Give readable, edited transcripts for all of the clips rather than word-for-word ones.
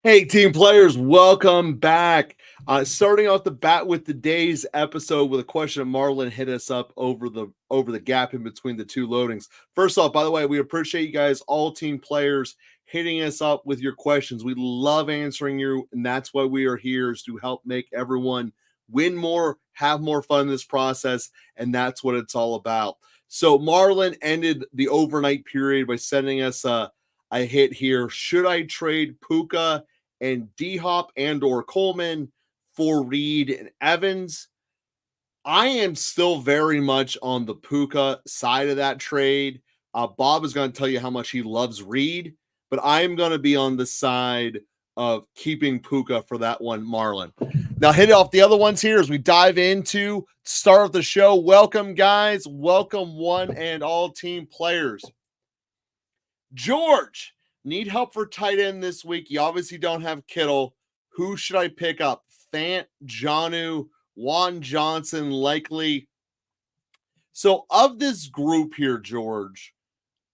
Hey, team players, welcome back. Starting off the bat with today's episode with a question that Marlon hit us up over the gap in between the two loadings. First off, by the way, we appreciate you guys, all team players, hitting us up with your questions. We love answering you, and that's why we are here, is to help make everyone win more, have more fun in this process, and that's what it's all about. So Marlon ended the overnight period by sending us a hit here. Should I trade Puka and D-Hop and or Coleman for Reed and Evans? I am still very much on the Puka side of that trade. Bob is going to tell you how much he loves Reed, but I am going to be on the side of keeping Puka for that one, Marlon. Now, hit off the other ones here as we dive into start of the show. Welcome, guys. Welcome, one and all team players. George, need help for tight end this week. You obviously don't have Kittle. Who should I pick up? Fant, Jonnu, Juan Johnson, likely. So of this group here, George,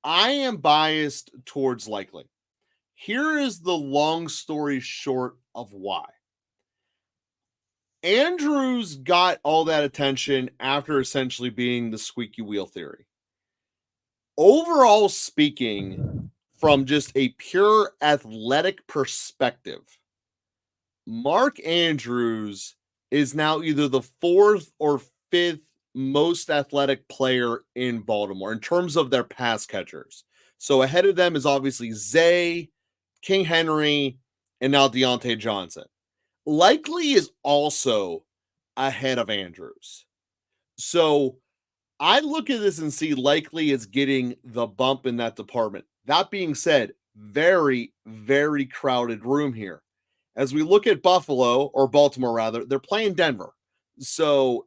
I am biased towards likely. Here is the long story short of why. Andrews got all that attention after essentially being the squeaky wheel theory. Overall speaking, from just a pure athletic perspective, Mark Andrews is now either the fourth or fifth most athletic player in Baltimore in terms of their pass catchers. So ahead of them is obviously Zay, King Henry, and now Deontay Johnson. Likely is also ahead of Andrews. So I look at this and see Likely as getting the bump in that department. That being said, very, very crowded room here. As we look at Buffalo, or Baltimore rather, they're playing Denver. So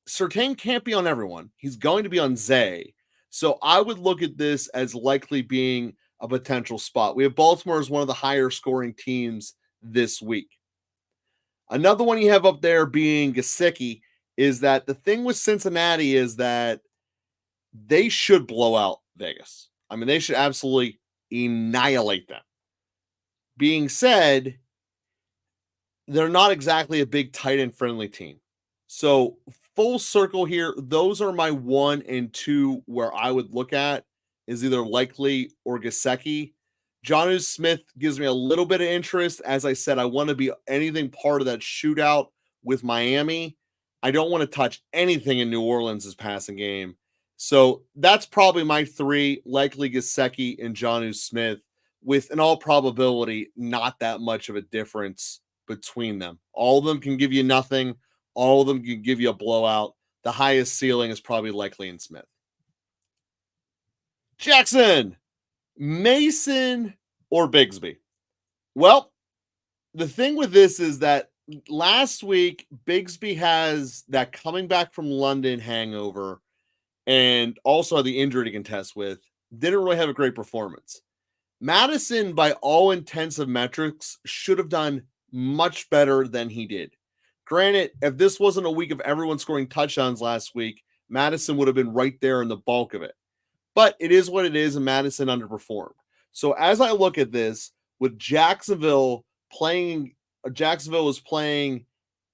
Surtain can't be on everyone. He's going to be on Zay. So I would look at this as likely being a potential spot. We have Baltimore as one of the higher scoring teams this week. Another one you have up there being Gesicki is that the thing with Cincinnati is that they should blow out Vegas. I mean, they should absolutely annihilate them. Being said, they're not exactly a big tight end friendly team. So full circle here, those are my 1 and 2 where I would look at is either Likely or Gesicki. Jonnu Smith gives me a little bit of interest. As I said, I want to be anything part of that shootout with Miami. I don't want to touch anything in New Orleans' passing game. So that's probably my 3, Likely, Gesicki, and Jonnu Smith, with in all probability not that much of a difference between them. All of them can give you nothing. All of them can give you a blowout. The highest ceiling is probably Likely and Smith. Jackson, Mason, or Bigsby? Well, the thing with this is that last week, Bigsby has that coming back from London hangover and also the injury to contest with. Didn't really have a great performance. Madison, by all intensive metrics, should have done much better than he did. Granted, if this wasn't a week of everyone scoring touchdowns last week, Madison would have been right there in the bulk of it. But it is what it is, and Madison underperformed. So as I look at this, with Jacksonville is playing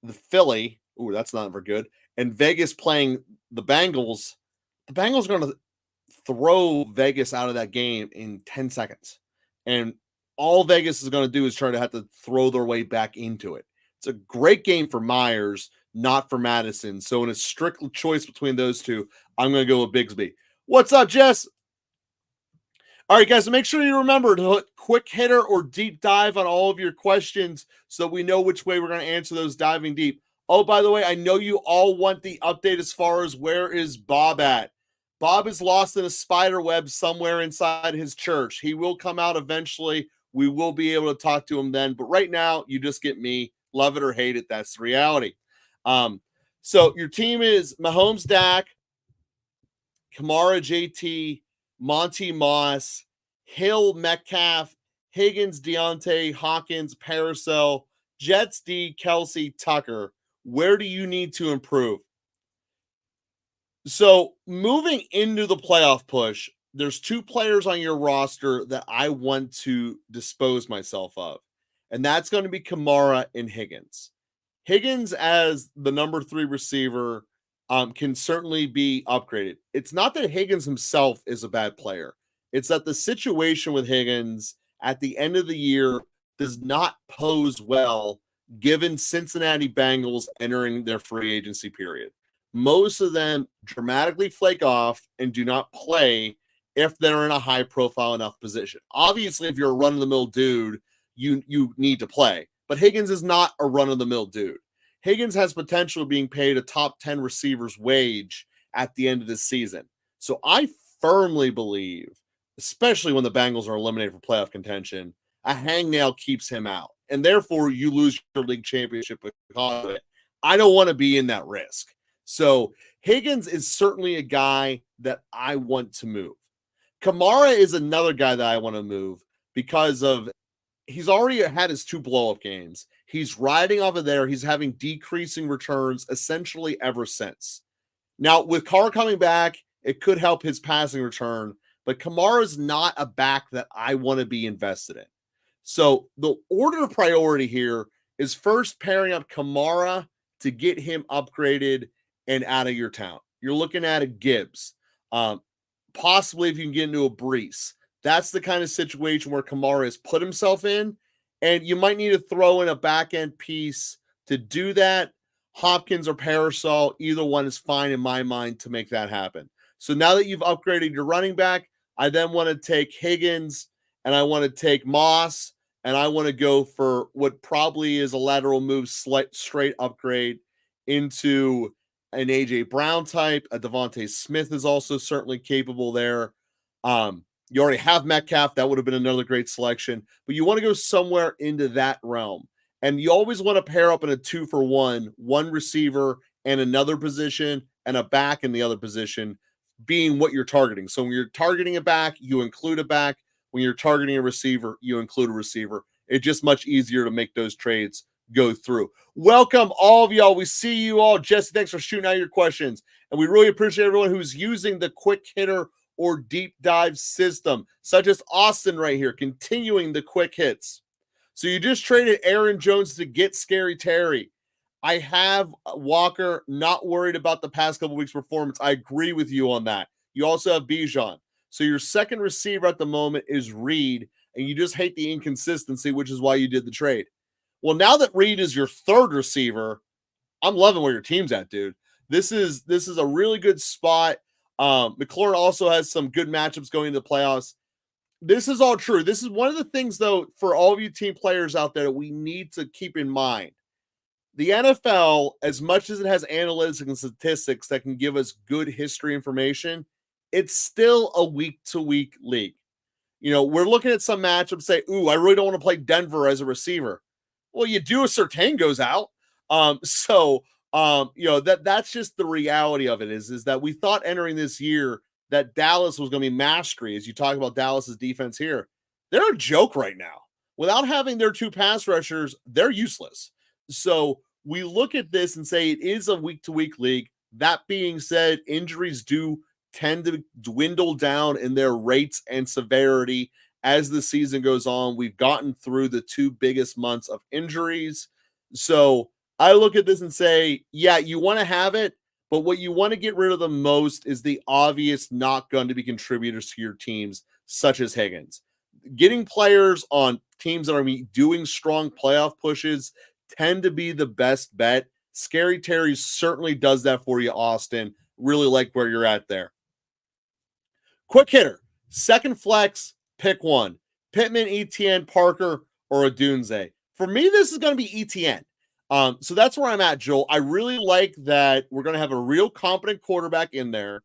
the Philly. Ooh, that's not very good. And Vegas playing the Bengals are going to throw Vegas out of that game in 10 seconds. And all Vegas is going to do is try to have to throw their way back into it. It's a great game for Myers, not for Madison. So in a strict choice between those two, I'm going to go with Bigsby. What's up, Jess? All right, guys, so make sure you remember to hit quick hitter or deep dive on all of your questions so we know which way we're going to answer those diving deep. Oh, by the way, I know you all want the update as far as where is Bob at. Bob is lost in a spider web somewhere inside his church. He will come out eventually. We will be able to talk to him then. But right now, you just get me. Love it or hate it. That's the reality. So your team is Mahomes, Dak, Kamara, JT, Monty Moss, Hill, Metcalf, Higgins, Deontay, Hawkins, Parasol, Jets, D, Kelsey, Tucker. Where do you need to improve? So moving into the playoff push, there's 2 players on your roster that I want to dispose myself of. and that's going to be Kamara and Higgins. Higgins as the number 3 receiver can certainly be upgraded. It's not that Higgins himself is a bad player. It's that the situation with Higgins at the end of the year does not pose well given Cincinnati Bengals entering their free agency period. Most of them dramatically flake off and do not play if they're in a high profile enough position. Obviously, if you're a run-of-the-mill dude, you need to play. But Higgins is not a run-of-the-mill dude. Higgins has potential of being paid a top 10 receiver's wage at the end of this season. So I firmly believe, especially when the Bengals are eliminated for playoff contention, a hangnail keeps him out. And therefore, you lose your league championship because of it. I don't want to be in that risk. So Higgins is certainly a guy that I want to move. Kamara is another guy that I want to move because of he's already had his 2 blow-up games. He's riding off of there. He's having decreasing returns essentially ever since. Now, with Carr coming back, it could help his passing return, but Kamara's not a back that I want to be invested in. So the order of priority here is first pairing up Kamara to get him upgraded and out of your town. You're looking at a Gibbs. Possibly if you can get into a Brees. That's the kind of situation where Kamara has put himself in, and you might need to throw in a back-end piece to do that. Hopkins or Parasol, either one is fine in my mind to make that happen. So now that you've upgraded your running back, I then want to take Higgins, and I want to take Moss, and I want to go for what probably is a lateral move, straight upgrade into an A.J. Brown type. A Devontae Smith is also certainly capable there. You already have Metcalf. That would have been another great selection. But you want to go somewhere into that realm. And you always want to pair up in a 2-for-1, one receiver and another position and a back in the other position being what you're targeting. So when you're targeting a back, you include a back. When you're targeting a receiver, you include a receiver. It's just much easier to make those trades go through. Welcome, all of y'all. We see you all. Jesse, thanks for shooting out your questions. And we really appreciate everyone who's using the quick hitter or deep dive system, such as Austin right here, continuing the quick hits. So you just traded Aaron Jones to get Scary Terry. I have Walker, not worried about the past couple weeks' performance. I agree with you on that. You also have Bijan. So your second receiver at the moment is Reed, and you just hate the inconsistency, which is why you did the trade. Well, now that Reed is your third receiver, I'm loving where your team's at, dude. This is a really good spot. McLaurin also has some good matchups going into the playoffs. This is all true. This is one of the things, though, for all of you team players out there that we need to keep in mind. The NFL, as much as it has analytics and statistics that can give us good history information, it's still a week-to-week league. You know, we're looking at some matchups, say, ooh, I really don't want to play Denver as a receiver. Well, you do if Surtain goes out. You know, that's just the reality of it is that we thought entering this year that Dallas was going to be mastery. As you talk about Dallas's defense here, they're a joke right now. Without having their 2 pass rushers, they're useless. So we look at this and say it is a week-to-week league. That being said, injuries do tend to dwindle down in their rates and severity as the season goes on. We've gotten through the 2 biggest months of injuries. So I look at this and say, yeah, you want to have it, but what you want to get rid of the most is the obvious not going to be contributors to your teams, such as Higgins. Getting players on teams that are doing strong playoff pushes tend to be the best bet. Scary Terry certainly does that for you, Austin. Really like where you're at there. Quick hitter, second flex, pick one. Pittman, ETN, Parker, or Odunze. For me, this is going to be ETN. So that's where I'm at, Joel. I really like that we're going to have a real competent quarterback in there.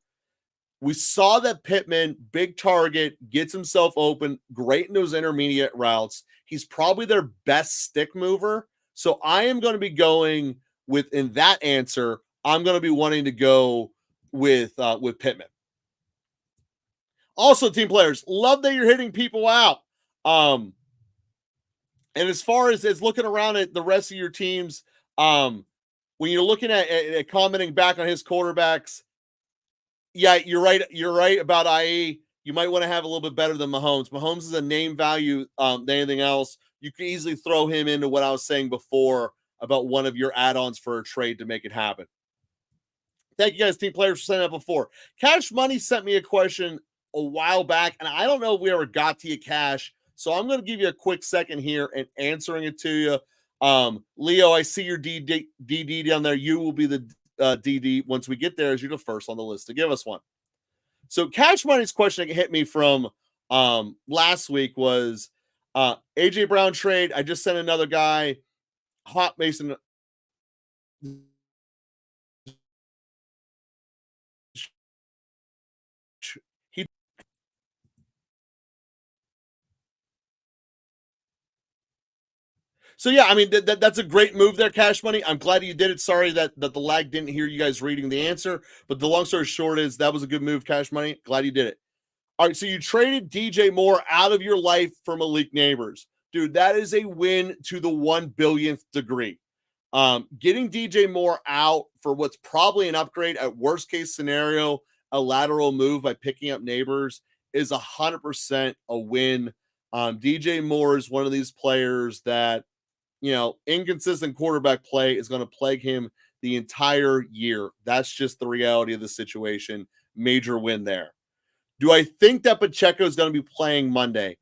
We saw that Pittman, big target, gets himself open, great in those intermediate routes. He's probably their best stick mover. So I am going to be going with, in that answer, I'm going to be wanting to go with Pittman. Also, team players, love that you're hitting people out. And as far as looking around at the rest of your teams, when you're looking at commenting back on his quarterbacks, yeah, you're right. You're right about IE. You might want to have a little bit better than Mahomes. Mahomes is a name value than anything else. you can easily throw him into what I was saying before about one of your add-ons for a trade to make it happen. Thank you guys, team players, for sending up before. Cash Money sent me a question a while back, and I don't know if we ever got to you, Cash. So I'm going to give you a quick second here and answering it to you. Leo, I see your DD down there. You will be the DD once we get there, as you're the first on the list to give us one. So Cash Money's question that hit me from last week was AJ Brown trade. I just sent another guy, Hot Mason. He So yeah, I mean that's a great move there, Cash Money. I'm glad you did it. Sorry that the lag didn't hear you guys reading the answer, but the long story short is that was a good move, Cash Money. Glad you did it. All right, so you traded DJ Moore out of your life for Malik Neighbors. Dude, that is a win to the 1 billionth degree. Getting DJ Moore out for what's probably an upgrade at worst case scenario, a lateral move by picking up Neighbors is 100% a win. DJ Moore is one of these players that, inconsistent quarterback play is going to plague him the entire year. That's just the reality of the situation. Major win there. Do I think that Pacheco is going to be playing Monday?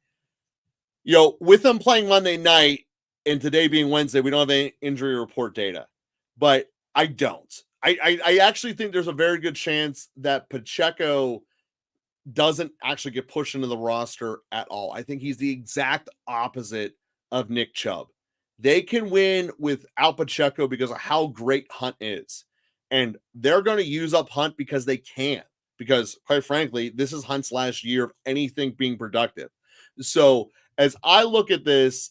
With him playing Monday night and today being Wednesday, we don't have any injury report data, but I don't. I actually think there's a very good chance that Pacheco doesn't actually get pushed into the roster at all. I think he's the exact opposite of Nick Chubb. They can win without Pacheco because of how great Hunt is. And they're going to use up Hunt because they can. Because, quite frankly, this is Hunt's last year of anything being productive. So, as I look at this,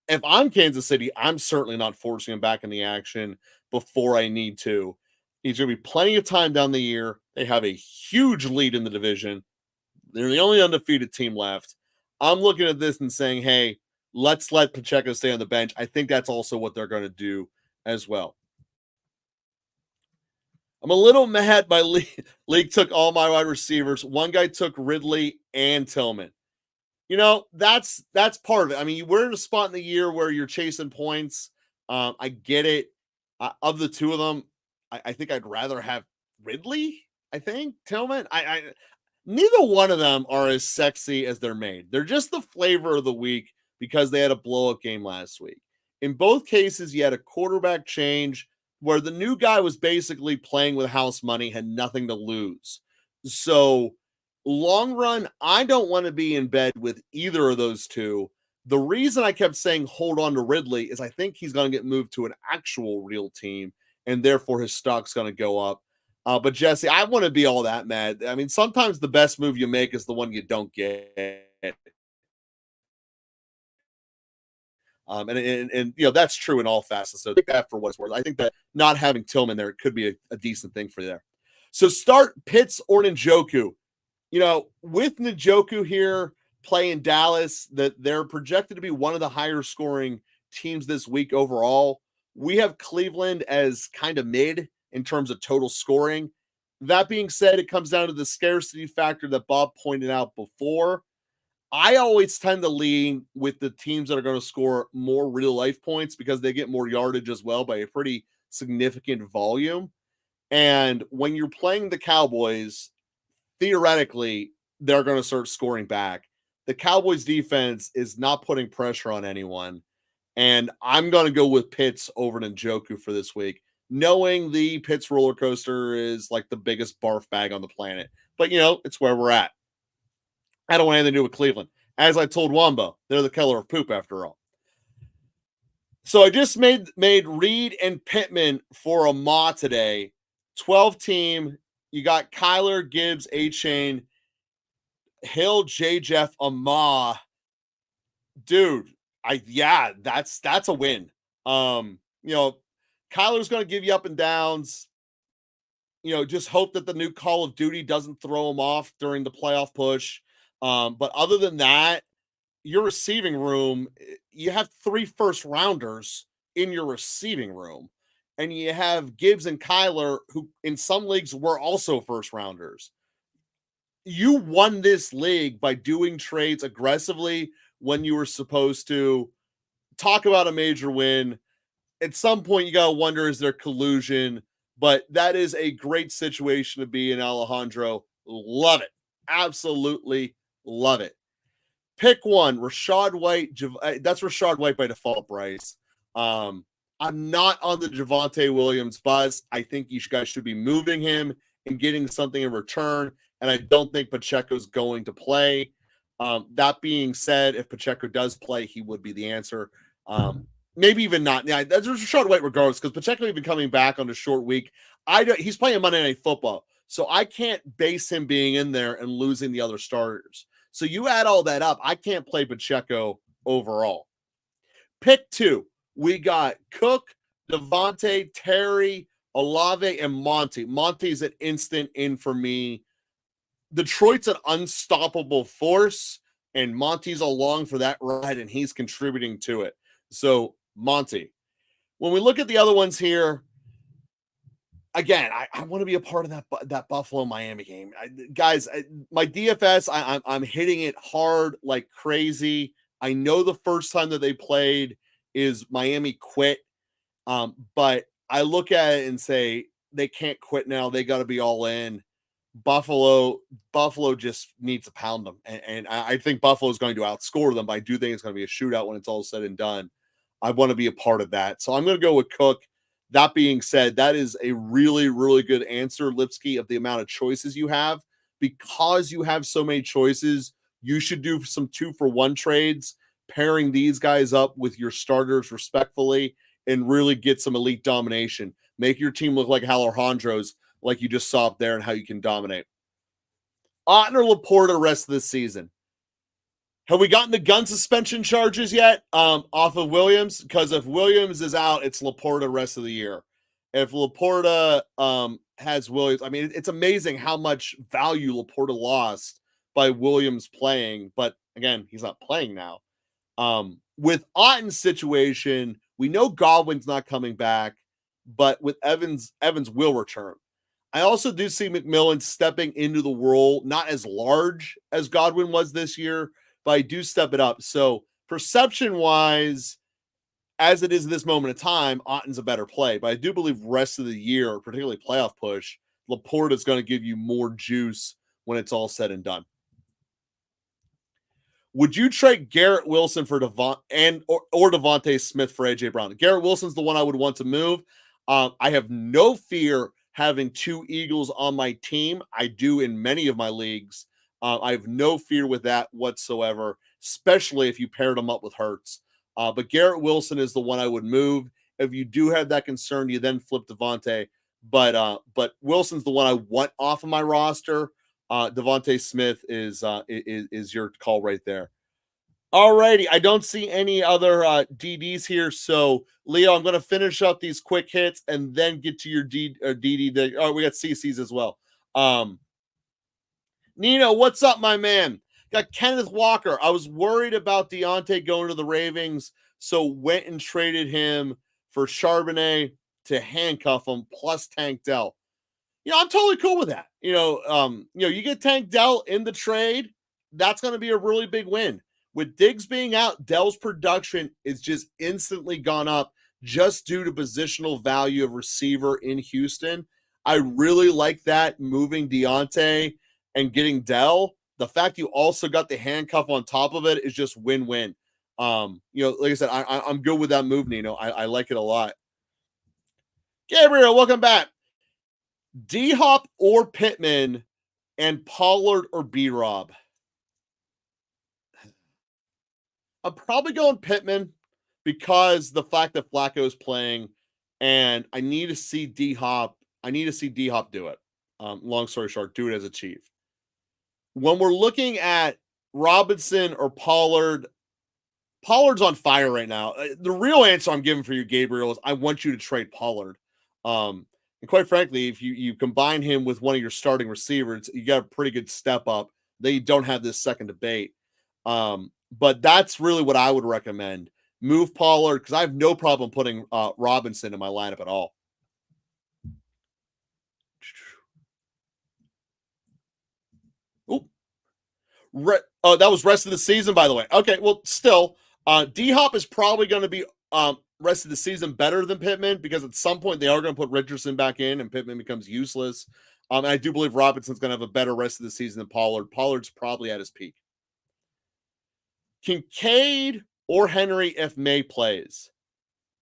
if I'm Kansas City, I'm certainly not forcing him back in the action before I need to. He's going to be plenty of time down the year. They have a huge lead in the division. They're the only undefeated team left. I'm looking at this and saying, hey, let's let Pacheco stay on the bench. I think that's also what they're going to do as well. I'm a little mad my league took all my wide receivers. One guy took Ridley and Tillman. That's part of it. I mean, we're in a spot in the year where you're chasing points. I get it. Of the two of them, I think I'd rather have Ridley. I think Tillman. Neither one of them are as sexy as they're made. They're just the flavor of the week because they had a blow-up game last week. In both cases, you had a quarterback change where the new guy was basically playing with house money, had nothing to lose. So, long run, I don't want to be in bed with either of those two. The reason I kept saying hold on to Ridley is I think he's going to get moved to an actual real team, and therefore his stock's going to go up. But Jesse, I want to be all that mad. I mean, sometimes the best move you make is the one you don't get. And that's true in all facets. So take that for what it's worth. I think that not having Tillman there could be a decent thing for you there. So start Pitts or Njoku. With Njoku here playing Dallas, that they're projected to be one of the higher scoring teams this week overall. We have Cleveland as kind of mid in terms of total scoring. That being said, it comes down to the scarcity factor that Bob pointed out before. I always tend to lean with the teams that are going to score more real life points because they get more yardage as well by a pretty significant volume. And when you're playing the Cowboys, theoretically, they're going to start scoring back. The Cowboys defense is not putting pressure on anyone. And I'm going to go with Pitts over Njoku for this week, knowing the Pitts roller coaster is like the biggest barf bag on the planet. But, it's where we're at. I don't want anything to do with Cleveland. As I told Wamba, they're the killer of poop after all. So I just made Reed and Pittman for a Ma today. 12 team. You got Kyler, Gibbs, A-Chain, Hill, J. Jeff, Ma. Dude, that's a win. Kyler's going to give you up and downs. Just hope that the new Call of Duty doesn't throw him off during the playoff push. But other than that, your receiving room, you have 3 first rounders in your receiving room. And you have Gibbs and Kyler, who in some leagues were also first rounders. You won this league by doing trades aggressively when you were supposed to, talk about a major win. At some point, you got to wonder, is there collusion? But that is a great situation to be in, Alejandro. Love it. Absolutely love it. Pick one. Rachaad White. That's Rachaad White by default, Bryce. I'm not on the Javonte Williams buzz. I think you guys should be moving him and getting something in return. And I don't think Pacheco's going to play. That being said, if Pacheco does play, he would be the answer. Maybe even not. Yeah, that's Rachaad White regardless, because Pacheco even coming back on a short week. He's playing Monday Night Football, so I can't base him being in there and losing the other starters. So you add all that up, I can't play Pacheco overall. Pick two. We got Cook, Devontae, Terry, Olave, and Monty. Monty's an instant in for me. Detroit's an unstoppable force, and Monty's along for that ride, and he's contributing to it. So, Monty. When we look at the other ones here, again, I want to be a part of that Buffalo-Miami game. My DFS, I'm hitting it hard like crazy. I know the first time that they played is Miami quit, but I look at it and say they can't quit now. They got to be all in. Buffalo just needs to pound them, and I think Buffalo is going to outscore them. But I do think it's going to be a shootout when it's all said and done. I want to be a part of that, so I'm going to go with Cook. That being said, that is a really, really good answer, Lipsky, of the amount of choices you have. Because you have so many choices, you should do some 2-for-1 trades, pairing these guys up with your starters respectfully, and really get some elite domination. Make your team look like Alejandro's, like you just saw up there, and how you can dominate. Otten or Laporta rest of the season? Have we gotten the gun suspension charges yet off of Williams? Because if Williams is out, it's Laporta rest of the year. If Laporta has Williams, I mean, it's amazing how much value Laporta lost by Williams playing. But again, he's not playing now. With Otten's situation, we know Godwin's not coming back, but with Evans will return. I also do see McMillan stepping into the role, not as large as Godwin was this year, but I do step it up. So perception-wise, as it is this moment of time, Otten's a better play. But I do believe rest of the year, particularly playoff push, Laporta is going to give you more juice when it's all said and done. Would you trade Garrett Wilson for or Devontae Smith for AJ Brown? Garrett Wilson's the one I would want to move. I have no fear having two Eagles on my team. I do in many of my leagues. I have no fear with that whatsoever, especially if you paired them up with Hurts. But Garrett Wilson is the one I would move. If you do have that concern, you then flip Devontae. But Wilson's the one I want off of my roster. Devontae Smith is your call right there. Alrighty, I don't see any other DDs here. So, Leo, I'm going to finish up these quick hits and then get to your DD. Oh, we got CCs as well. Nino, what's up, my man? Got Kenneth Walker. I was worried about Deontay going to the Ravens, so went and traded him for Charbonnet to handcuff him, plus Tank Dell. I'm totally cool with that. You get Tank Dell in the trade, that's going to be a really big win. With Diggs being out, Dell's production is just instantly gone up just due to positional value of receiver in Houston. I really like that, moving Deontay and getting Dell. The fact you also got the handcuff on top of it is just win-win. Like I said, I'm good with that move, Nino. I like it a lot. Gabriel, welcome back. D-Hop or Pittman and Pollard or B-Rob? I'm probably going Pittman because the fact that Flacco is playing, and I need to see D-Hop. I need to see D-Hop do it. Long story short, do it as a Chief. When we're looking at Robinson or Pollard, Pollard's on fire right now. The real answer I'm giving for you, Gabriel, is I want you to trade Pollard. And quite frankly, if you combine him with one of your starting receivers, you got a pretty good step up. They don't have this second debate. But that's really what I would recommend. Move Pollard, because I have no problem putting Robinson in my lineup at all. That was rest of the season, by the way. Okay, well, still, D-Hop is probably going to be rest of the season better than Pittman because at some point they are going to put Richardson back in and Pittman becomes useless. And I do believe Robinson's going to have a better rest of the season than Pollard. Pollard's probably at his peak. Kincaid or Henry if May plays.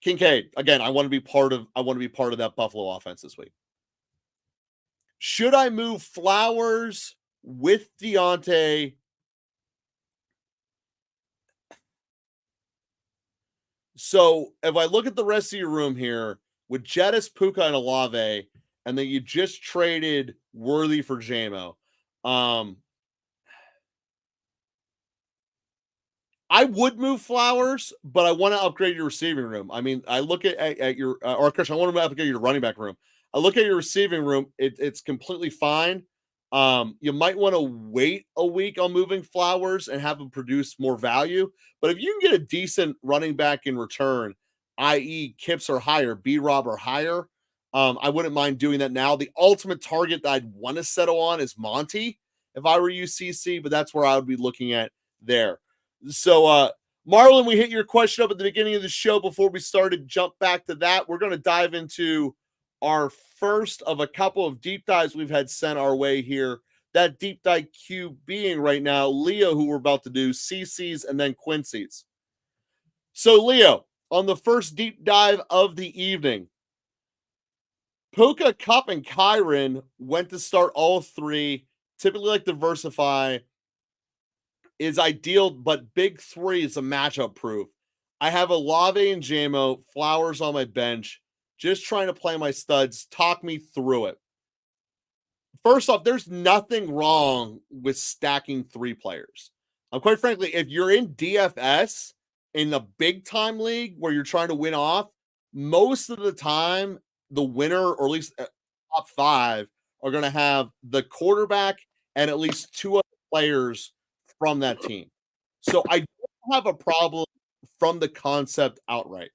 Kincaid, again, I want to be part of that Buffalo offense this week. Should I move Flowers with Deontay? So if I look at the rest of your room here with Jettis, Puka, and Olave, and then you just traded Worthy for JMO, I would move Flowers, but I want to upgrade your receiving room. I mean, I look at your or Chris, I want to upgrade your running back room. I look at your receiving room; it's completely fine. You might want to wait a week on moving Flowers and have him produce more value. But if you can get a decent running back in return, i.e., Kips or higher, B-Rob or higher, I wouldn't mind doing that now. The ultimate target that I'd want to settle on is Monty if I were UCC, but that's where I would be looking at there. So, Marlon, we hit your question up at the beginning of the show before we started. Jump back to that. We're going to dive into our first of a couple of deep dives we've had sent our way here. That deep dive Q being right now Leo, who we're about to do, CC's, and then Quincy's. So, Leo, on the first deep dive of the evening, Puka, Cup, and Kyron went to start all three. Typically, like diversify is ideal, but big three is a matchup proof. I have Olave and JMO, Flowers on my bench, just trying to play my studs. Talk me through it. First off, there's nothing wrong with stacking three players. Quite frankly, if you're in DFS in the big time league where you're trying to win off, most of the time, the winner, or at least top five, are going to have the quarterback and at least two other players from that team. So I don't have a problem from the concept outright.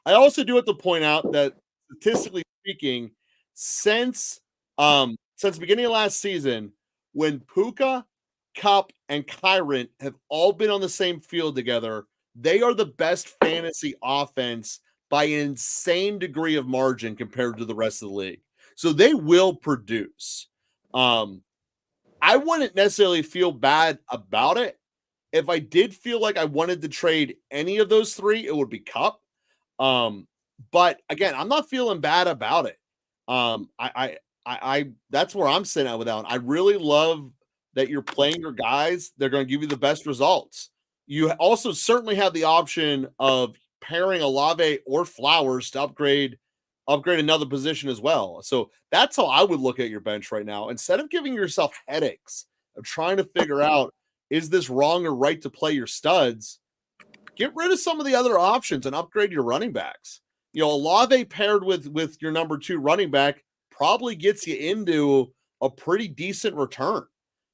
I also do have to point out that statistically speaking, since the beginning of last season, when Puka, Cup, and Kyron have all been on the same field together, they are the best fantasy offense by an insane degree of margin compared to the rest of the league. So they will produce. I wouldn't necessarily feel bad about it. If I did feel like I wanted to trade any of those three, it would be Cup. But again, I'm not feeling bad about it. I that's where I'm sitting at with that one. I really love that you're playing your guys. They're going to give you the best results. You also certainly have the option of pairing Olave or Flowers to upgrade another position as well. So that's how I would look at your bench right now. Instead of giving yourself headaches of trying to figure out, is this wrong or right to play your studs? Get rid of some of the other options and upgrade your running backs. You know, Olave paired with your number two running back probably gets you into a pretty decent return.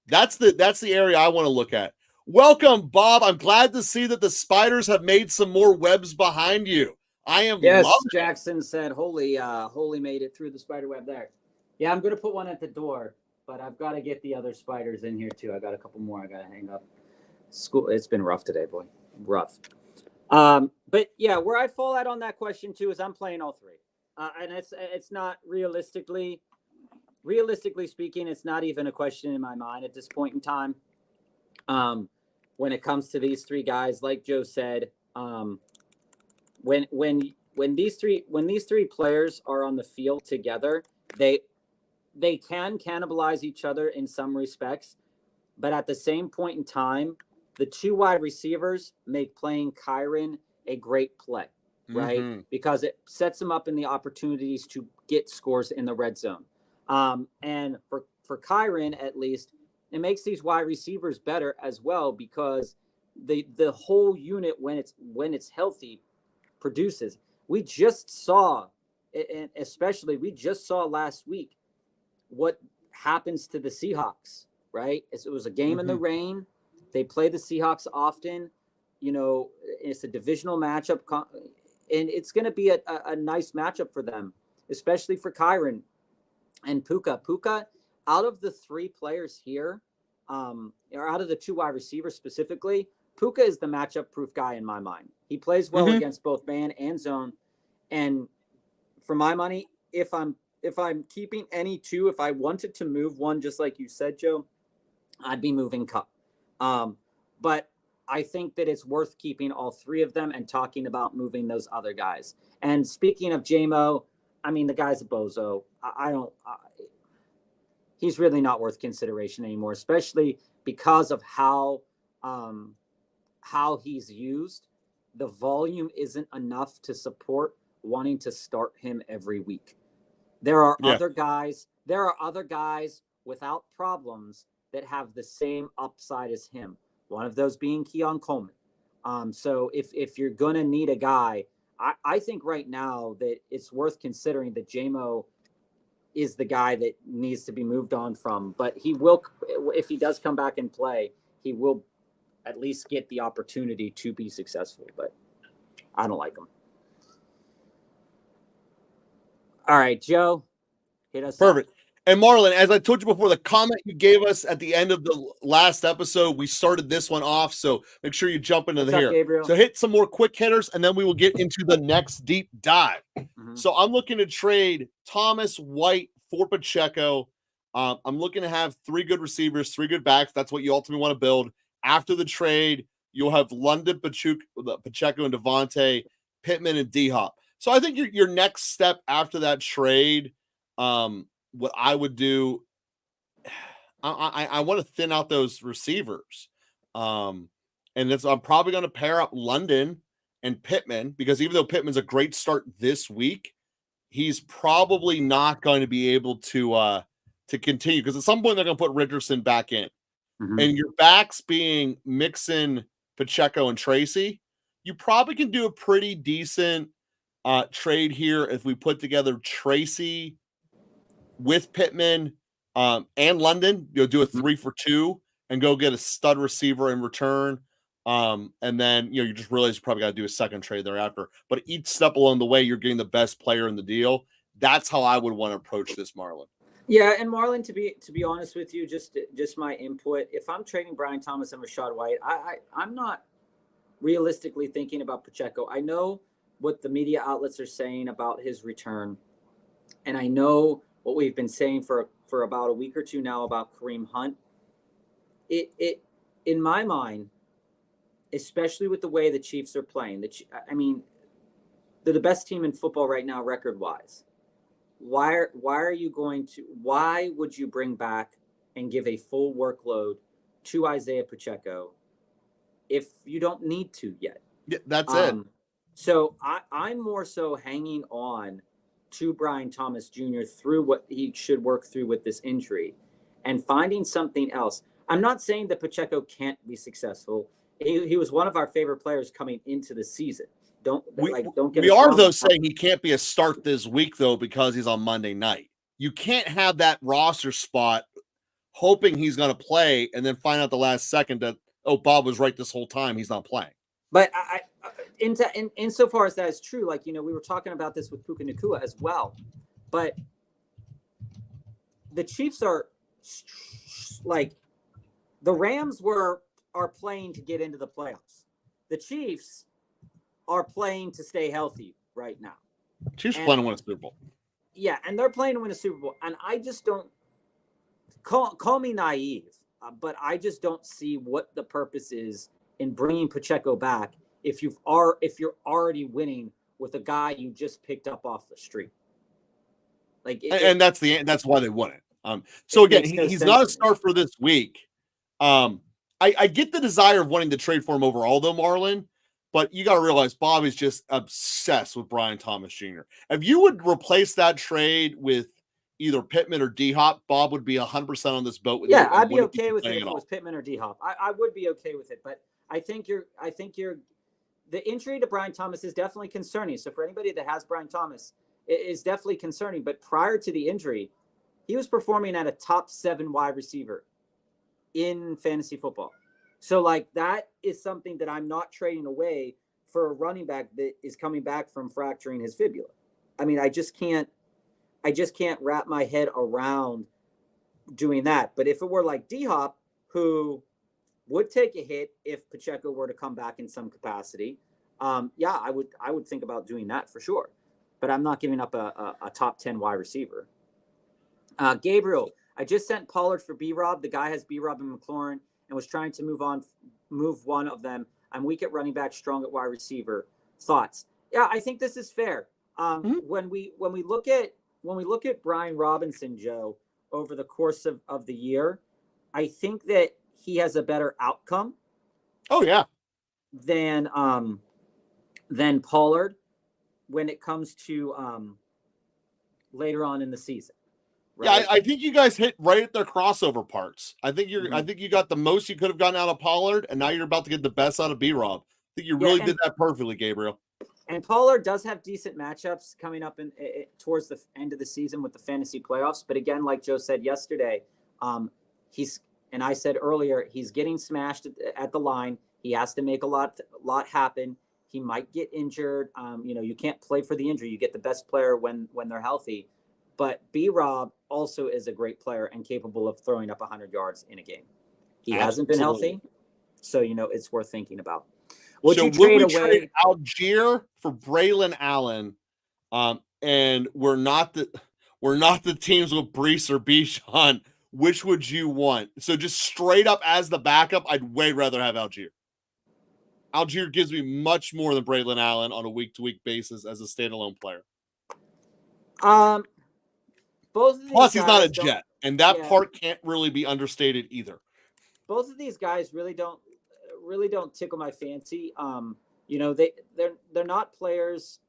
That's the area I want to look at. Welcome, Bob. I'm glad to see that the spiders have made some more webs behind you. I am loving it. Jackson said, Holy made it through the spider web there. Yeah, I'm going to put one at the door, but I've got to get the other spiders in here too. I got a couple more I got to hang up. School, it's been rough today, boy. Rough. But yeah, where I fall out on that question too is I'm playing all three. And it's not realistically speaking, it's not even a question in my mind at this point in time. When it comes to these three guys, like Joe said, when these three players are on the field together, they can cannibalize each other in some respects, but at the same point in time, the two wide receivers make playing Kyron a great play, right? Mm-hmm. Because it sets them up in the opportunities to get scores in the red zone. And for Kyron, at least, it makes these wide receivers better as well because the whole unit, when it's healthy, produces. We just saw, and especially we just saw last week, what happens to the Seahawks, right? It was a game in the rain. They play the Seahawks often. You know, it's a divisional matchup, and it's going to be a nice matchup for them, especially for Kyron and Puka. Puka, out of the three players here, or out of the two wide receivers specifically, Puka is the matchup proof guy in my mind. He plays well against both man and zone. And for my money, if I'm keeping any two, if I wanted to move one, just like you said, Joe, I'd be moving Cup. But I think that it's worth keeping all three of them and talking about moving those other guys. And speaking of JMO, I mean, the guy's a bozo. He's really not worth consideration anymore, especially because of how he's used. The volume isn't enough to support wanting to start him every week. There are other guys without problems that have the same upside as him. One of those being Keon Coleman. So if you're going to need a guy, I think right now that it's worth considering that JMO is the guy that needs to be moved on from. But he will, if he does come back and play, he will at least get the opportunity to be successful. But I don't like him. All right, Joe, hit us Perfect. up. And Marlon, as I told you before, the comment you gave us at the end of the last episode, we started this one off, so make sure you jump into here. Gabriel? So hit some more quick hitters, and then we will get into the next deep dive. So I'm looking to trade Thomas White for Pacheco. I'm looking to have 3 good receivers, 3 good backs. That's what you ultimately want to build. After the trade, you'll have London, Pacheco, and Devontae, Pittman, and D-Hop. So I think your next step after that trade, what I would do, I want to thin out those receivers. And I'm probably going to pair up London and Pittman, because even though Pittman's a great start this week, he's probably not going to be able to continue, because at some point they're going to put Richardson back in. And your backs being Mixon, Pacheco, and Tracy, you probably can do a pretty decent trade here if we put together Tracy with Pittman and London. You'll do a 3 for 2 and go get a stud receiver in return. And then you just realize you probably got to do a second trade thereafter. But each step along the way, you're getting the best player in the deal. That's how I would want to approach this, Marlon. Yeah, and Marlon, to be honest with you, just my input. If I'm trading Brian Thomas and Rachaad White, I'm not realistically thinking about Pacheco. I know what the media outlets are saying about his return, and I know what we've been saying for about a week or two now about Kareem Hunt. It in my mind, especially with the way the Chiefs are playing, I mean, they're the best team in football right now, record-wise. Why would you bring back and give a full workload to Isaiah Pacheco if you don't need to yet? Yeah, that's it. So I'm more so hanging on to Brian Thomas Jr. through what he should work through with this injury and finding something else. I'm not saying that Pacheco can't be successful. He was one of our favorite players coming into the season. We are, though, saying he can't be a start this week, though, because he's on Monday night. You can't have that roster spot hoping he's going to play and then find out the last second that, Bob was right this whole time, he's not playing. But insofar as that is true, we were talking about this with Puka Nacua as well. But the Chiefs are the Rams are playing to get into the playoffs. The Chiefs are playing to stay healthy right now. Chiefs playing to win a Super Bowl. Yeah, and they're playing to win a Super Bowl. And I just don't call me naive, but I just don't see what the purpose is in bringing Pacheco back if you're already winning with a guy you just picked up off the street. And that's why they won it. So again, he's not a start for this week. I get the desire of wanting to trade for him overall, though, Marlon. But you got to realize Bob is just obsessed with Brian Thomas Jr. If you would replace that trade with either Pittman or D-Hop, Bob would be 100% on this boat with you. Yeah, I'd be okay with it if it was Pittman or D-Hop. I would be okay with it, but I think the injury to Brian Thomas is definitely concerning. So for anybody that has Brian Thomas, it is definitely concerning. But prior to the injury, he was performing at a top 7 wide receiver in fantasy football. So that is something that I'm not trading away for a running back that is coming back from fracturing his fibula. I mean, I just can't wrap my head around doing that. But if it were like D-Hop, who would take a hit if Pacheco were to come back in some capacity. Yeah, I would think about doing that for sure. But I'm not giving up a top 10 wide receiver. Gabriel, I just sent Pollard for B-Rob. The guy has B-Rob and McLaurin and was trying to move one of them. I'm weak at running back, strong at wide receiver. Thoughts? Yeah, I think this is fair. Mhm. When we look at Brian Robinson, Joe, over the course of the year, I think that he has a better outcome Oh yeah. than Pollard when it comes to later on in the season. Yeah, Right? I think you guys hit right at their crossover parts. I think Mm-hmm. I think you got the most you could have gotten out of Pollard, and now you're about to get the best out of B-Rob. I think you really did that perfectly, Gabriel. And Pollard does have decent matchups coming up towards the end of the season with the fantasy playoffs. But again, like Joe said yesterday, and I said earlier, he's getting smashed at the line. He has to make a lot happen. He might get injured. You can't play for the injury. You get the best player when they're healthy. But B-Rob also is a great player and capable of throwing up 100 yards in a game. He hasn't been healthy, so it's worth thinking about. Would we trade Algier for Braylon Allen? And we're not the teams with Brees or Bijan. Which would you want? So just straight up as the backup, I'd way rather have Algier. Algier gives me much more than Braylon Allen on a week-to-week basis as a standalone player. Both of these Plus, he's not a Jet, and that part can't really be understated either. Both of these guys really don't tickle my fancy. They're not players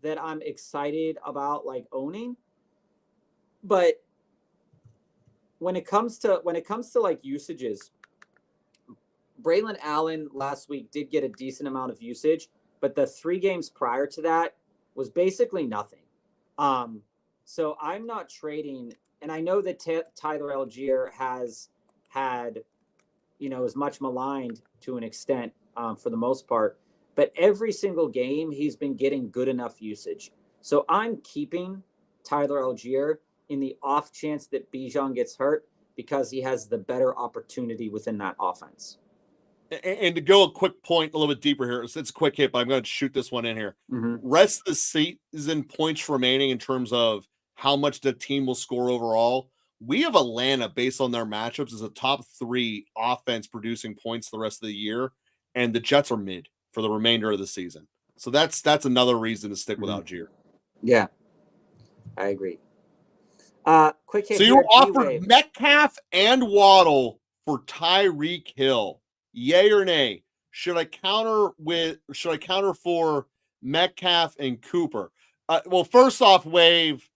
that I'm excited about like owning. But when it comes to like usages, Braylon Allen last week did get a decent amount of usage, but the 3 games prior to that was basically nothing. So I'm not trading, and I know that Tyler Algier has had, is much maligned to an extent for the most part, but every single game he's been getting good enough usage. So I'm keeping Tyler Algier in the off chance that Bijan gets hurt because he has the better opportunity within that offense. And to go a quick point a little bit deeper here, it's a quick hit, but I'm going to shoot this one in here. Mm-hmm. Rest of the season points remaining in terms of how much the team will score overall. We have Atlanta based on their matchups as a top 3 offense producing points the rest of the year, and the Jets are mid for the remainder of the season. So that's another reason to stick with Algier. Yeah, I agree. Quick hit. So you were offered Metcalf and Waddle for Tyreek Hill. Yay or nay? Should I counter for Metcalf and Cooper? Well, first off, Wave,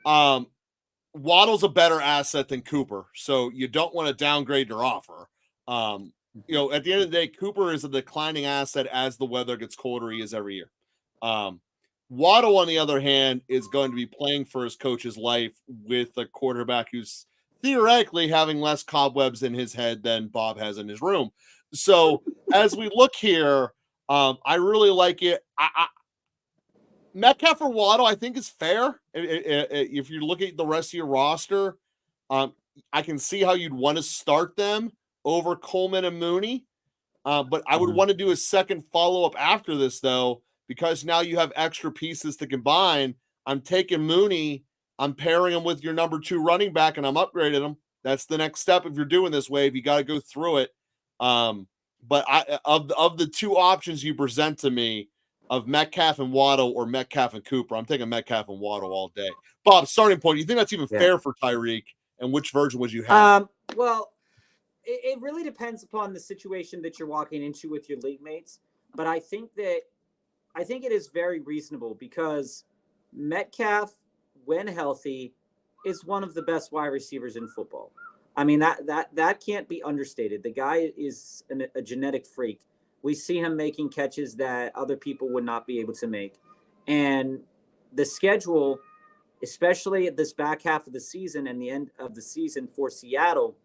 Waddle's a better asset than Cooper, so you don't want to downgrade your offer. At the end of the day, Cooper is a declining asset as the weather gets colder. He is every year. Waddle, on the other hand, is going to be playing for his coach's life with a quarterback who's theoretically having less cobwebs in his head than Bob has in his room. So as we look here, I really like it. Metcalf or Waddle, I think, is fair. If you look at the rest of your roster, I can see how you'd want to start them over Coleman and Mooney. But I would want to do a second follow-up after this, though, because now you have extra pieces to combine. I'm taking Mooney, I'm pairing him with your number 2 running back, and I'm upgrading him. That's the next step if you're doing this, Wave. You got to go through it. But of the 2 options you present to me, of Metcalf and Waddle or Metcalf and Cooper, I'm taking Metcalf and Waddle all day. Bob, starting point, you think that's even fair for Tyreek? And which version would you have? Well, it really depends upon the situation that you're walking into with your league mates. But I think it is very reasonable because Metcalf, when healthy, is one of the best wide receivers in football. I mean, that can't be understated. The guy is a genetic freak. We see him making catches that other people would not be able to make. And the schedule, especially at this back half of the season and the end of the season for Seattle,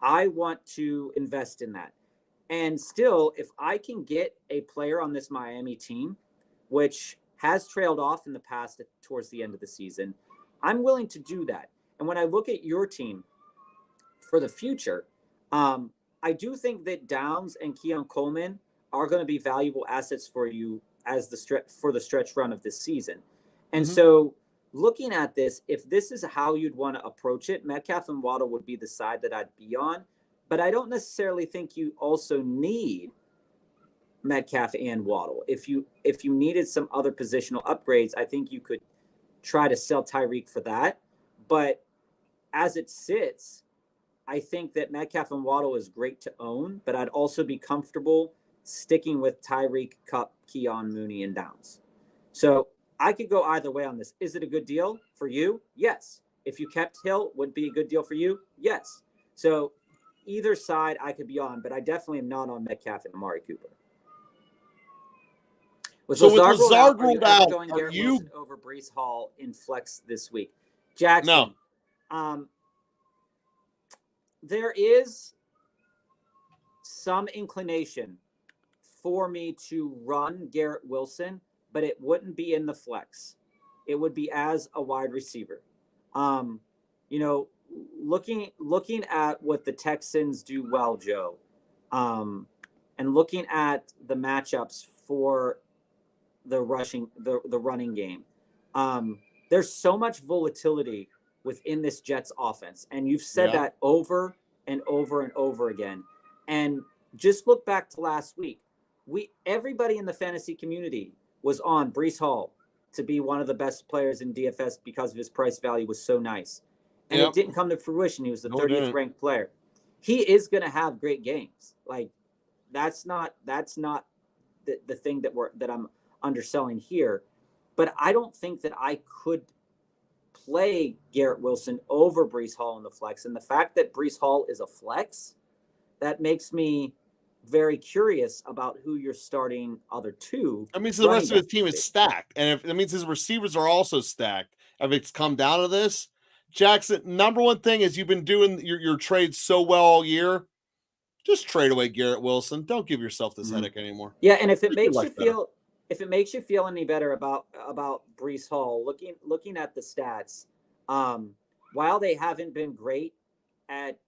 I want to invest in that. And still, if I can get a player on this Miami team, which has trailed off in the past towards the end of the season, I'm willing to do that. And when I look at your team for the future, I I do think that Downs and Keon Coleman are going to be valuable assets for you as the stretch run of this season. And so looking at this, if this is how you'd want to approach it, Metcalf and Waddle would be the side that I'd be on. But I don't necessarily think you also need Metcalf and Waddle. If you needed some other positional upgrades, I think you could try to sell Tyreek for that. But as it sits, I think that Metcalf and Waddle is great to own, but I'd also be comfortable sticking with Tyreek, Kupp, Keon, Mooney, and Downs. So I could go either way on this. Is it a good deal for you? Yes. If you kept Hill, would it be a good deal for you? Yes. So either side I could be on, but I definitely am not on Metcalf and Amari Cooper. With Lazard ruled out, going Garrett Wilson over Breece Hall in flex this week? Jackson. No. There is some inclination for me to run Garrett Wilson, but it wouldn't be in the flex. It would be as a wide receiver. Looking at what the Texans do well, Joe, and looking at the matchups for the running game, there's so much volatility within this Jets offense. And you've said that over and over and over again. And just look back to last week. Everybody in the fantasy community was on Breece Hall to be one of the best players in DFS because of his price value was so nice. And it didn't come to fruition. He was the 30th ranked player. He is going to have great games. Like that's not the thing that I'm underselling here. But I don't think that I could play Garrett Wilson over Breece Hall in the flex. And the fact that Breece Hall is a flex, that makes me very curious about who you're starting other two. I mean, so the rest of his team is stacked. And if that means his receivers are also stacked. If it's come down to this, Jackson, number one thing is you've been doing your trades so well all year. Just trade away Garrett Wilson. Don't give yourself this headache anymore. Yeah, and if it makes you feel any better about Breece Hall, looking at the stats, while they haven't been great at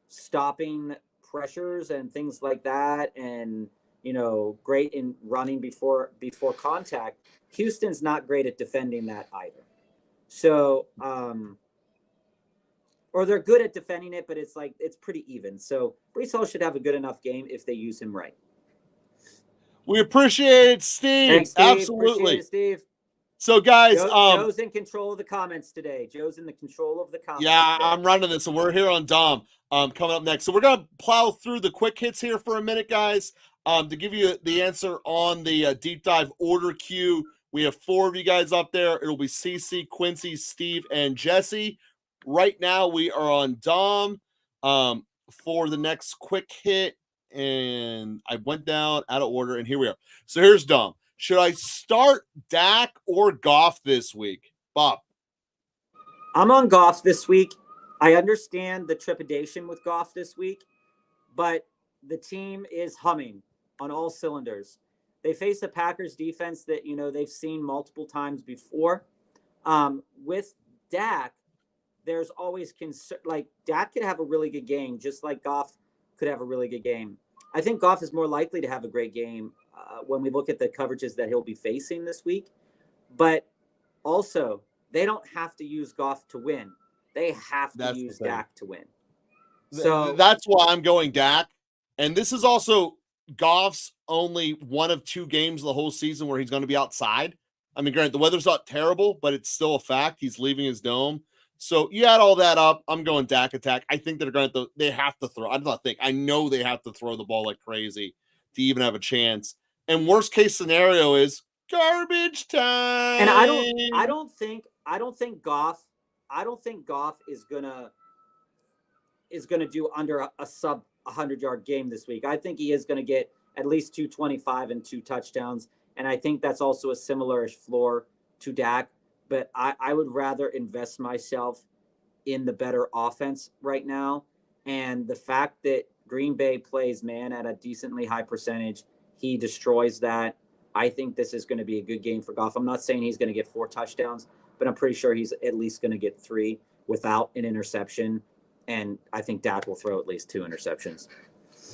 stopping pressures and things like that, and great in running before contact, Houston's not great at defending that either. So or they're good at defending it, but it's pretty even. So Breece Hall should have a good enough game if they use him right. We appreciate it, Steve. Thanks, Steve. Absolutely. Appreciate it, Steve. So, guys, Joe's in control of the comments today. Joe's in the control of the comments. Yeah, today. I'm running this, and we're here on Dom coming up next. So we're going to plow through the quick hits here for a minute, guys, to give you the answer on the deep dive order queue. We have 4 of you guys up there. It'll be CC, Quincy, Steve, and Jesse. Right now, we are on Dom for the next quick hit, and I went down out of order, and here we are. So here's Dom. Should I start Dak or Goff this week? Bob. I'm on Goff this week. I understand the trepidation with Goff this week, but the team is humming on all cylinders. They face a Packers defense that, they've seen multiple times before. With Dak, there's always concern. Like, Dak could have a really good game, just like Goff could have a really good game. I think Goff is more likely to have a great game when we look at the coverages that he'll be facing this week. But also, they don't have to use Goff to win. They have to use Dak to win. So that's why I'm going Dak. And this is also Goff's only one of 2 games of the whole season where he's going to be outside. I mean, granted, the weather's not terrible, but it's still a fact. He's leaving his dome. So you add all that up, I'm going Dak attack. I think they have to throw. I know they have to throw the ball like crazy to even have a chance. And worst case scenario is garbage time. And I don't think Goff is gonna do under a sub 100-yard game this week. I think he is gonna get at least 225 and 2 touchdowns. And I think that's also a similar-ish floor to Dak. But I would rather invest myself in the better offense right now. And the fact that Green Bay plays man at a decently high percentage, he destroys that. I think this is going to be a good game for Goff. I'm not saying he's going to get 4 touchdowns, but I'm pretty sure he's at least going to get 3 without an interception. and I think Dak will throw at least 2 interceptions.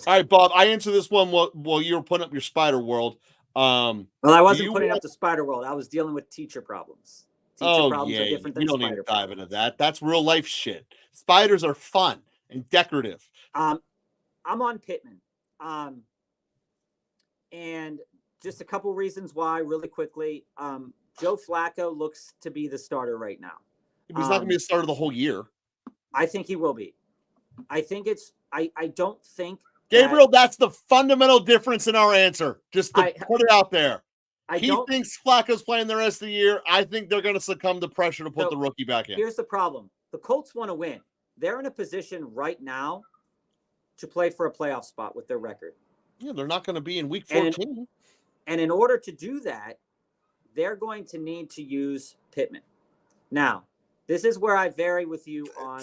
All right, Bob, I answered this one while you were putting up your spider world. Well, I wasn't putting up the spider world. I was dealing with teacher problems. Teacher problems are different than you don't spider need to dive problems. into that. That's real life shit. Spiders are fun and decorative. I'm on Pittman. And just a couple reasons why, really quickly. Joe Flacco looks to be the starter right now. He's not going to be the starter the whole year. I think he will be. I think it's. I don't think. Gabriel, that's the fundamental difference in our answer. Just to put it out there. He thinks Flacco's playing the rest of the year. I think they're going to succumb to pressure to put the rookie back in. Here's the problem. The Colts want to win. They're in a position right now to play for a playoff spot with their record. Yeah, they're not going to be in week 14. And in order to do that, they're going to need to use Pittman. Now, this is where I vary with you on.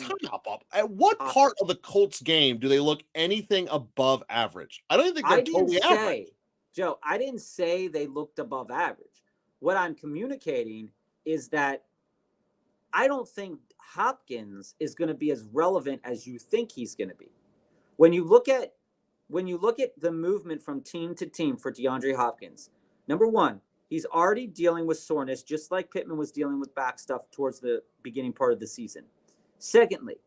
At what part of the Colts game do they look anything above average? I don't think they're totally average. Joe, I didn't say they looked above average. What I'm communicating is that I don't think Hopkins is going to be as relevant as you think he's going to be. When you look at the movement from team to team for DeAndre Hopkins, number one, he's already dealing with soreness, just like Pittman was dealing with back stuff towards the beginning part of the season. Secondly,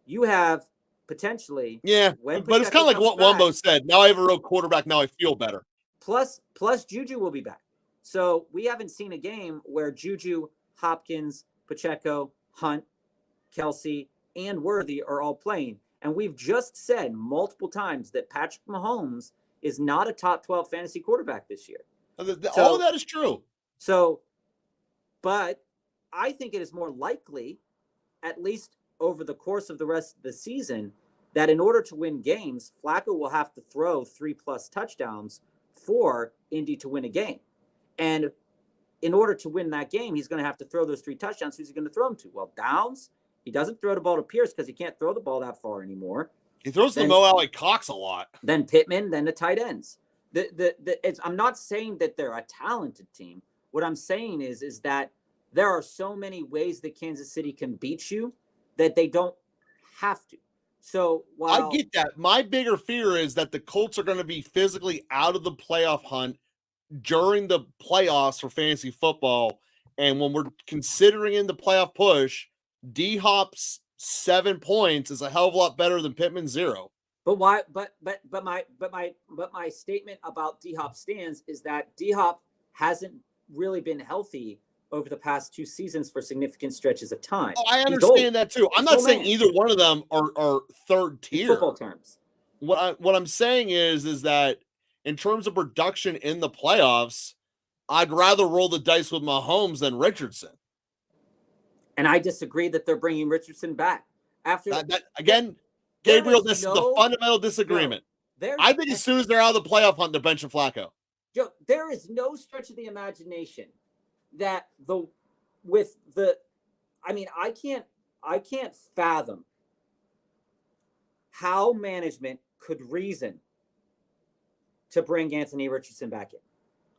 you have potentially. Yeah, but it's kind of like what Wumbo said. Now I have a real quarterback. Now I feel better. Plus Juju will be back. So we haven't seen a game where Juju, Hopkins, Pacheco, Hunt, Kelsey, and Worthy are all playing. And we've just said multiple times that Patrick Mahomes is not a top 12 fantasy quarterback this year. All of that is true. But I think it is more likely, at least over the course of the rest of the season, that in order to win games, Flacco will have to throw 3+ touchdowns for Indy to win a game. And in order to win that game, he's going to have to throw those 3 touchdowns. Who's he going to throw them to? Well, Downs. He doesn't throw the ball to Pierce because he can't throw the ball that far anymore. He throws to Mo Alley Cox a lot. Then Pittman, then the tight ends. I'm not saying that they're a talented team. What I'm saying is that there are so many ways that Kansas City can beat you that they don't have to. So while I get that, my bigger fear is that the Colts are going to be physically out of the playoff hunt during the playoffs for fantasy football. And when we're considering in the playoff push, D-Hop's 7 points is a hell of a lot better than Pittman's 0. But why? But my statement about D-Hop stands is that D-Hop hasn't really been healthy over the past 2 seasons for significant stretches of time. Oh, I understand that too. I'm not saying either one of them are third tier. In football terms. What I'm saying is that in terms of production in the playoffs, I'd rather roll the dice with Mahomes than Richardson. And I disagree that they're bringing Richardson back. After again, Gabriel, this is the fundamental disagreement. I think as soon as they're out of the playoff hunt, they're benching Flacco. Joe, there is no stretch of the imagination that I can't fathom how management could reason to bring Anthony Richardson back in.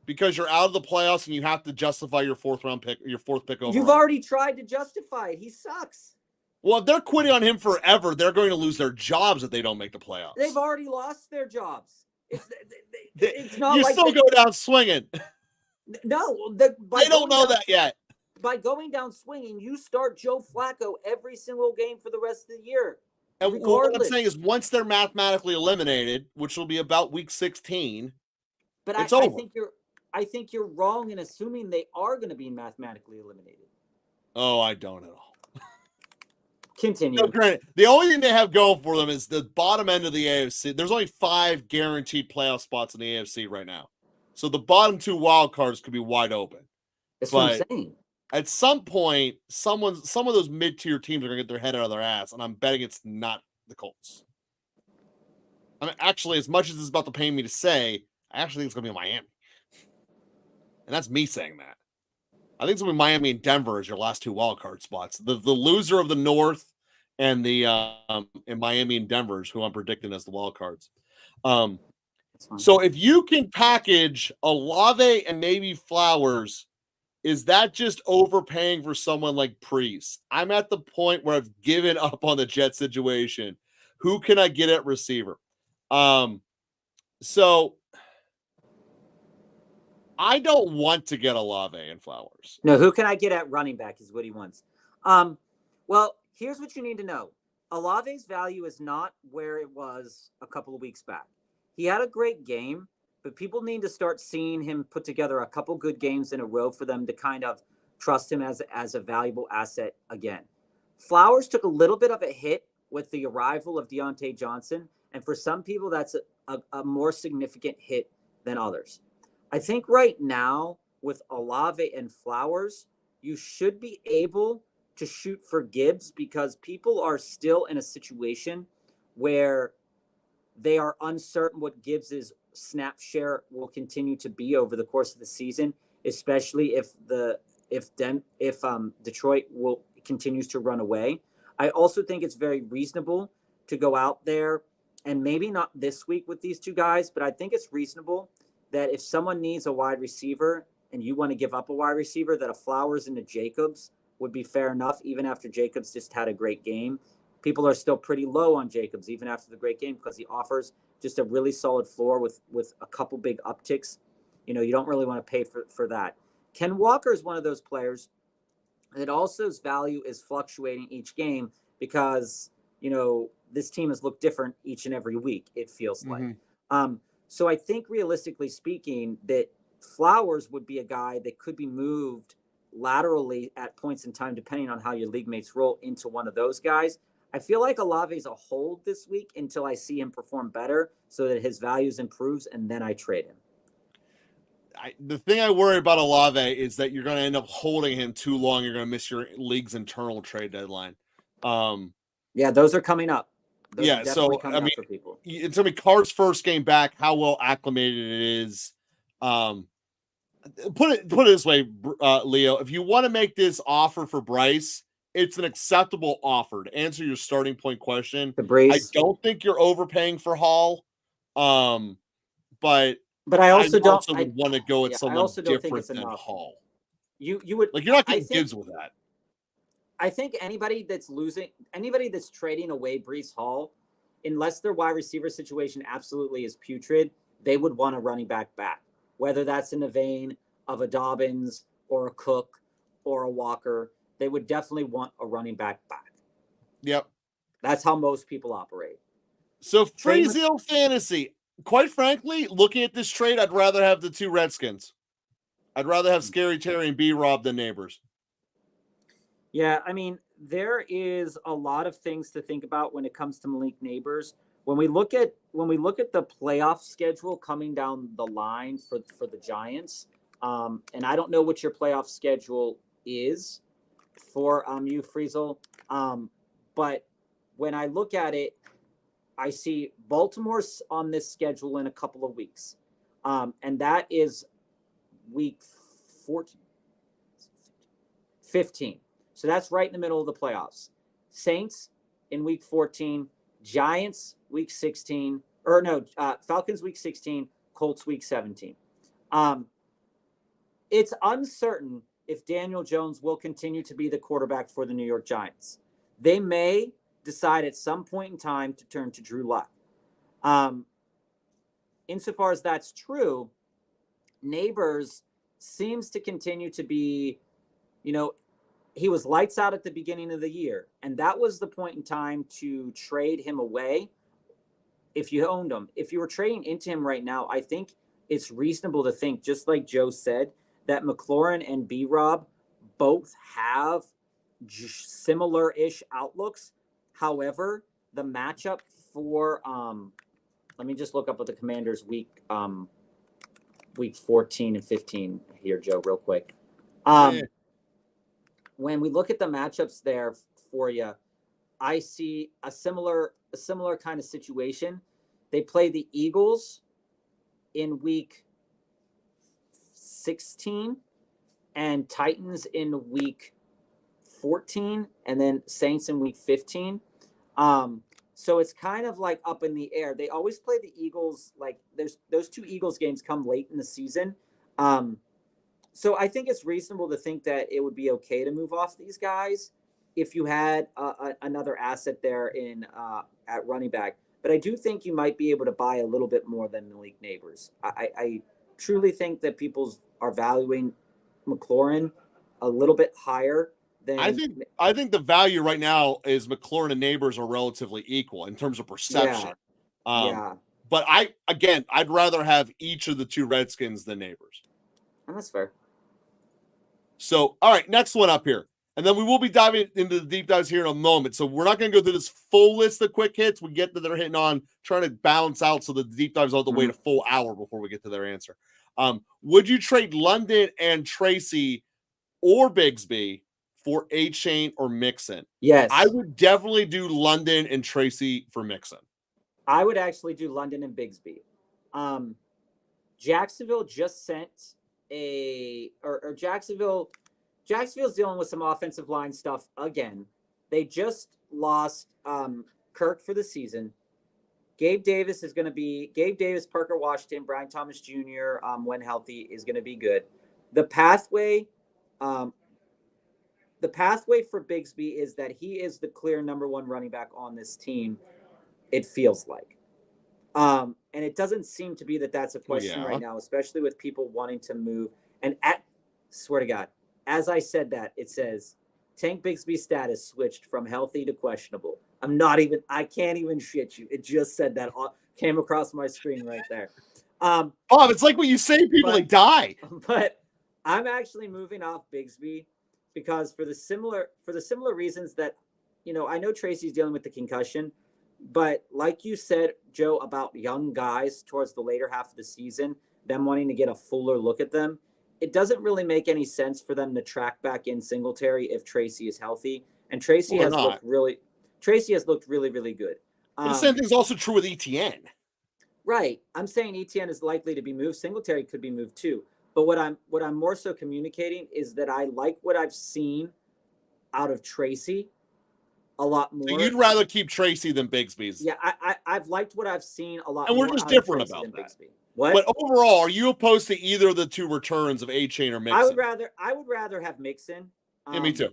Because you're out of the playoffs and you have to justify your 4th pick overall. You've already tried to justify it. He sucks. Well, if they're quitting on him forever, they're going to lose their jobs if they don't make the playoffs. They've already lost their jobs. It's not you like still go down swinging. No, they don't know that yet. By going down swinging, you start Joe Flacco every single game for the rest of the year. And what I'm saying is once they're mathematically eliminated, which will be about week 16, but it's over. I think you're wrong in assuming they are going to be mathematically eliminated. Oh, I don't at all. Continue. No, granted, the only thing they have going for them is the bottom end of the AFC. There's only 5 guaranteed playoff spots in the AFC right now. So the bottom 2 wild cards could be wide open. That's what I'm saying. At some point, some of those mid-tier teams are going to get their head out of their ass, and I'm betting it's not the Colts. I mean, actually, as much as it's about to pain me to say, I actually think it's going to be Miami. And that's me saying that. I think it's going to be Miami and Denver as your last 2 wild card spots. The loser of the North and the and Miami and Denver is who I'm predicting as the wild cards. So if you can package Olave and maybe Flowers is that just overpaying for someone like Priest? I'm at the point where I've given up on the Jet situation. Who can I get at receiver? So I don't want to get Olave and Flowers. No, who can I get at running back is what he wants. Well, here's what you need to know. Olave's value is not where it was a couple of weeks back. He had a great game, but people need to start seeing him put together a couple good games in a row for them to kind of trust him as a valuable asset again. Flowers took a little bit of a hit with the arrival of Deontay Johnson, and for some people, that's a more significant hit than others. I think right now with Olave and Flowers, you should be able to shoot for Gibbs because people are still in a situation where they are uncertain what Gibbs's snap share will continue to be over the course of the season, especially if Detroit will continues to run away. I also think it's very reasonable to go out there and maybe not this week with these two guys, but I think it's reasonable that if someone needs a wide receiver and you want to give up a wide receiver, that a Flowers and a Jacobs would be fair enough, even after Jacobs just had a great game. People are still pretty low on Jacobs, even after the great game, because he offers just a really solid floor with a couple big upticks. You don't really want to pay for that. Ken Walker is one of those players that also his value is fluctuating each game because, this team has looked different each and every week, it feels like. So I think realistically speaking that Flowers would be a guy that could be moved laterally at points in time, depending on how your league mates roll into one of those guys. I feel like Olave's a hold this week until I see him perform better so that his values improves, and then I trade him. The thing I worry about Olave is that you're going to end up holding him too long. You're going to miss your league's internal trade deadline. Yeah, those are coming up. Those yeah, so I mean, for people. It's going to be Carr's first game back. How well acclimated it is. Put it this way, Leo. If you want to make this offer for Bryce, it's an acceptable offer. To answer your starting point question, I don't think you're overpaying for Hall, but I also would want to go with someone different than enough. Hall. You would like you're not getting Gibbs with that. I think anybody that's trading away Breece Hall, unless their wide receiver situation absolutely is putrid, they would want a running back. Whether that's in the vein of a Dobbins or a Cook or a Walker, they would definitely want a running back. Yep. That's how most people operate. So free zeal fantasy. Quite frankly, looking at this trade, I'd rather have the two Redskins. I'd rather have Scary Terry and B-Rob than Neighbors. Yeah, I mean, there is a lot of things to think about when it comes to Malik Neighbors. When we look at the playoff schedule coming down the line for the Giants, and I don't know what your playoff schedule is for you, Friesel, but when I look at it, I see Baltimore's on this schedule in a couple of weeks, and that is week 15. So that's right in the middle of the playoffs. Saints in week 14, Giants week 16, Falcons week 16, Colts week 17. It's uncertain if Daniel Jones will continue to be the quarterback for the New York Giants. They may decide at some point in time to turn to Drew Lock. Insofar as that's true, Neighbors seems to continue to be, he was lights out at the beginning of the year, and that was the point in time to trade him away if you owned him. If you were trading into him right now, I think it's reasonable to think, just like Joe said, that McLaurin and B-Rob both have similar-ish outlooks. However, the matchup for let me just look up what the Commanders week 14 and 15 here, Joe, real quick. When we look at the matchups there for you, I see a similar kind of situation. They play the Eagles in week 16 and Titans in week 14, and then Saints in week 15. So it's kind of like up in the air. They always play the Eagles, like there's those two Eagles games come late in the season. So I think it's reasonable to think that it would be okay to move off these guys if you had another asset there in at running back. But I do think you might be able to buy a little bit more than Malik Neighbors. I truly think that people are valuing McLaurin a little bit higher than. I think the value right now is McLaurin and Neighbors are relatively equal in terms of perception. Yeah. But I'd rather have each of the two Redskins than Neighbors. And that's fair. So, all right, next one up here. And then we will be diving into the deep dives here in a moment. So we're not going to go through this full list of quick hits. We get that they're hitting on, trying to balance out so that the deep dives all the way to full hour before we get to their answer. Would you trade London and Tracy or Bigsby for A-Chain or Mixon? Yes. I would definitely do London and Tracy for Mixon. I would actually do London and Bigsby. Jacksonville just sent Jacksonville's dealing with some offensive line stuff again. They just lost Kirk for the season. Gabe Davis, Parker Washington, Brian Thomas Jr., when healthy, is going to be good. The pathway for Bigsby is that he is the clear number one running back on this team, it feels like. And it doesn't seem to be that that's a question right now, especially with people wanting to move. And swear to God, as I said that, it says Tank Bigsby's status switched from healthy to questionable. I can't even shit you. It just said that, came across my screen right there. Bob, it's like when you say people, they die. But I'm actually moving off Bigsby because for the similar reasons that, I know Tracy's dealing with the concussion, but like you said, Joe, about young guys towards the later half of the season, them wanting to get a fuller look at them, it doesn't really make any sense for them to track back in Singletary if Tracy is healthy. And Tracy has looked really, really good. But the same thing's also true with ETN. Right. I'm saying ETN is likely to be moved. Singletary could be moved too. But what I'm more so communicating is that I like what I've seen out of Tracy a lot more. So you'd rather keep Tracy than Bigsby's. Yeah, I've liked what I've seen a lot more. And we're just different about that. Bigsby. What? But overall, are you opposed to either of the two returns of A-Chain or Mixon? I would rather have Mixon. Yeah, me too.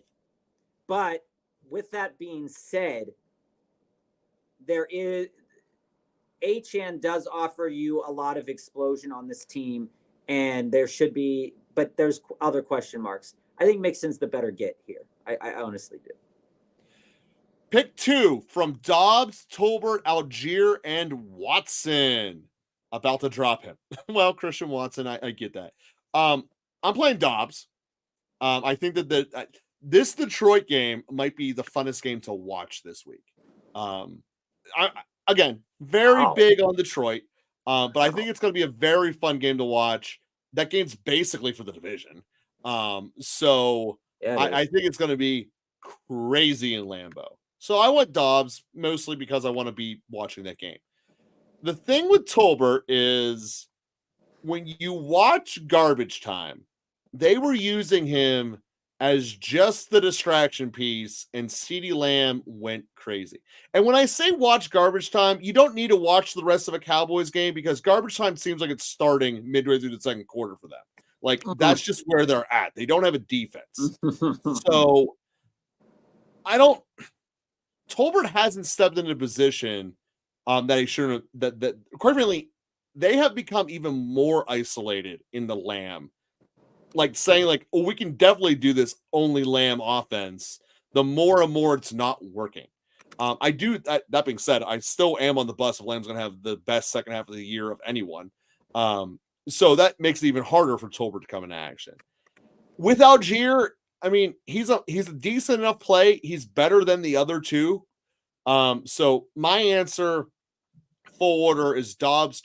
But with that being said, there is A-Chan does offer you a lot of explosion on this team, and there's other question marks. I think Mixon's the better get here. I honestly do. Pick 2 from Dobbs, Tolbert, Algier, and Watson. About to drop him. Well, Christian Watson, I get that. I'm playing Dobbs. I think that this Detroit game might be the funnest game to watch this week. Again, very big on Detroit, but I think it's going to be a very fun game to watch. That game's basically for the division. So I think it's going to be crazy in Lambeau. So I want Dobbs mostly because I want to be watching that game. The thing with Tolbert is when you watch Garbage Time, they were using him as just the distraction piece, and CeeDee Lamb went crazy. And when I say watch Garbage Time, you don't need to watch the rest of a Cowboys game because Garbage Time seems like it's starting midway through the second quarter for them. Like, that's just where they're at. They don't have a defense. So, Tolbert hasn't stepped into a position that he shouldn't have, that quite frankly, they have become even more isolated in the Lamb. Like saying like, oh, we can definitely do this only Lamb offense. The more and more it's not working. That being said, I still am on the bus of Lamb's going to have the best second half of the year of anyone. So that makes it even harder for Tolbert to come into action. With Algier, I mean, he's a decent enough play. He's better than the other two. So my answer, full order, is Dobbs,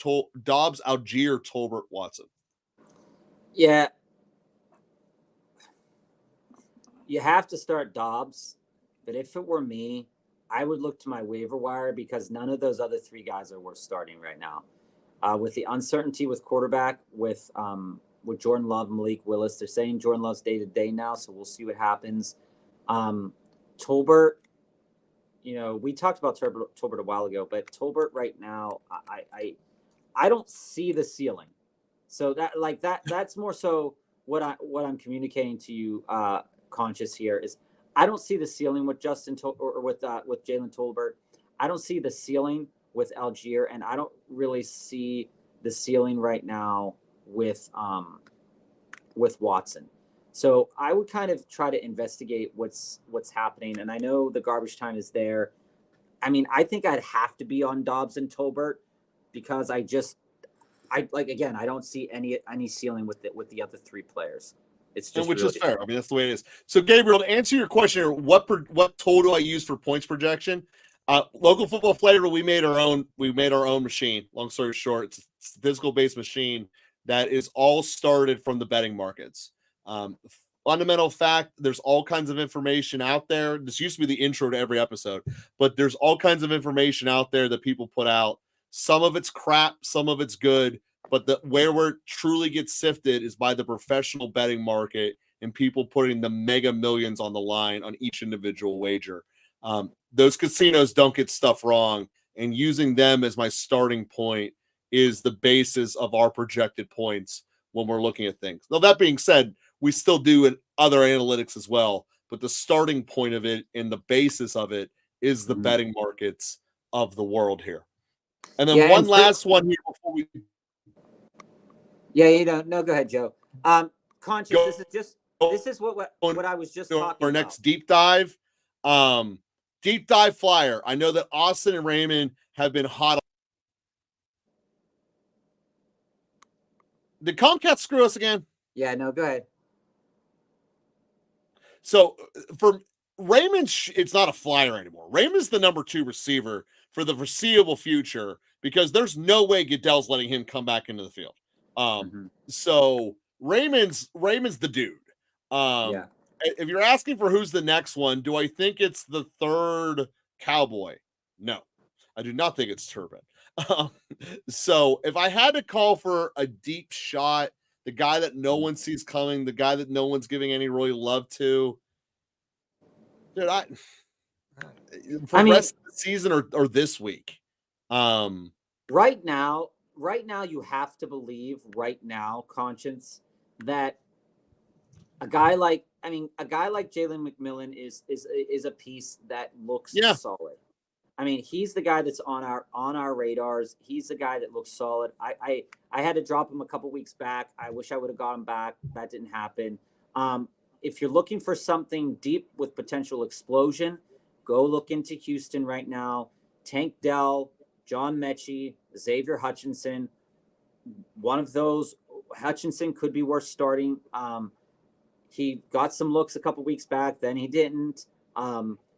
Algier, Tolbert, Watson. Yeah. You have to start Dobbs, but if it were me, I would look to my waiver wire because none of those other three guys are worth starting right now. With the uncertainty with quarterback, with Jordan Love, Malik Willis, they're saying Jordan Love's day-to-day now, so we'll see what happens. Tolbert, we talked about Tolbert a while ago, but Tolbert right now, I don't see the ceiling. So that's more so what I'm communicating to you, conscious here, is I don't see the ceiling with or with Jalen Tolbert. I don't see the ceiling with Algier, and I don't really see the ceiling right now with Watson. So I would kind of try to investigate what's happening. And I know the garbage time is there. I mean, I think I'd have to be on Dobbs and Tolbert because I don't see any ceiling with the other three players. It's just which really is fair. I mean, that's the way it is. So, Gabriel, to answer your question here, what total I use for points projection? Local football flavor, we made our own machine. Long story short, it's a statistical based machine that is all started from the betting markets. Fundamental fact, there's all kinds of information out there. This used to be the intro to every episode, but there's all kinds of information out there that people put out. Some of it's crap, some of it's good, but where it truly gets sifted is by the professional betting market and people putting the mega millions on the line on each individual wager. Those casinos don't get stuff wrong, and using them as my starting point is the basis of our projected points when we're looking at things. Now, that being said, we still do other analytics as well, but the starting point of it and the basis of it is the betting markets of the world here. And then one last one here before we. Yeah, no, go ahead, Joe. Conscious, this is what I was just talking about. Our next deep dive. Deep dive flyer. I know that Austin and Raymond have been hot. Did Comcast screw us again? Yeah, no, go ahead. So for Raymond, it's not a flyer anymore. Raymond's the number 2 receiver for the foreseeable future because there's no way Goodell's letting him come back into the field. So Raymond's the dude. Yeah. If you're asking for who's the next one, do I think it's the third Cowboy? No, I do not think it's Turbin. So if I had to call for a deep shot, the guy that no one sees coming, the guy that no one's giving any really love to, dude, the rest of the season or this week. Right now, you have to believe Conscience, that a guy like Jalen McMillan is a piece that looks solid. I mean, he's the guy that's on our radars. He's the guy that looks solid. I had to drop him a couple weeks back. I wish I would have got him back. That didn't happen. If you're looking for something deep with potential explosion, go look into Houston right now. Tank Dell, John Mechie, Xavier Hutchinson. One of those, Hutchinson could be worth starting. He got some looks a couple weeks back, then he didn't.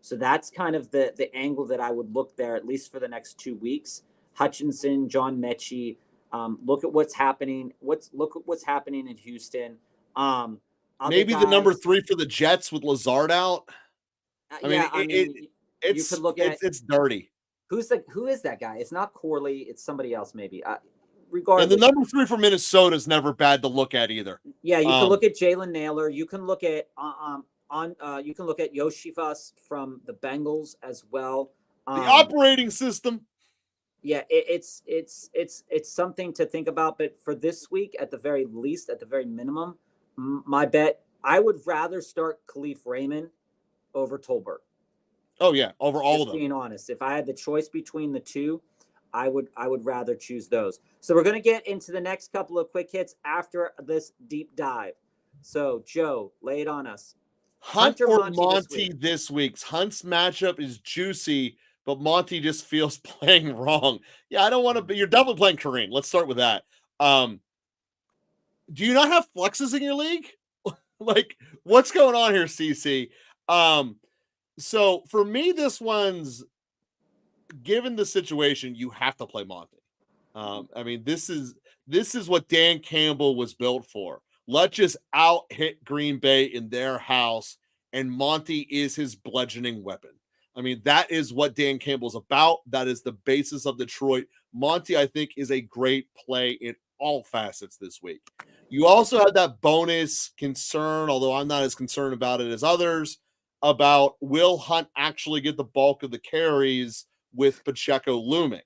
So that's kind of the angle that I would look there, at least for the next 2 weeks. Hutchinson, John Mechie. Look at what's happening. Look at what's happening in Houston. Maybe the number 3 for the Jets with Lazard out. It's dirty. Who is that guy? It's not Corley. It's somebody else, maybe. Regardless, and the number 3 for Minnesota is never bad to look at either. Yeah, you can look at Jalen Naylor. You can look at you can look at Yoshifas from the Bengals as well. The operating system. Yeah, it's something to think about. But for this week, at the very least, at the very minimum, my bet, I would rather start Khalif Raymond over Tolbert. Oh yeah, over all of them. Being honest, if I had the choice between the two, I would rather choose those. So we're going to get into the next couple of quick hits after this deep dive. So Joe, lay it on us. Hunt or Monty this week. Hunt's matchup is juicy, but Monty just feels playing wrong. Yeah, I don't want to be. You're definitely playing Kareem. Let's start with that. Do you not have flexes in your league? Like, what's going on here, CC? So for me, this one's, given the situation, you have to play Monty. I mean, this is what Dan Campbell was built for. Let's just out hit Green Bay in their house, and Monty is his bludgeoning weapon. I mean, that is what Dan Campbell's about. That is the basis of Detroit. Monty, I think, is a great play in all facets this week. You also have that bonus concern, although I'm not as concerned about it as others, about will Hunt actually get the bulk of the carries with Pacheco looming.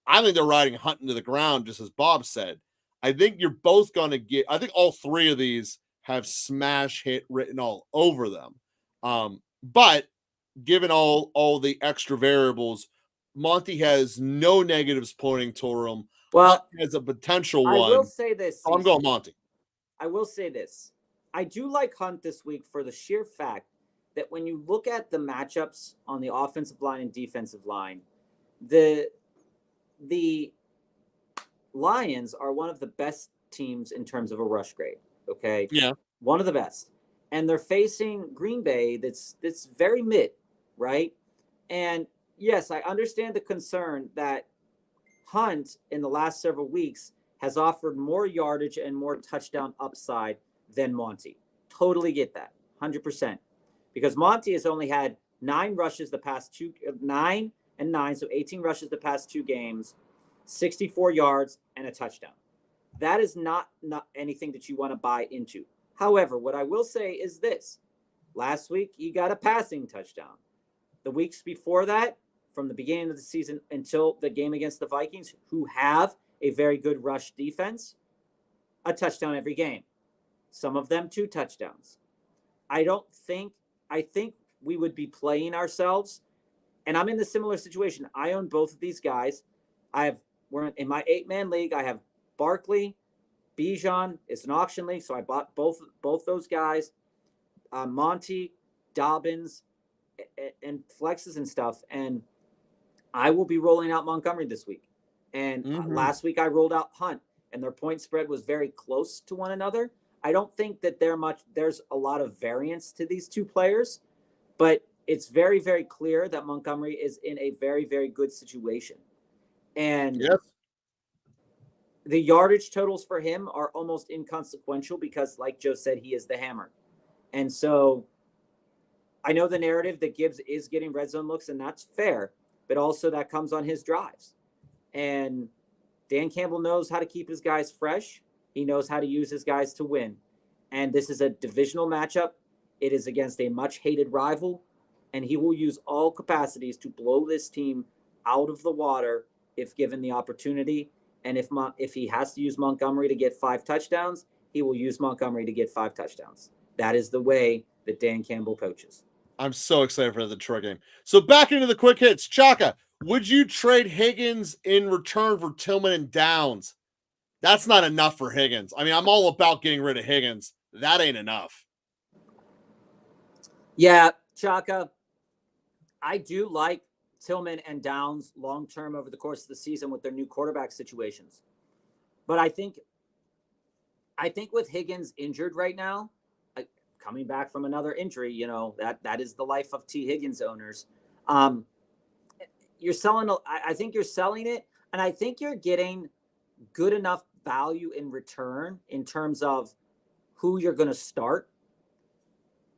I think they're riding Hunt into the ground, just as Bob said. I think you're both going to get, I think all three of these have smash hit written all over them. But given all the extra variables, Monty has no negatives pointing to him. Hunt Well, has a potential I will one. say this. I'm going Monty. I will say this. I do like Hunt this week for the sheer fact that when you look at the matchups on the offensive line and defensive line, the Lions are one of the best teams in terms of a rush grade. Okay, Yeah. one of the best, and they're facing Green Bay. That's very mid, right? And yes, I understand the concern that Hunt in the last several weeks has offered more yardage and more touchdown upside than Monty. Totally get that, 100%. Because Monty has only had 9 rushes the past 9 and 9, so 18 rushes the past 2 games, 64 yards and a touchdown. That is not anything that you want to buy into. However, what I will say is this. Last week, he got a passing touchdown. The weeks before that, from the beginning of the season until the game against the Vikings, who have a very good rush defense, a touchdown every game. Some of them 2 touchdowns. I think we would be playing ourselves. And I'm in the similar situation. I own both of these guys. We're in my 8-man league. I have Barkley, Bijan. It's an auction league, so I bought both those guys. Monty, Dobbins, and flexes and stuff. And I will be rolling out Montgomery this week. And last week I rolled out Hunt, and their point spread was very close to one another. I don't think that there's a lot of variance to these 2 players, but it's very, very clear that Montgomery is in a very, very good situation. And yes, the yardage totals for him are almost inconsequential because, like Joe said, he is the hammer. And so I know the narrative that Gibbs is getting red zone looks, and that's fair, but also that comes on his drives. And Dan Campbell knows how to keep his guys fresh. He knows how to use his guys to win. And this is a divisional matchup. It is against a much hated rival, and he will use all capacities to blow this team out of the water if given the opportunity. And if he has to use Montgomery to get 5 touchdowns, he will use Montgomery to get 5 touchdowns. That is the way that Dan Campbell coaches. I'm so excited for the Detroit game. So back into the quick hits. Chaka, would you trade Higgins in return for Tillman and Downs? That's not enough for Higgins. I mean, I'm all about getting rid of Higgins. That ain't enough. Yeah, Chaka, I do like Tillman and Downs long-term over the course of the season with their new quarterback situations. But I think with Higgins injured right now, coming back from another injury, that is the life of T. Higgins owners. You're selling. I think you're selling it, and I think you're getting good enough value in return in terms of who you're going to start,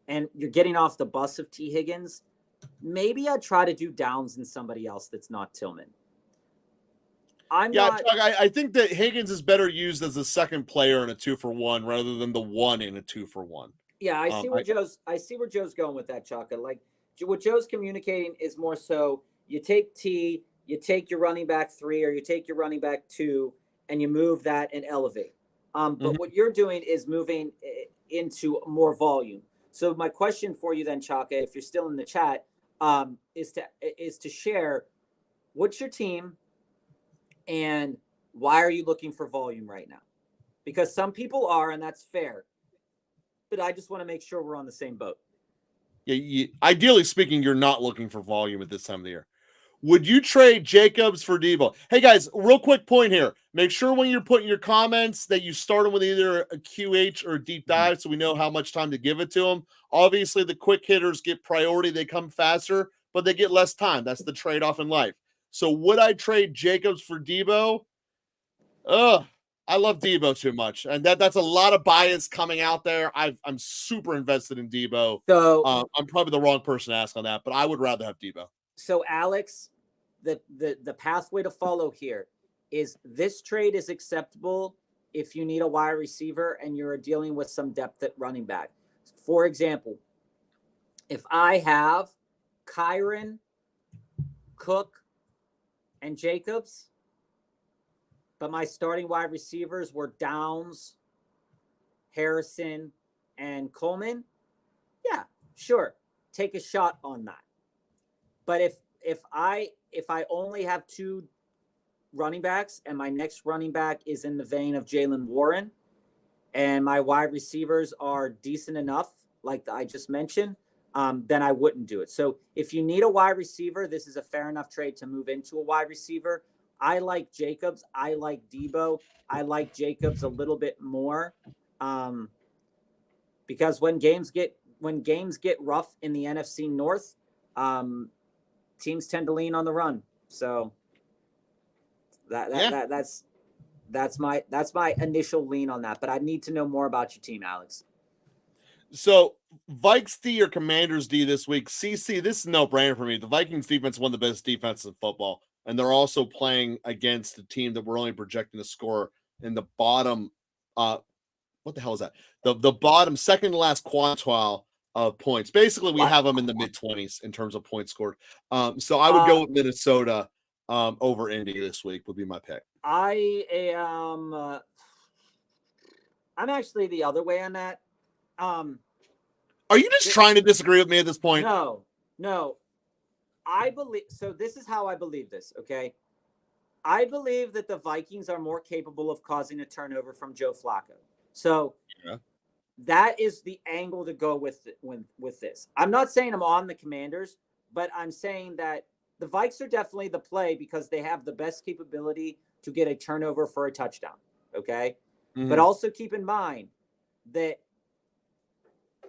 and you're getting off the bus of T. Higgins. Maybe I'd try to do Downs and somebody else that's not Tillman. I think that Higgins is better used as a second player in a 2-for-1 rather than the 1 in a 2-for-1. Yeah, I see where Joe's going with that, Chaka. Like what Joe's communicating is more so you take T, you take your running back 3 or you take your running back 2 and you move that and elevate. But what you're doing is moving into more volume. So my question for you then, Chaka, if you're still in the chat, is to share what's your team and why are you looking for volume right now? Because some people are, and that's fair. But I just want to make sure we're on the same boat. Yeah, ideally speaking, you're not looking for volume at this time of the year. Would you trade Jacobs for Debo? Hey, guys, real quick point here. Make sure when you're putting your comments that you start them with either a QH or a deep dive so we know how much time to give it to them. Obviously, the quick hitters get priority. They come faster, but they get less time. That's the trade-off in life. So would I trade Jacobs for Debo? I love Debo too much, and that's a lot of bias coming out there. I'm super invested in Debo. So I'm probably the wrong person to ask on that, but I would rather have Debo. So Alex, the pathway to follow here is this trade is acceptable if you need a wide receiver and you're dealing with some depth at running back. For example, if I have Kyron, Cook, and Jacobs, but my starting wide receivers were Downs, Harrison, and Coleman, yeah, sure, take a shot on that. But if I only have 2 running backs and my next running back is in the vein of Jaylen Warren, and my wide receivers are decent enough, like I just mentioned, then I wouldn't do it. So if you need a wide receiver, this is a fair enough trade to move into a wide receiver. I like Jacobs. I like Debo. I like Jacobs a little bit more, because when games get rough in the NFC North, teams tend to lean on the run. So that's my initial lean on that. But I need to know more about your team, Alex. So Vikes D or Commanders D this week. CC, this is no brainer for me. The Vikings defense is one of the best defenses in football, and they're also playing against a team that we're only projecting to score in the bottom. What the hell is that? The bottom second to last quintile of points. Basically, we have them in the mid-20s in terms of points scored. So I would go with Minnesota over Indy this week would be my pick. I am. I'm actually the other way on that. Are you just trying to disagree with me at this point? No. I believe so. This is how I believe this. Okay, I believe that the Vikings are more capable of causing a turnover from Joe Flacco. So that is the angle to go with this. I'm not saying I'm on the Commanders, but I'm saying that the Vikes are definitely the play because they have the best capability to get a turnover for a touchdown. Okay, but also keep in mind that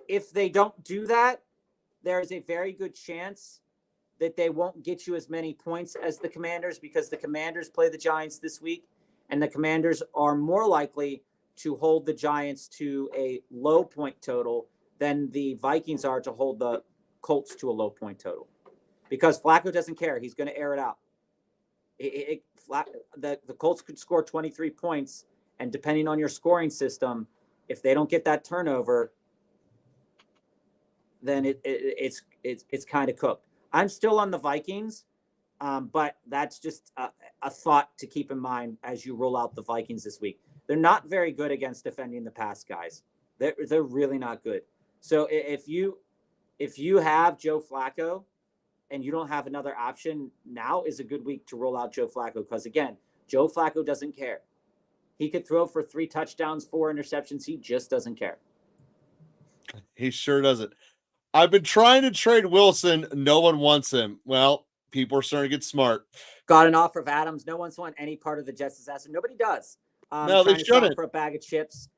if they don't do that, there is a very good chance that they won't get you as many points as the Commanders, because the Commanders play the Giants this week, and the Commanders are more likely to hold the Giants to a low point total than the Vikings are to hold the Colts to a low point total, because Flacco doesn't care. He's going to air it out. The Colts could score 23 points, and depending on your scoring system, if they don't get that turnover, then it's kind of cooked. I'm still on the Vikings, but that's just a thought to keep in mind as you roll out the Vikings this week. They're not very good against defending the pass, guys. They're really not good. So if you have Joe Flacco and you don't have another option, now is a good week to roll out Joe Flacco, because again, Joe Flacco doesn't care. He could throw for 3 touchdowns, 4 interceptions. He just doesn't care. He sure doesn't. I've been trying to trade Wilson. No one wants him. Well, people are starting to get smart. Got an offer of Adams. No one's won any part of the Jets disaster. Nobody does. No, they shouldn't. For a bag of chips.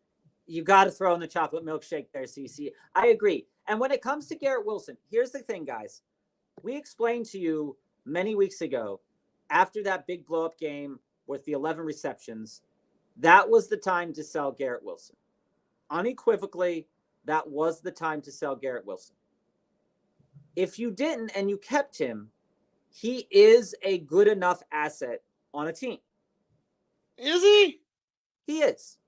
You got to throw in the chocolate milkshake there, CC. I agree. And when it comes to Garrett Wilson, here's the thing, guys. We explained to you many weeks ago, after that big blow-up game with the 11 receptions, that was the time to sell Garrett Wilson. Unequivocally, that was the time to sell Garrett Wilson. If you didn't and you kept him, he is a good enough asset on a team. Is he? He is.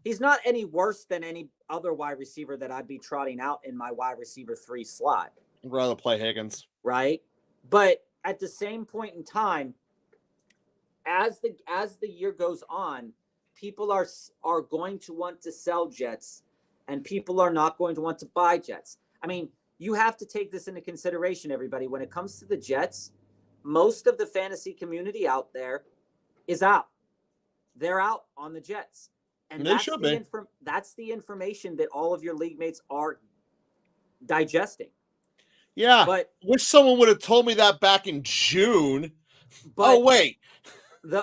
He's not any worse than any other wide receiver that I'd be trotting out in my wide receiver 3 slot. I'd rather play Higgins. Right? But at the same point in time, as the year goes on, people are going to want to sell Jets, and people are not going to want to buy Jets. I mean, you have to take this into consideration, everybody. When it comes to the Jets, most of the fantasy community out there is out. They're out on the Jets. And that's the information that all of your league mates are digesting. Yeah, but wish someone would have told me that back in June. But wait,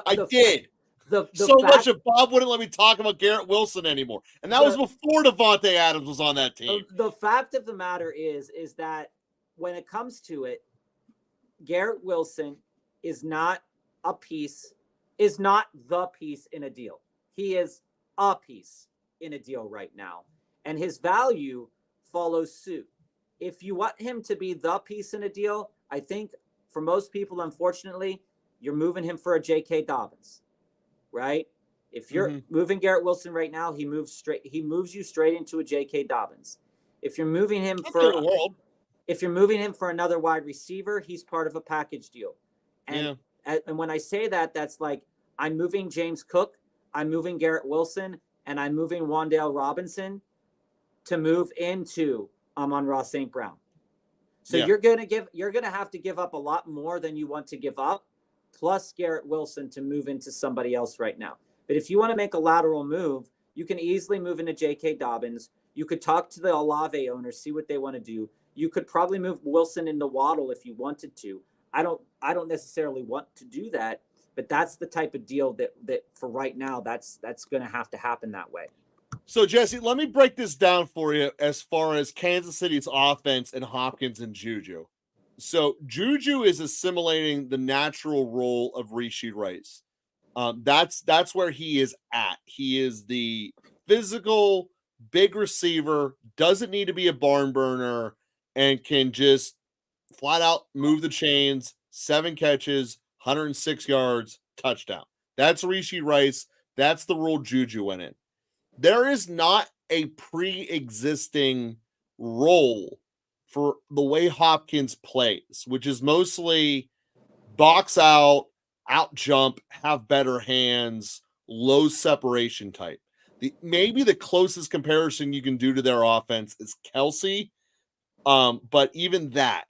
I did. Much that Bob wouldn't let me talk about Garrett Wilson anymore. And that was before Devontae Adams was on that team. The fact of the matter is that when it comes to it, Garrett Wilson is not the piece in a deal. He is a piece in a deal right now. And his value follows suit. If you want him to be the piece in a deal, I think for most people, unfortunately, you're moving him for a J.K. Dobbins. Right? If you're moving Garrett Wilson right now, he moves you straight into a J.K. Dobbins. If you're moving him for another wide receiver, he's part of a package deal. And when I say that, that's like I'm moving James Cook, I'm moving Garrett Wilson, and I'm moving Wan'Dale Robinson. to move into Amon-Ra St. Brown. So Yeah. you're gonna have to give up a lot more than you want to give up, plus Garrett Wilson to move into somebody else right now. But if you want to make a lateral move, you can easily move into J.K. Dobbins. You could talk to the Olave owners, see what they want to do. You could probably move Wilson into Waddle if you wanted to. I don't necessarily want to do that, but that's the type of deal that for right now, that's going to have to happen that way. So, Jesse, let me break this down for you as far as Kansas City's offense and Hopkins and Juju. So, Juju is assimilating the natural role of Rashee Rice. That's where he is at. He is the physical, big receiver, doesn't need to be a barn burner, and can just flat out move the chains, 7 catches, 106 yards, touchdown. That's Rashee Rice. That's the role Juju went in. There is not a pre-existing role for the way Hopkins plays, which is mostly box out jump, have better hands, low separation type. Maybe the closest comparison you can do to their offense is Kelsey, but even that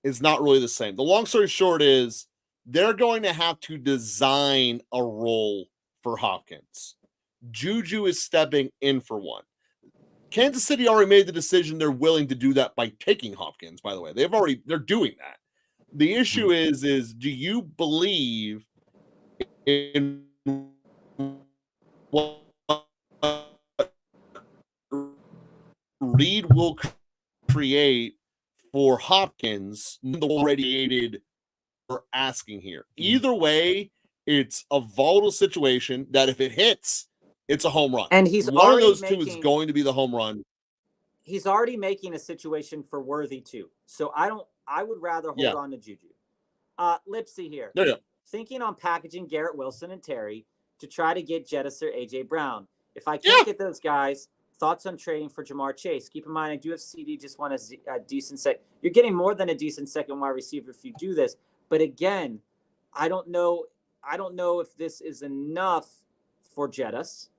is not really the same. The long story short is they're going to have to design a role for Hopkins. Juju is stepping in for one. Kansas City already made the decision they're willing to do that by taking Hopkins, by the way. They're doing that. The issue is do you believe in what Reed will create for Hopkins, the radiated we're asking here? Either way, it's a volatile situation that if it hits, it's a home run. And he's one of already those two is going to be the home run. He's already making a situation for Worthy too. So I would rather hold on to Juju. Lipsy here. Yeah. Thinking on packaging Garrett Wilson and Terry to try to get Jettis or AJ Brown. If I can't get those guys, thoughts on trading for Jamar Chase? Keep in mind, I do have CD, just want a decent second. You're getting more than a decent second wide receiver if you do this. But again, I don't know if this is enough for Jettis.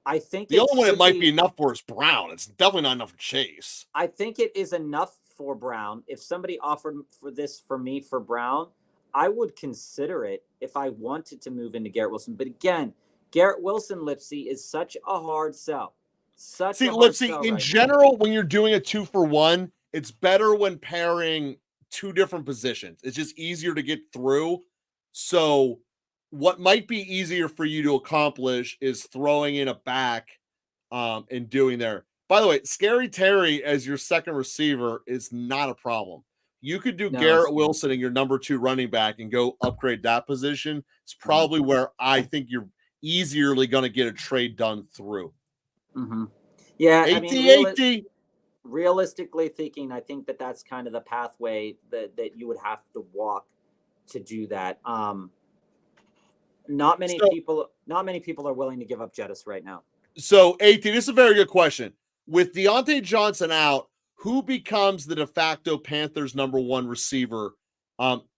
I think the only one it might be enough for is Brown. It's definitely not enough for Chase. I think it is enough for Brown. If somebody offered for this for me for Brown, I would consider it if I wanted to move into Garrett Wilson. But again, Garrett Wilson, Lipsy, is such a hard sell. Lipsy, in general, when you're doing a 2-for-1, it's better when pairing two different positions. It's just easier to get through. So what might be easier for you to accomplish is throwing in a back and doing there. By the way, Scary Terry as your second receiver is not a problem. You could do Garrett Wilson and your number 2 running back and go upgrade that position. It's probably where I think you're easierly going to get a trade done through. Mm-hmm. Yeah, 80. Realistically thinking, I think that's kind of the pathway that you would have to walk to do that. Not many people are willing to give up Jettis right now. So, AT, this is a very good question. With Deontay Johnson out, who becomes the de facto Panthers number 1 receiver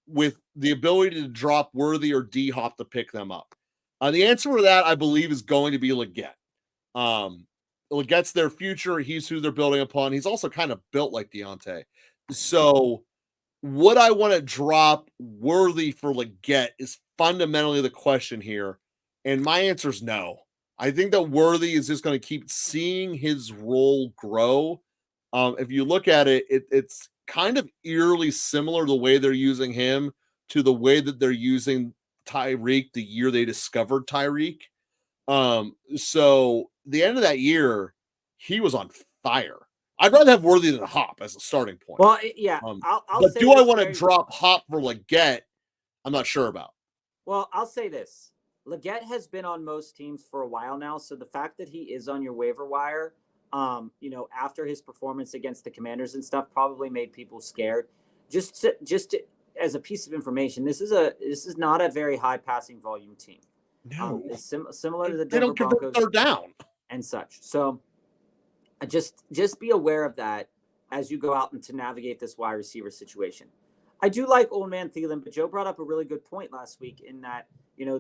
with the ability to drop Worthy or D-Hop to pick them up? The answer for that, I believe, is going to be Leggett. Leggett's their future. He's who they're building upon. He's also kind of built like Deontay. So would I want to drop Worthy for Leggett is fundamentally the question here. And my answer is no. I think that Worthy is just going to keep seeing his role grow. If you look at it, it's kind of eerily similar the way they're using him to the way that they're using Tyreek the year they discovered Tyreek. So the end of that year, he was on fire. I'd rather have Worthy than Hop as a starting point. Well, yeah. But do I want to drop Hop for Leggett? I'm not sure about. Well, I'll say this. Leggett has been on most teams for a while now. So the fact that he is on your waiver wire, after his performance against the Commanders and stuff probably made people scared. Just as a piece of information, this is not a very high passing volume team. No, it's similar to the Denver Broncos. They're down and such. So just be aware of that as you go out and to navigate this wide receiver situation. I do like old man Thielen, but Joe brought up a really good point last week in that,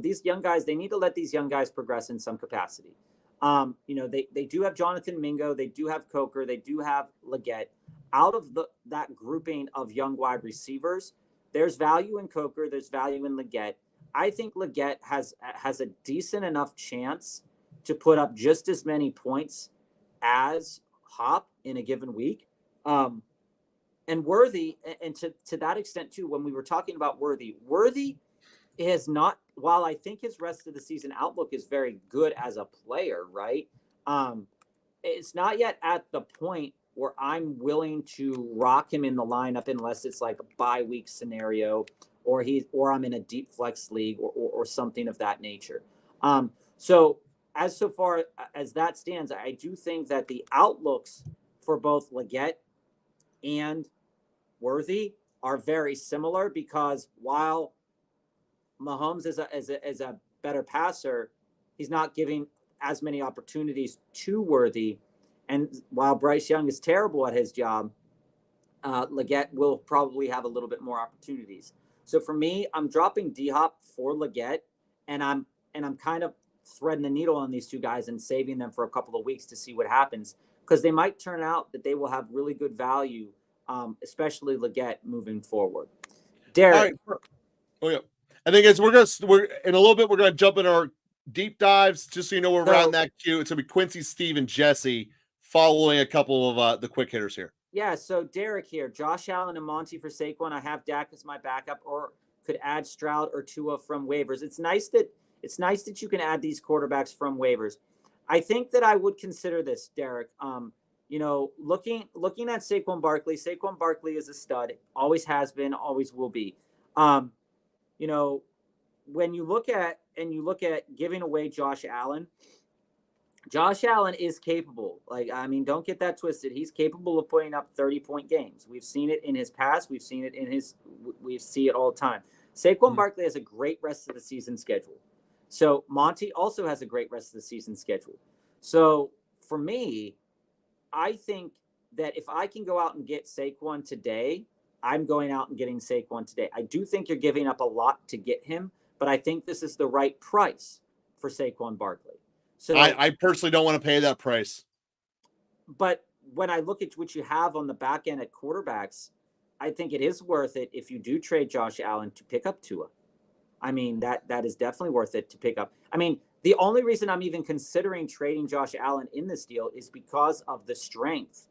these young guys, they need to let these young guys progress in some capacity. They do have Jonathan Mingo. They do have Coker. They do have Leggett. Out of that grouping of young wide receivers, there's value in Coker. There's value in Leggett. I think Leggett has a decent enough chance to put up just as many points as Hop in a given week. And Worthy, and to that extent too, when we were talking about Worthy is not, while I think his rest of the season outlook is very good as a player, right? It's not yet at the point where I'm willing to rock him in the lineup unless it's like a bye week scenario or I'm in a deep flex league or something of that nature. So far as that stands, I do think that the outlooks for both Leggett and Worthy are very similar, because while Mahomes is a better passer, he's not giving as many opportunities to Worthy. And while Bryce Young is terrible at his job, Leggett will probably have a little bit more opportunities. So for me, I'm dropping D-Hop for Leggett, and I'm kind of threading the needle on these two guys and saving them for a couple of weeks to see what happens, because they might turn out that they will have really good value, especially Leggett moving forward. Derek. All right. Oh yeah. I think we're in a little bit, we're gonna jump in our deep dives, just so you know we're around that queue. It's gonna be Quincy, Steve, and Jesse, following a couple of the quick hitters here. Yeah, so Derek here, Josh Allen and Monty for Saquon. I have Dak as my backup, or could add Stroud or Tua from waivers. It's nice that you can add these quarterbacks from waivers. I think that I would consider this, Derek. Looking at Saquon Barkley. Saquon Barkley is a stud, always has been, always will be. When you look at giving away Josh Allen is capable. Don't get that twisted. He's capable of putting up 30-point games. We've seen it in his past. We see it all the time. Saquon Barkley has a great rest of the season schedule. So Monty also has a great rest of the season schedule. So for me, I think that if I can go out and get Saquon today, I'm going out and getting Saquon today. I do think you're giving up a lot to get him, but I think this is the right price for Saquon Barkley. So I personally don't want to pay that price. But when I look at what you have on the back end at quarterbacks, I think it is worth it if you do trade Josh Allen to pick up Tua. That is definitely worth it to pick up. The only reason I'm even considering trading Josh Allen in this deal is because of the strength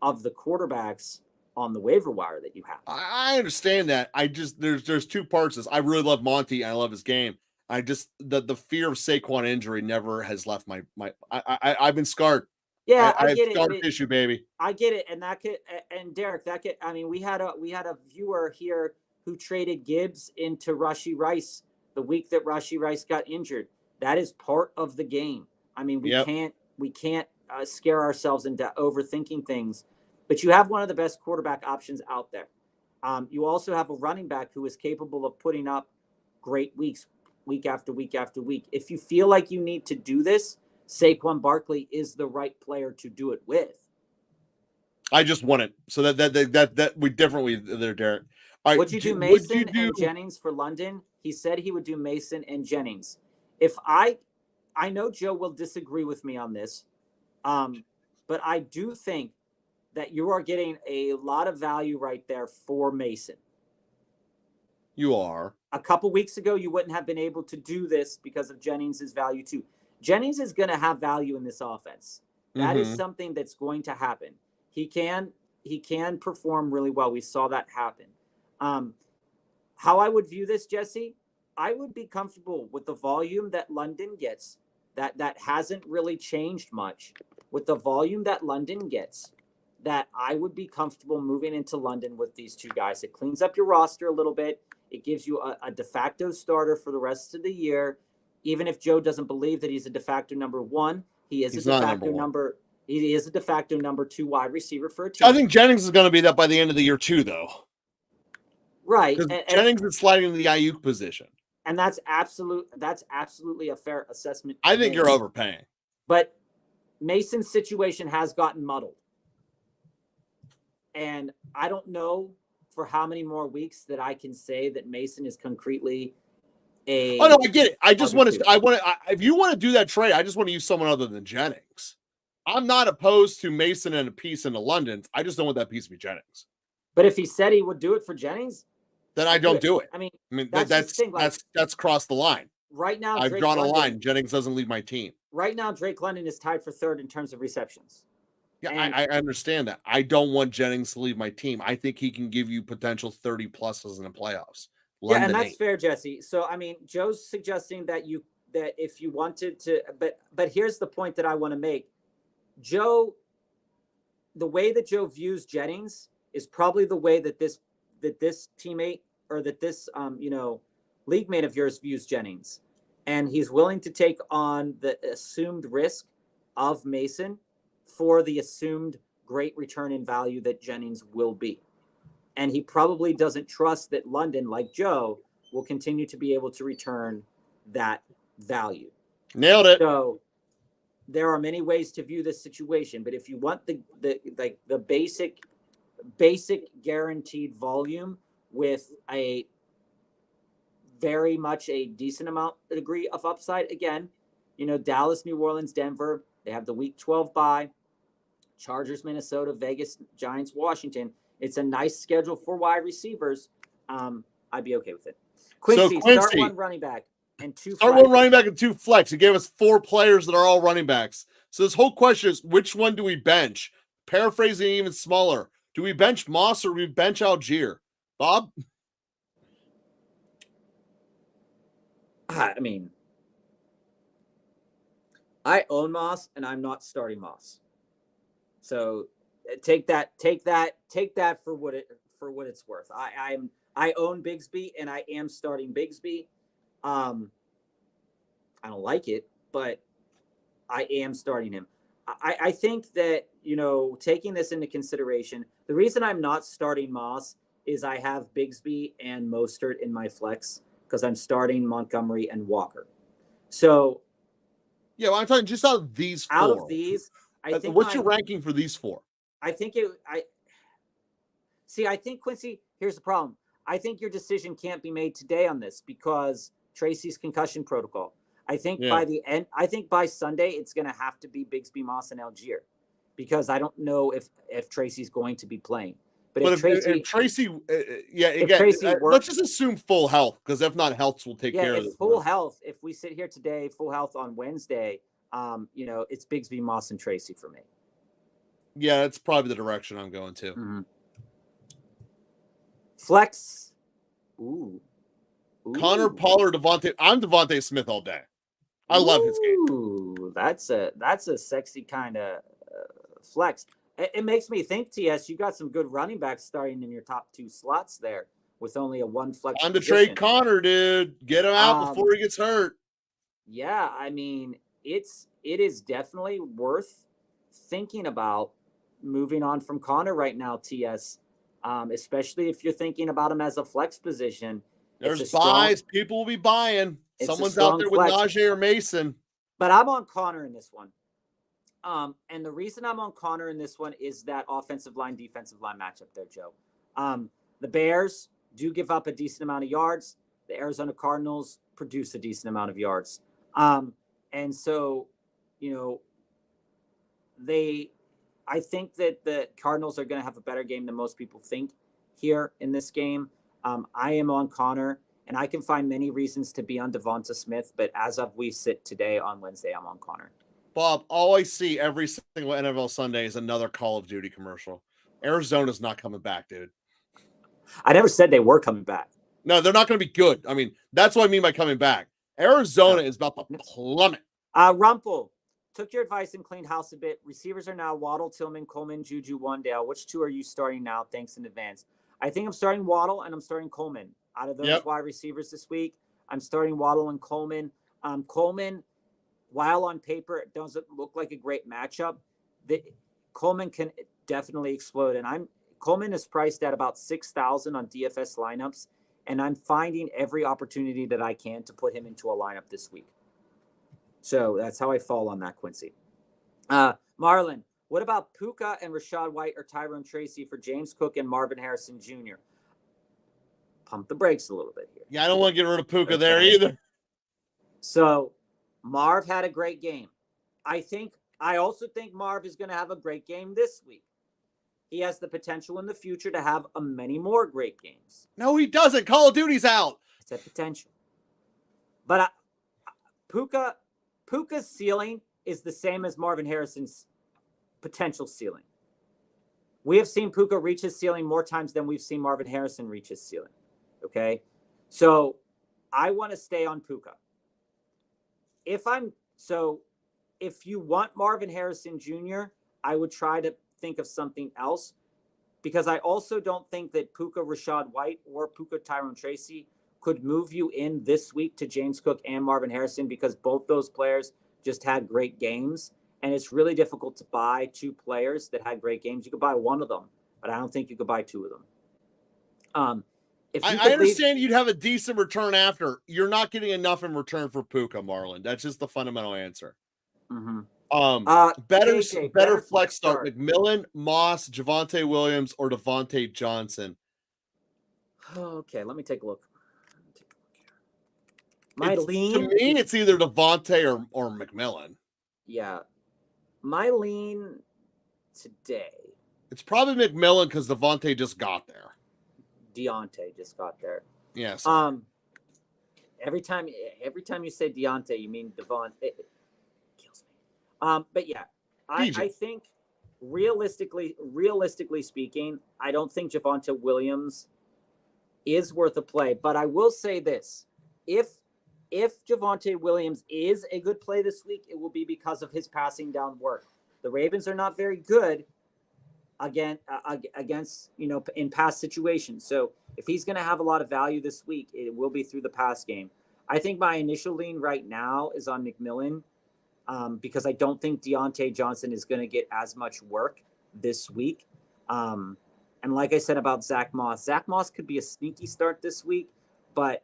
of the quarterbacks on the waiver wire that you have. I understand that. There's two parts to this. I really love Monty and I love his game. I just the fear of Saquon injury never has left my I've been scarred. Yeah, I get it. Scar tissue, baby. I get it, and Derek, we had a viewer here who traded Gibbs into Rashee Rice the week that Rashee Rice got injured. That is part of the game. We can't scare ourselves into overthinking things. But you have one of the best quarterback options out there. You also have a running back who is capable of putting up great weeks, week after week after week. If you feel like you need to do this, Saquon Barkley is the right player to do it with. I just want it. So that we differently there, Derek. All right, would you do Mason and Jennings for London? He said he would do Mason and Jennings. If I know Joe will disagree with me on this, but I do think that you are getting a lot of value right there for Mason. You are. A couple weeks ago, you wouldn't have been able to do this because of Jennings' value too. Jennings is going to have value in this offense. That is something that's going to happen. He can perform really well. We saw that happen. How I would view this, Jesse, I would be comfortable with the volume that London gets. That hasn't really changed much. With the volume that London gets, that I would be comfortable moving into London with these two guys. It cleans up your roster a little bit. It gives you a de facto starter for the rest of the year. Even if Joe doesn't believe that he's a de facto number one, he's a de facto number two wide receiver for a team. I think Jennings is going to be that by the end of the year too, though. Right. Jennings is sliding into the Ayuk position. And that's absolutely a fair assessment. I think you're overpaying. But Mason's situation has gotten muddled. And I don't know for how many more weeks that I can say that Mason is concretely Oh no, I get it. I just want RB2. to. If you want to do that trade, I just want to use someone other than Jennings. I'm not opposed to Mason and a piece into London. I just don't want that piece to be Jennings. But if he said he would do it for Jennings, then I don't do it. I mean, that's crossed the line. Right now, I've drawn a line. Jennings doesn't leave my team. Right now, Drake London is tied for third in terms of receptions. Yeah, I understand that. I don't want Jennings to leave my team. I think he can give you potential 30 pluses in the playoffs. London, yeah, and that's fair, Jesse. So I mean, Joe's suggesting that if you wanted to, but here's the point that I want to make. Joe, the way that Joe views Jennings is probably the way that this teammate or that this league mate of yours views Jennings. And he's willing to take on the assumed risk of Mason for the assumed great return in value that Jennings will be. And he probably doesn't trust that London, like Joe, will continue to be able to return that value. Nailed it. So there are many ways to view this situation, but if you want the basic guaranteed volume with a very much a decent degree of upside, again, Dallas, New Orleans, Denver, they have the week 12 bye, Chargers, Minnesota, Vegas, Giants, Washington. It's a nice schedule for wide receivers. I'd be okay with it. Quincy, start one running back and two flex. Start one running back and two flex. He gave us 4 players that are all running backs. So this whole question is, which one do we bench? Paraphrasing even smaller. Do we bench Moss or do we bench Algier? Bob? I mean, I own Moss and I'm not starting Moss. So take that for what it's worth. I own Bigsby and I am starting Bigsby. I don't like it, but I am starting him. I think that, taking this into consideration, the reason I'm not starting Moss is I have Bigsby and Mostert in my flex because I'm starting Montgomery and Walker. So, yeah, well, I'm talking just out of these 4. Out of these, I think. What's your ranking for these 4? I think Quincy, here's the problem. I think your decision can't be made today on this because Tracy's concussion protocol. I think by Sunday, it's going to have to be Bigsby, Moss, and Algier because I don't know if Tracy's going to be playing. But if Tracy, let's just assume full health because if not, health will take care of it. Full health. If we sit here today, full health on Wednesday, it's Bigsby, Moss, and Tracy for me. Yeah, that's probably the direction I'm going to. Mm-hmm. Flex. Ooh. Connor, Pollard, Devontae. I'm Devontae Smith all day. I love his game. Ooh, that's a sexy kind of flex. It makes me think, TS, you got some good running backs starting in your top 2 slots there with only a 1 flex. Time to trade Connor, dude. Get him out before he gets hurt. Yeah, I mean, it is definitely worth thinking about moving on from Connor right now, TS, especially if you're thinking about him as a flex position. There's buys. People will be buying. Someone's out there with Najee or Mason. But I'm on Connor in this one. And the reason I'm on Connor in this one is that offensive line, defensive line matchup there, Joe. The Bears do give up a decent amount of yards. The Arizona Cardinals produce a decent amount of yards. And so, I think that the Cardinals are going to have a better game than most people think here in this game. I am on Connor, and I can find many reasons to be on Devonta Smith, but as of we sit today on Wednesday, I'm on Connor. Bob, all I see every single NFL Sunday is another Call of Duty commercial. Arizona's not coming back, dude. I never said they were coming back. No, they're not going to be good. I mean, that's what I mean by coming back. Arizona is about to plummet. Rumpel, took your advice and cleaned house a bit. Receivers are now Waddle, Tillman, Coleman, Juju, Wandale. Which 2 are you starting now? Thanks in advance. I think I'm starting Waddle and I'm starting Coleman. Out of those wide receivers this week, I'm starting Waddle and Coleman. Coleman, while on paper it doesn't look like a great matchup, Coleman can definitely explode. And Coleman is priced at about 6,000 on DFS lineups, and I'm finding every opportunity that I can to put him into a lineup this week. So that's how I fall on that, Quincy. Marlon, what about Puka and Rashad White or Tyrone Tracy for James Cook and Marvin Harrison Jr.? pump the brakes a little bit here. Yeah, I don't want to get rid of Puka there either. So Marv had a great game. I also think Marv is going to have a great game this week. He has the potential in the future to have many more great games. No, he doesn't. Call of Duty's out. It's a potential. But Puka's ceiling is the same as Marvin Harrison's potential ceiling. We have seen Puka reach his ceiling more times than we've seen Marvin Harrison reach his ceiling. Okay? So I want to stay on Puka. If you want Marvin Harrison Jr., I would try to think of something else, because I also don't think that Puka Rashad White or Puka Tyrone Tracy could move you in this week to James Cook and Marvin Harrison, because both those players just had great games. And it's really difficult to buy two players that had great games. You could buy one of them, but I don't think you could buy two of them. I understand you'd have a decent return after. You're not getting enough in return for Puka, Marlon. That's just the fundamental answer. Mm-hmm. Better KJ, better flex start. McMillan, Moss, Javonte Williams, or Devontae Johnson. Okay, let me take a look. To me, it's either Devontae or McMillan. Yeah. My lean today. It's probably McMillan because Devontae just got there. Deontay just got there. Yes. Every time you say Deontay, you mean Devon. It kills me. But yeah, I think realistically speaking, I don't think Javonte Williams is worth a play. But I will say this: if Javonte Williams is a good play this week, it will be because of his passing down work. The Ravens are not very good against, in pass situations. So if he's going to have a lot of value this week, it will be through the pass game. I think my initial lean right now is on McMillan, because I don't think Deontay Johnson is going to get as much work this week. And like I said about Zach Moss could be a sneaky start this week, but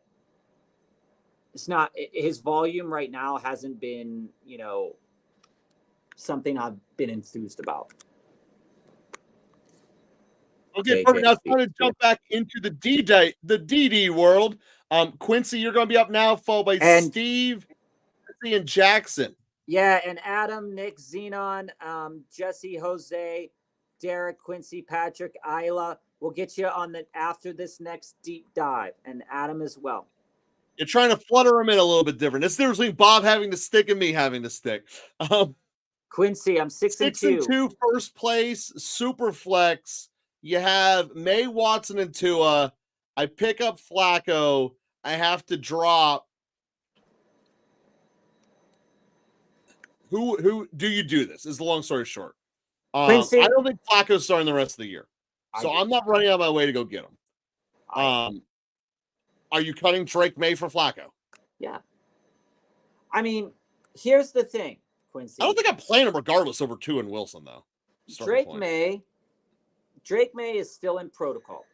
it's not. His volume right now hasn't been, something I've been enthused about. Okay, perfect. Now it's time to jump back into the DD world. Quincy, you're going to be up now, followed by Steve, Quincy, and Jackson. Yeah, and Adam, Nick, Xenon, Jesse, Jose, Derek, Quincy, Patrick, Isla. We'll get you on after this next deep dive, and Adam as well. You're trying to flutter them in a little bit different. It's the difference between Bob having the stick and me having the stick. Quincy, I'm 6-2. First place, super flex. You have May, Watson, and Tua. I pick up Flacco. I have to drop. Who do you do this? Is the long story short. Quincy, I don't think Flacco's starting the rest of the year, so I'm not running out of my way to go get him. Are you cutting Drake May for Flacco? Yeah. I mean, here's the thing, Quincy. I don't think I'm playing him regardless over Tua and Wilson, though. Drake May is still in protocol,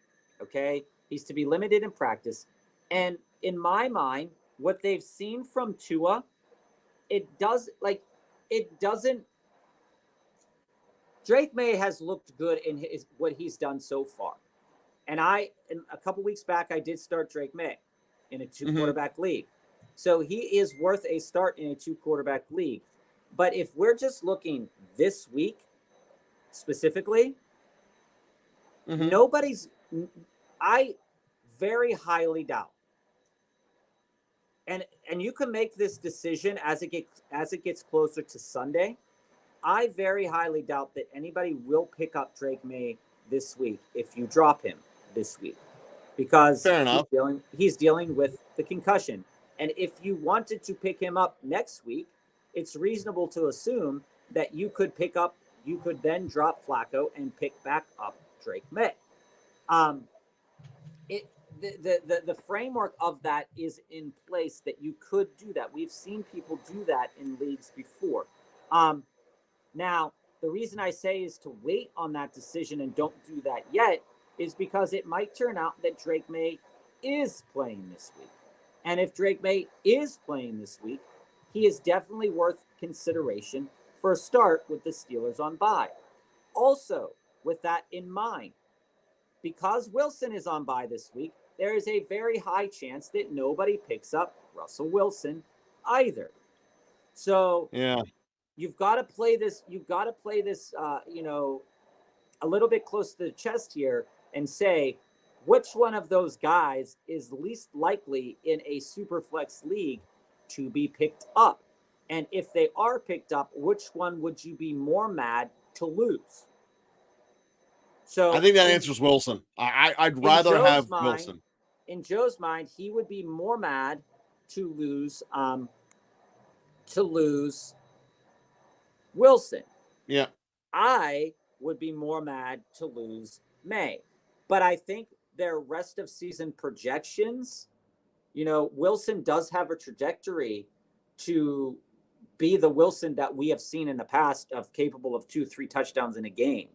okay? He's to be limited in practice. And in my mind, what they've seen from Tua, Drake May has looked good in what he's done so far. And a couple weeks back, I did start Drake May in a 2-quarterback league. So he is worth a start in a 2-quarterback league. But if we're just looking this week specifically, I very highly doubt. And you can make this decision as it gets closer to Sunday. I very highly doubt that anybody will pick up Drake May this week if you drop him this week, because he's dealing with the concussion. And if you wanted to pick him up next week, it's reasonable to assume that you could then drop Flacco and pick back up Drake May. The framework of that is in place that you could do that. We've seen people do that in leagues before. Now, the reason I say is to wait on that decision and don't do that yet is because it might turn out that Drake May is playing this week. And if Drake May is playing this week, he is definitely worth consideration for a start with the Steelers on bye. Also, with that in mind, because Wilson is on bye this week, there is a very high chance that nobody picks up Russell Wilson either. So Yeah. you've got to play this. You've got to play this. A little bit close to the chest here and say which one of those guys is least likely in a super flex league to be picked up. And if they are picked up, which one would you be more mad to lose? So I think that answers Wilson. I'd rather have Wilson. In Joe's mind, he would be more mad to lose Wilson. Yeah. I would be more mad to lose May. But I think their rest of season projections, Wilson does have a trajectory to be the Wilson that we have seen in the past of capable of 2-3 touchdowns in a game.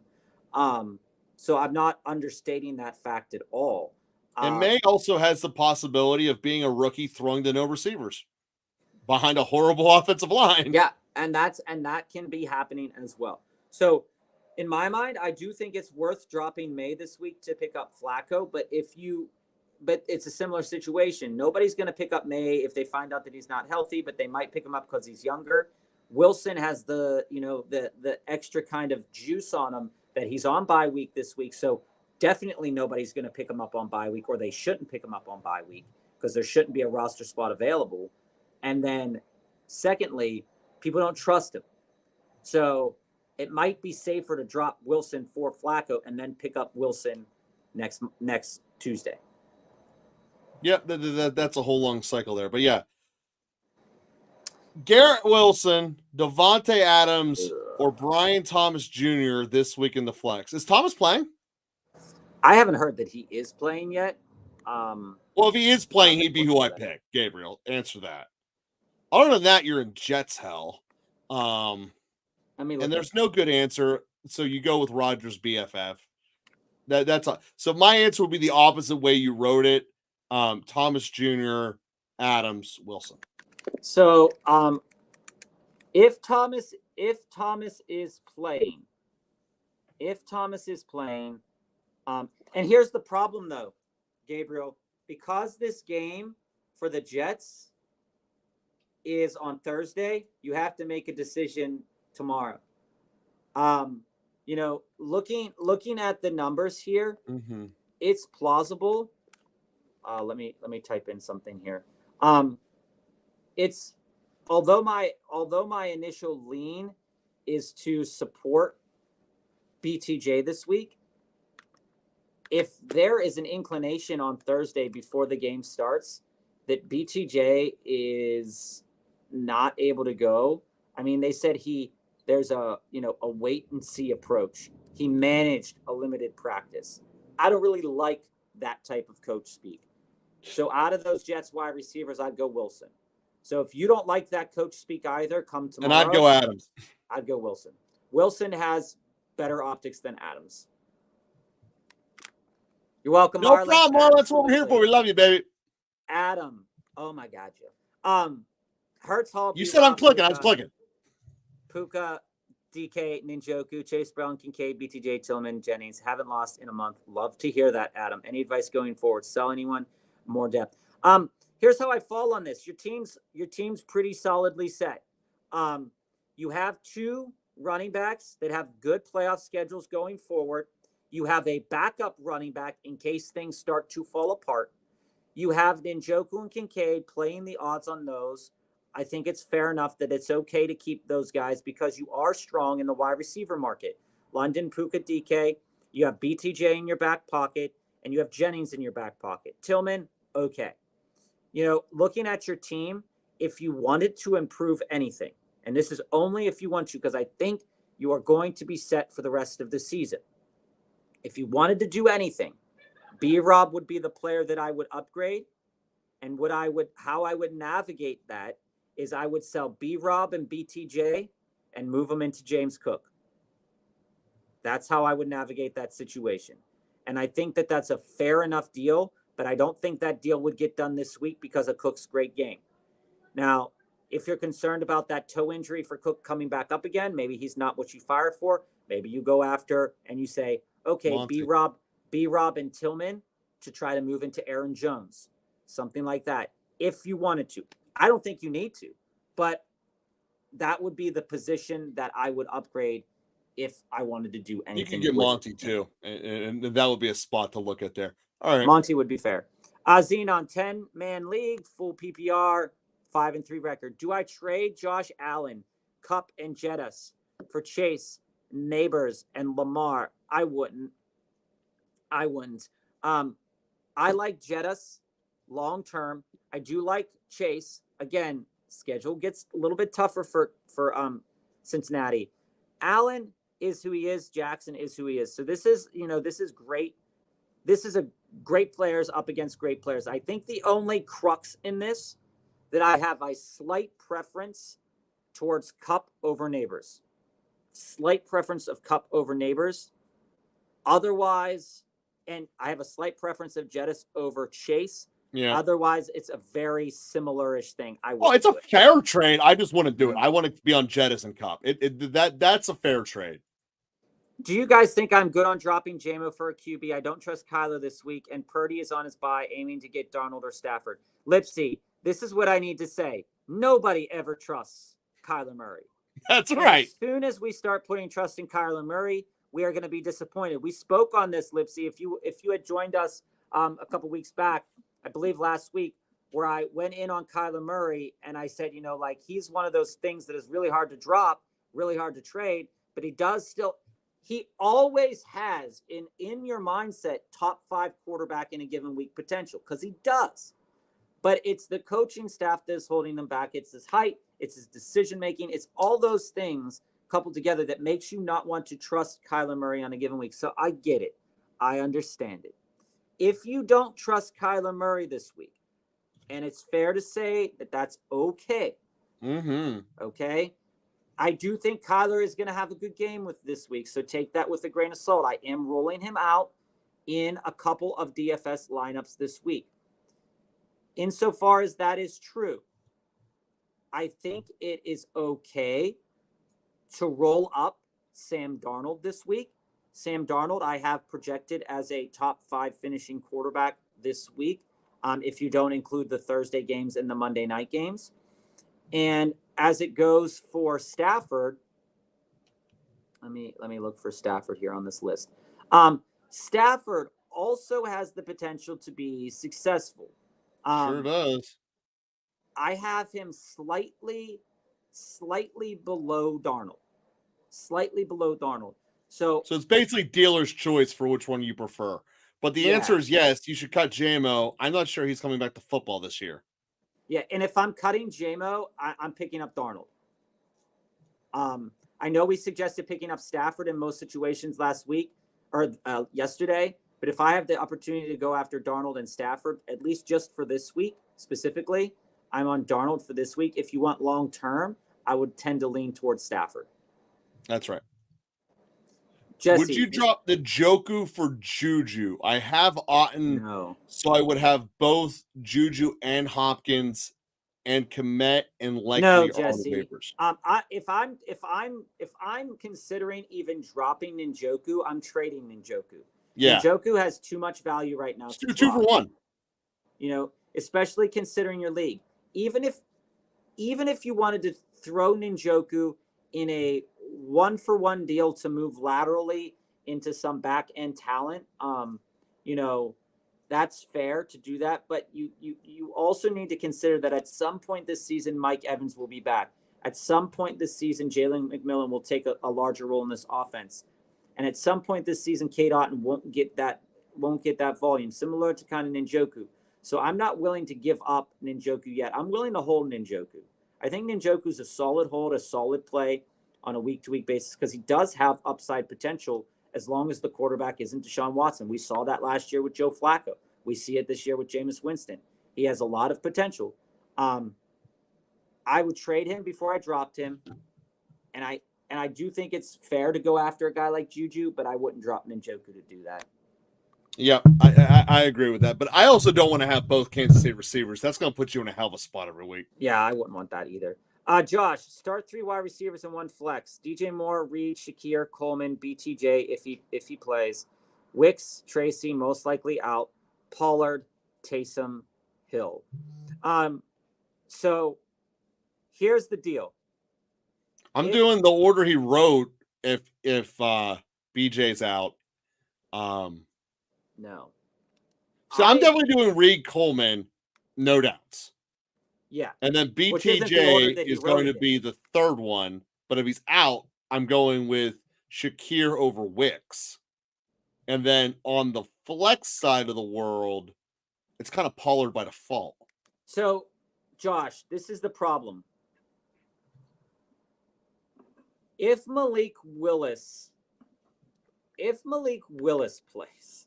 So I'm not understating that fact at all. And May also has the possibility of being a rookie throwing to no receivers behind a horrible offensive line. Yeah, and that can be happening as well. So in my mind, I do think it's worth dropping May this week to pick up Flacco. But it's a similar situation. Nobody's going to pick up May if they find out that he's not healthy, but they might pick him up because he's younger. Wilson has the extra kind of juice on him that he's on bye week this week. So definitely nobody's going to pick him up on bye week, or they shouldn't pick him up on bye week because there shouldn't be a roster spot available. And then secondly, people don't trust him. So it might be safer to drop Wilson for Flacco and then pick up Wilson next Tuesday. Yep, that's a whole long cycle there. But yeah, Garrett Wilson, Devontae Adams, or Brian Thomas Jr. this week in the flex. Is Thomas playing? I haven't heard that he is playing yet. Well, if he is playing, he'd be who I pick. Gabriel, answer that. Other than that, you're in Jets hell. And there's no good answer, so you go with Rodgers BFF. So my answer would be the opposite way you wrote it. Thomas Jr., Adams, Wilson. So if Thomas is playing, and here's the problem though, Gabriel, because this game for the Jets is on Thursday, you have to make a decision tomorrow. Looking at the numbers here, it's plausible. Let me type in something here. It's although my initial lean is to support BTJ this week, if there is an inclination on Thursday before the game starts that BTJ is not able to go, I mean, they said there's a wait and see approach. He managed a limited practice. I don't really like that type of coach speak. So out of those Jets wide receivers, I'd go Wilson. So if you don't like that coach speak either, come tomorrow. And I'd go Adams. I'd go Wilson. Wilson has better optics than Adams. You're welcome, No problem, Marlon. That's what we're here for. We love you, baby. Adam. Oh my God, Joe. Hurts Hall. You said I'm clicking. I was clicking. Puka, DK, Ninjoku, Chase Brown, Kincaid, BTJ, Tillman, Jennings haven't lost in a month. Love to hear that, Adam. Any advice going forward? Sell anyone? More depth. Here's how I fall on this. Your team's pretty solidly set. You have 2 running backs that have good playoff schedules going forward. You have a backup running back in case things start to fall apart. You have Ninjoku and Kincaid playing the odds on those. I think it's fair enough that it's okay to keep those guys because you are strong in the wide receiver market. London, Puka, DK, you have BTJ in your back pocket, and you have Jennings in your back pocket. Tillman, okay. Looking at your team, if you wanted to improve anything, and this is only if you want to, because I think you are going to be set for the rest of the season. If you wanted to do anything, B-Rob would be the player that I would upgrade. And how I would navigate that is I would sell B-Rob and BTJ and move them into James Cook. That's how I would navigate that situation. And I think that that's a fair enough deal, but I don't think that deal would get done this week because of Cook's great game. Now, if you're concerned about that toe injury for Cook coming back up again, maybe he's not what you fire for. Maybe you go after and you say, okay, Monty. B-Rob and Tillman, to try to move into Aaron Jones, something like that, if you wanted to. I don't think you need to, but that would be the position that I would upgrade if I wanted to do anything. You could get Monty too, and that would be a spot to look at there. All right. Monty would be fair. Xenon, 10-man league, full PPR, 5-3 record. Do I trade Josh Allen, Cup, and Jettis for Chase, Neighbors, and Lamar? I wouldn't. I like Jettis long term. I do like Chase. Again, schedule gets a little bit tougher for Cincinnati. Allen is who he is. Jackson is who he is. So this is great. This is a great players up against great players. I think the only crux in this that I have a slight preference towards Cup over Neighbors. Slight preference of Cup over Neighbors. Otherwise, and I have a slight preference of Jettis over Chase. Yeah. Otherwise, it's a very similar-ish thing. It's a fair trade. I just want to do it. I want to be on Jettis and Cup. That's a fair trade. Do you guys think I'm good on dropping JMO for a QB? I don't trust Kyler this week, and Purdy is on his bye, aiming to get Darnold or Stafford. Lipsy, this is what I need to say. Nobody ever trusts Kyler Murray. That's right. As soon as we start putting trust in Kyler Murray, we are going to be disappointed. We spoke on this, Lipsy. If you had joined us a couple weeks back, I believe last week, where I went in on Kyler Murray, and I said, he's one of those things that is really hard to drop, really hard to trade, but he always has in your mindset top 5 quarterback in a given week potential, because he does. But it's the coaching staff that is holding them back. It's his height. It's his decision making. It's all those things coupled together that makes you not want to trust Kyler Murray on a given week. So I get it. I understand it. If you don't trust Kyler Murray this week, and it's fair to say that that's okay. Mm-hmm. Okay. I do think Kyler is going to have a good game with this week, so take that with a grain of salt. I am rolling him out in a couple of DFS lineups this week. Insofar as that is true, I think it is okay to roll up Sam Darnold this week. Sam Darnold, I have projected as a top 5 finishing quarterback this week, if you don't include the Thursday games and the Monday night games. And as it goes for Stafford, let me look for Stafford here on this list. Stafford also has the potential to be successful. Sure does. I have him slightly below Darnold. Slightly below Darnold. So it's basically dealer's choice for which one you prefer. But the answer is yes, you should cut JMO. I'm not sure he's coming back to football this year. Yeah, and if I'm cutting JMO, I'm picking up Darnold. I know we suggested picking up Stafford in most situations last week or yesterday, but if I have the opportunity to go after Darnold and Stafford, at least just for this week specifically, I'm on Darnold for this week. If you want long term, I would tend to lean towards Stafford. That's right. Jesse, would you drop the Njoku for Juju? I have Otton, so I would have both Juju and Hopkins, and Komet and likely no, all Jesse. the papers. If I'm considering even dropping Njoku, I'm trading Njoku. Yeah, Njoku has too much value right now. Two for one. Especially considering your league. Even if you wanted to throw Njoku in a 1-for-1 deal to move laterally into some back end talent, that's fair to do that. But you also need to consider that at some point this season, Mike Evans will be back. At some point this season, Jalen McMillan will take a larger role in this offense. And at some point this season, Cade Otton won't get that volume, similar to kind of Njoku. So I'm not willing to give up Njoku yet. I'm willing to hold Njoku. I think Njoku's a solid hold, a solid play on a week-to-week basis because he does have upside potential as long as the quarterback isn't Deshaun Watson. We saw that last year with Joe Flacco. We see it this year with Jameis Winston. He has a lot of potential. I would trade him before I dropped him, and I do think it's fair to go after a guy like Juju, but I wouldn't drop Njoku to do that. Yeah, I agree with that. But I also don't want to have both Kansas State receivers. That's going to put you in a hell of a spot every week. Yeah, I wouldn't want that either. Josh, start 3 wide receivers and 1 flex. DJ Moore, Reed, Shakir, Coleman, BTJ if he plays. Wicks, Tracy, most likely out. Pollard, Taysom, Hill. So here's the deal. I'm doing the order he wrote if BJ's out. No. So I'm definitely doing Reed Coleman, no doubts. Yeah. And then Which isn't the order BTJ that he is going wrote to it be the third one. But if he's out, I'm going with Shakir over Wicks. And then on the flex side of the world, it's kind of Pollard by default. So, Josh, this is the problem. If Malik Willis plays,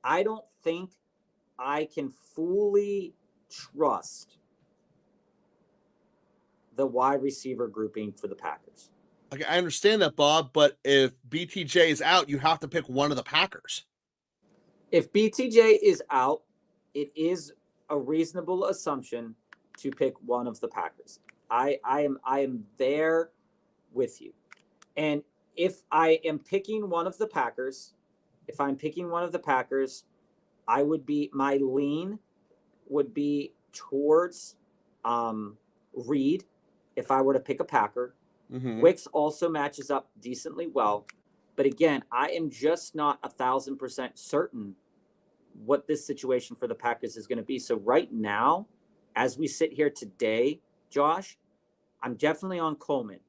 I don't think I can fully trust the wide receiver grouping for the Packers. Okay, I understand that, Bob, but if BTJ is out, you have to pick one of the Packers. If BTJ is out, it is a reasonable assumption to pick one of the Packers. I am there with you. And if I am picking one of the Packers, my lean would be towards Reed if I were to pick a Packer. Mm-hmm. Wicks also matches up decently well. But again, I am just not 1,000% certain what this situation for the Packers is going to be. So right now, as we sit here today, Josh, I'm definitely on Coleman.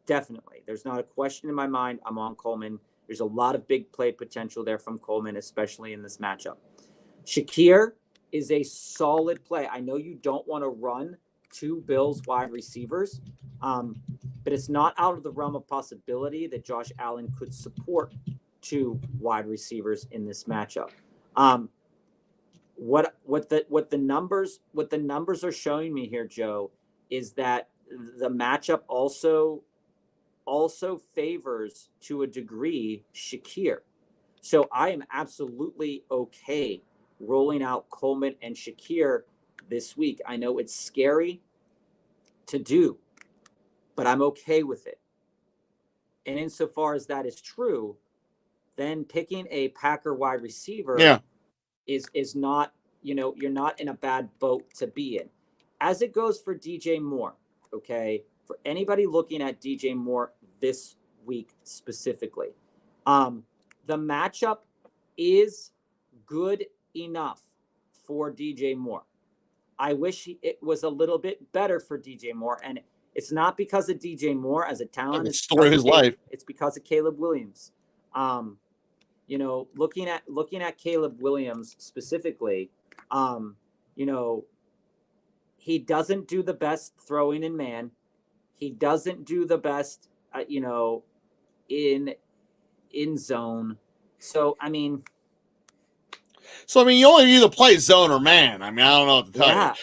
Definitely. There's not a question in my mind. I'm on Coleman. There's a lot of big play potential there from Coleman, especially in this matchup. Shakir is a solid play. I know you don't want to run two Bills wide receivers, but it's not out of the realm of possibility that Josh Allen could support two wide receivers in this matchup. What the numbers are showing me here, Joe, is that the matchup also favors, to a degree, Shakir. So I am absolutely okay rolling out Coleman and Shakir this week. I know it's scary to do, but I'm okay with it. And insofar as that is true, then picking a Packer wide receiver is not, you're not in a bad boat to be in. As it goes for DJ Moore, okay, for anybody looking at DJ Moore this week specifically, the matchup is good enough for DJ Moore. I wish it was a little bit better for DJ Moore, and it's not because of DJ Moore as a talent. It's story of his life. It's because of Caleb Williams. Looking at Caleb Williams specifically, he doesn't do the best throwing in man. He doesn't do the best, in zone. So, you only either play zone or man. I don't know what to tell you. Yeah,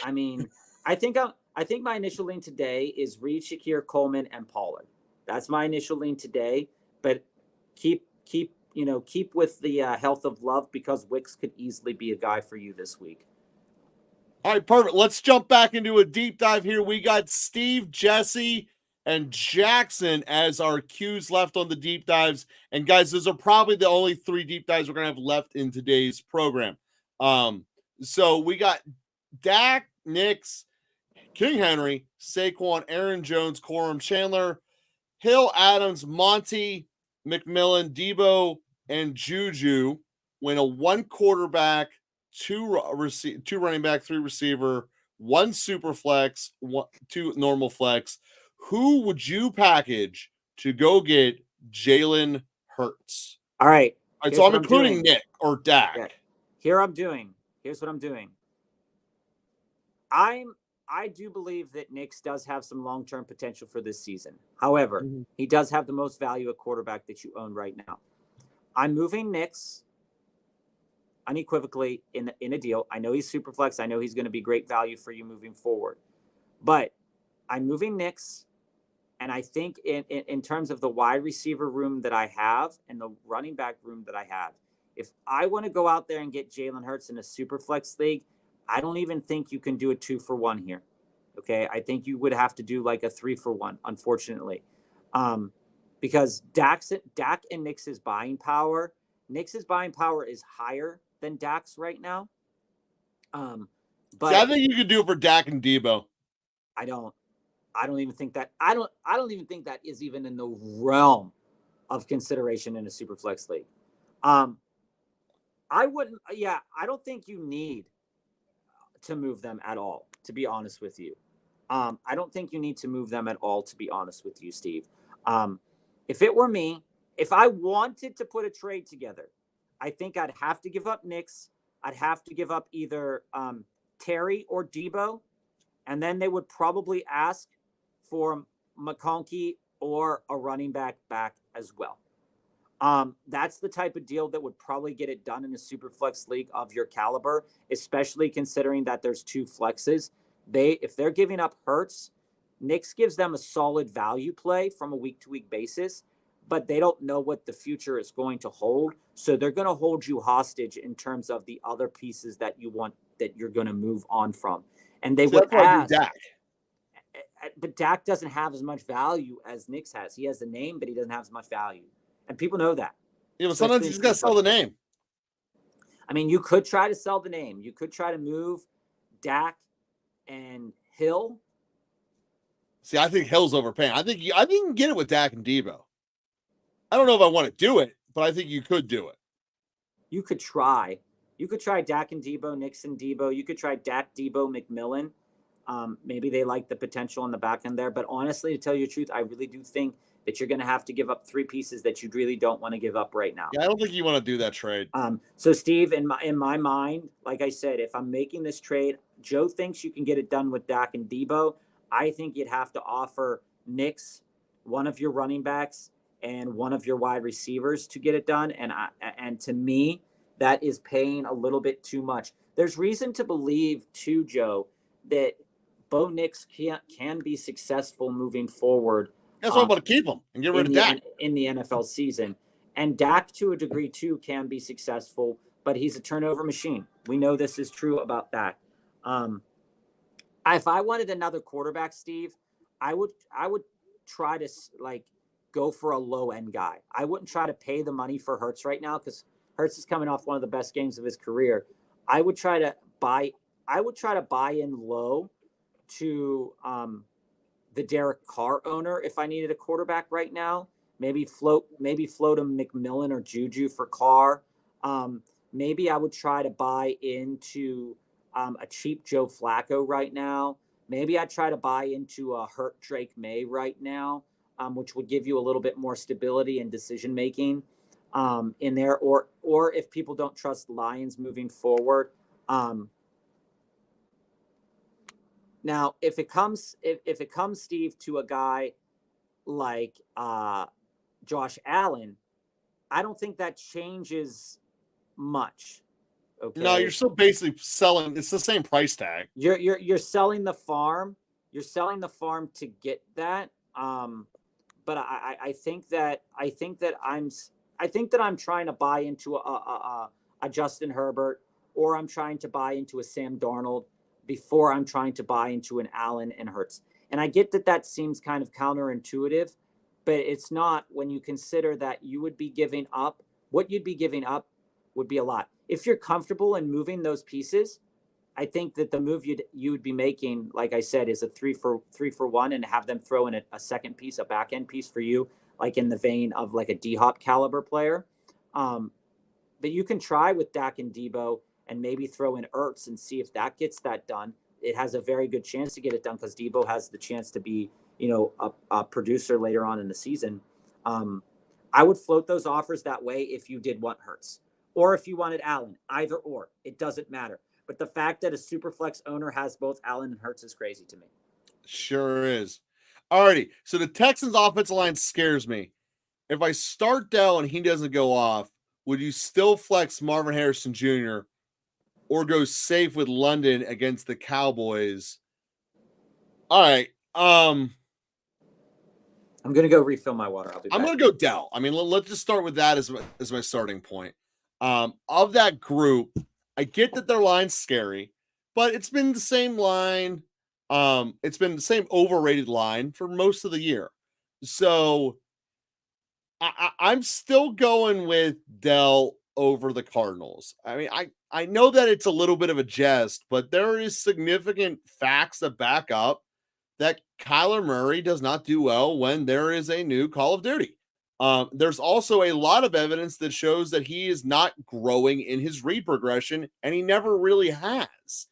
I think my initial lean today is Reed, Shakir, Coleman, and Pollard. That's my initial lean today. But keep with the health of love, because Wicks could easily be a guy for you this week. All right, perfect. Let's jump back into a deep dive here. We got Steve, Jesse, and Jackson as our cues left on the deep dives. And guys, those are probably the only 3 deep dives we're going to have left in today's program. So we got Dak, Nix, King Henry, Saquon, Aaron Jones, Corum, Chandler, Hill, Adams, Monty, McMillan, Debo, and Juju. When a 1 quarterback, 2 running back, 3 receiver, 1 super flex, 2 normal flex, who would you package to go get Jalen Hurts? All right. So I'm including Nick or Dak. Yeah. Here's what I'm doing. I do believe that Nix does have some long-term potential for this season. However, he does have the most value at quarterback that you own right now. I'm moving Nix unequivocally in a deal. I know he's super flex. I know he's going to be great value for you moving forward. But I'm moving Nix, and I think in terms of the wide receiver room that I have and the running back room that I have, if I want to go out there and get Jalen Hurts in a super flex league, I don't even think you can do a 2-for-1 here. Okay. I think you would have to do like a 3-for-1, unfortunately. Because Dak and Nix's buying power is higher than Dak's right now. But I think you could do it for Dak and Debo. I don't even think that I don't even think that is even in the realm of consideration in a super flex league. I wouldn't. Yeah, I don't think you need to move them at all, to be honest with you. I don't think you need to move them at all, to be honest with you, Steve. If it were me, if I wanted to put a trade together, I think I'd have to give up Nix. I'd have to give up either Terry or Debo, and then they would probably ask for McConkey or a running back as well. That's the type of deal that would probably get it done in a super flex league of your caliber, especially considering that there's two flexes. If they're giving up Hurts, Nix gives them a solid value play from a week to week basis, but they don't know what the future is going to hold. So they're going to hold you hostage in terms of the other pieces that you want, that you're going to move on from. And they would ask, Dak. But Dak doesn't have as much value as Nix has. He has the name, but he doesn't have as much value. And people know that. Yeah, but sometimes you just got to sell the name. I mean, you could try to sell the name. You could try to move Dak and Hill. See, I think Hill's overpaying. I think you can get it with Dak and Debo. I don't know if I want to do it, but I think you could do it. You could try. You could try Dak and Debo, Nix and Debo. You could try Dak, Debo, McMillan. Maybe they like the potential on the back end there. But honestly, to tell you the truth, I really do think that you're going to have to give up three pieces that you really don't want to give up right now. Yeah, I don't think you want to do that trade. So Steve, in my mind, like I said, if I'm making this trade, Joe thinks you can get it done with Dak and Debo. I think you'd have to offer Nix, one of your running backs, and one of your wide receivers to get it done. And to me, that is paying a little bit too much. There's reason to believe too, Joe, that Bo Nix can be successful moving forward. That's why I'm going to keep him and get rid of Dak in the NFL season. And Dak, to a degree, too, can be successful, but he's a turnover machine. We know this is true about Dak. If I wanted another quarterback, Steve, I would try to go for a low end guy. I wouldn't try to pay the money for Hurts right now because Hurts is coming off one of the best games of his career. I would try to buy in low to the Derek Carr owner if I needed a quarterback right now. Maybe float a McMillan or Juju for Carr. Maybe I would try to buy into a cheap Joe Flacco right now. Maybe I'd try to buy into a hurt Drake May right now, which would give you a little bit more stability and decision making in there. Or if people don't trust Lions moving forward. Now, if it comes, Steve, to a guy like Josh Allen, I don't think that changes much. Okay. No, you're still basically selling. It's the same price tag. You're selling the farm. You're selling the farm to get that. But I think that I'm trying to buy into a Justin Herbert, or I'm trying to buy into a Sam Darnold before I'm trying to buy into an Allen and Hurts. And I get that seems kind of counterintuitive, but it's not when you consider that you would be giving up. What you'd be giving up would be a lot. If you're comfortable in moving those pieces, I think that the move you would be making, like I said, is a 3-for-1 and have them throw in a second piece, a back end piece for you, like in the vein of like a D-Hop caliber player. But you can try with Dak and Debo and maybe throw in Ertz and see if that gets that done. It has a very good chance to get it done because Debo has the chance to be, a producer later on in the season. I would float those offers that way if you did want Hurts. Or if you wanted Allen, either or. It doesn't matter. But the fact that a Superflex owner has both Allen and Hurts is crazy to me. Sure is. Alrighty. So the Texans offensive line scares me. If I start Dell and he doesn't go off, would you still flex Marvin Harrison Jr. or go safe with London against the Cowboys? All right. I'm going to go refill my water. I'll be back. I'm going to go Dell. I mean, let's just start with that as my starting point. Of that group, I get that their line's scary, but it's been the same line. It's been the same overrated line for most of the year. So I'm still going with Dell over the Cardinals. I mean, I know that it's a little bit of a jest, but there is significant facts that back up that Kyler Murray does not do well when there is a new Call of Duty. There's also a lot of evidence that shows that he is not growing in his read progression, and he never really has.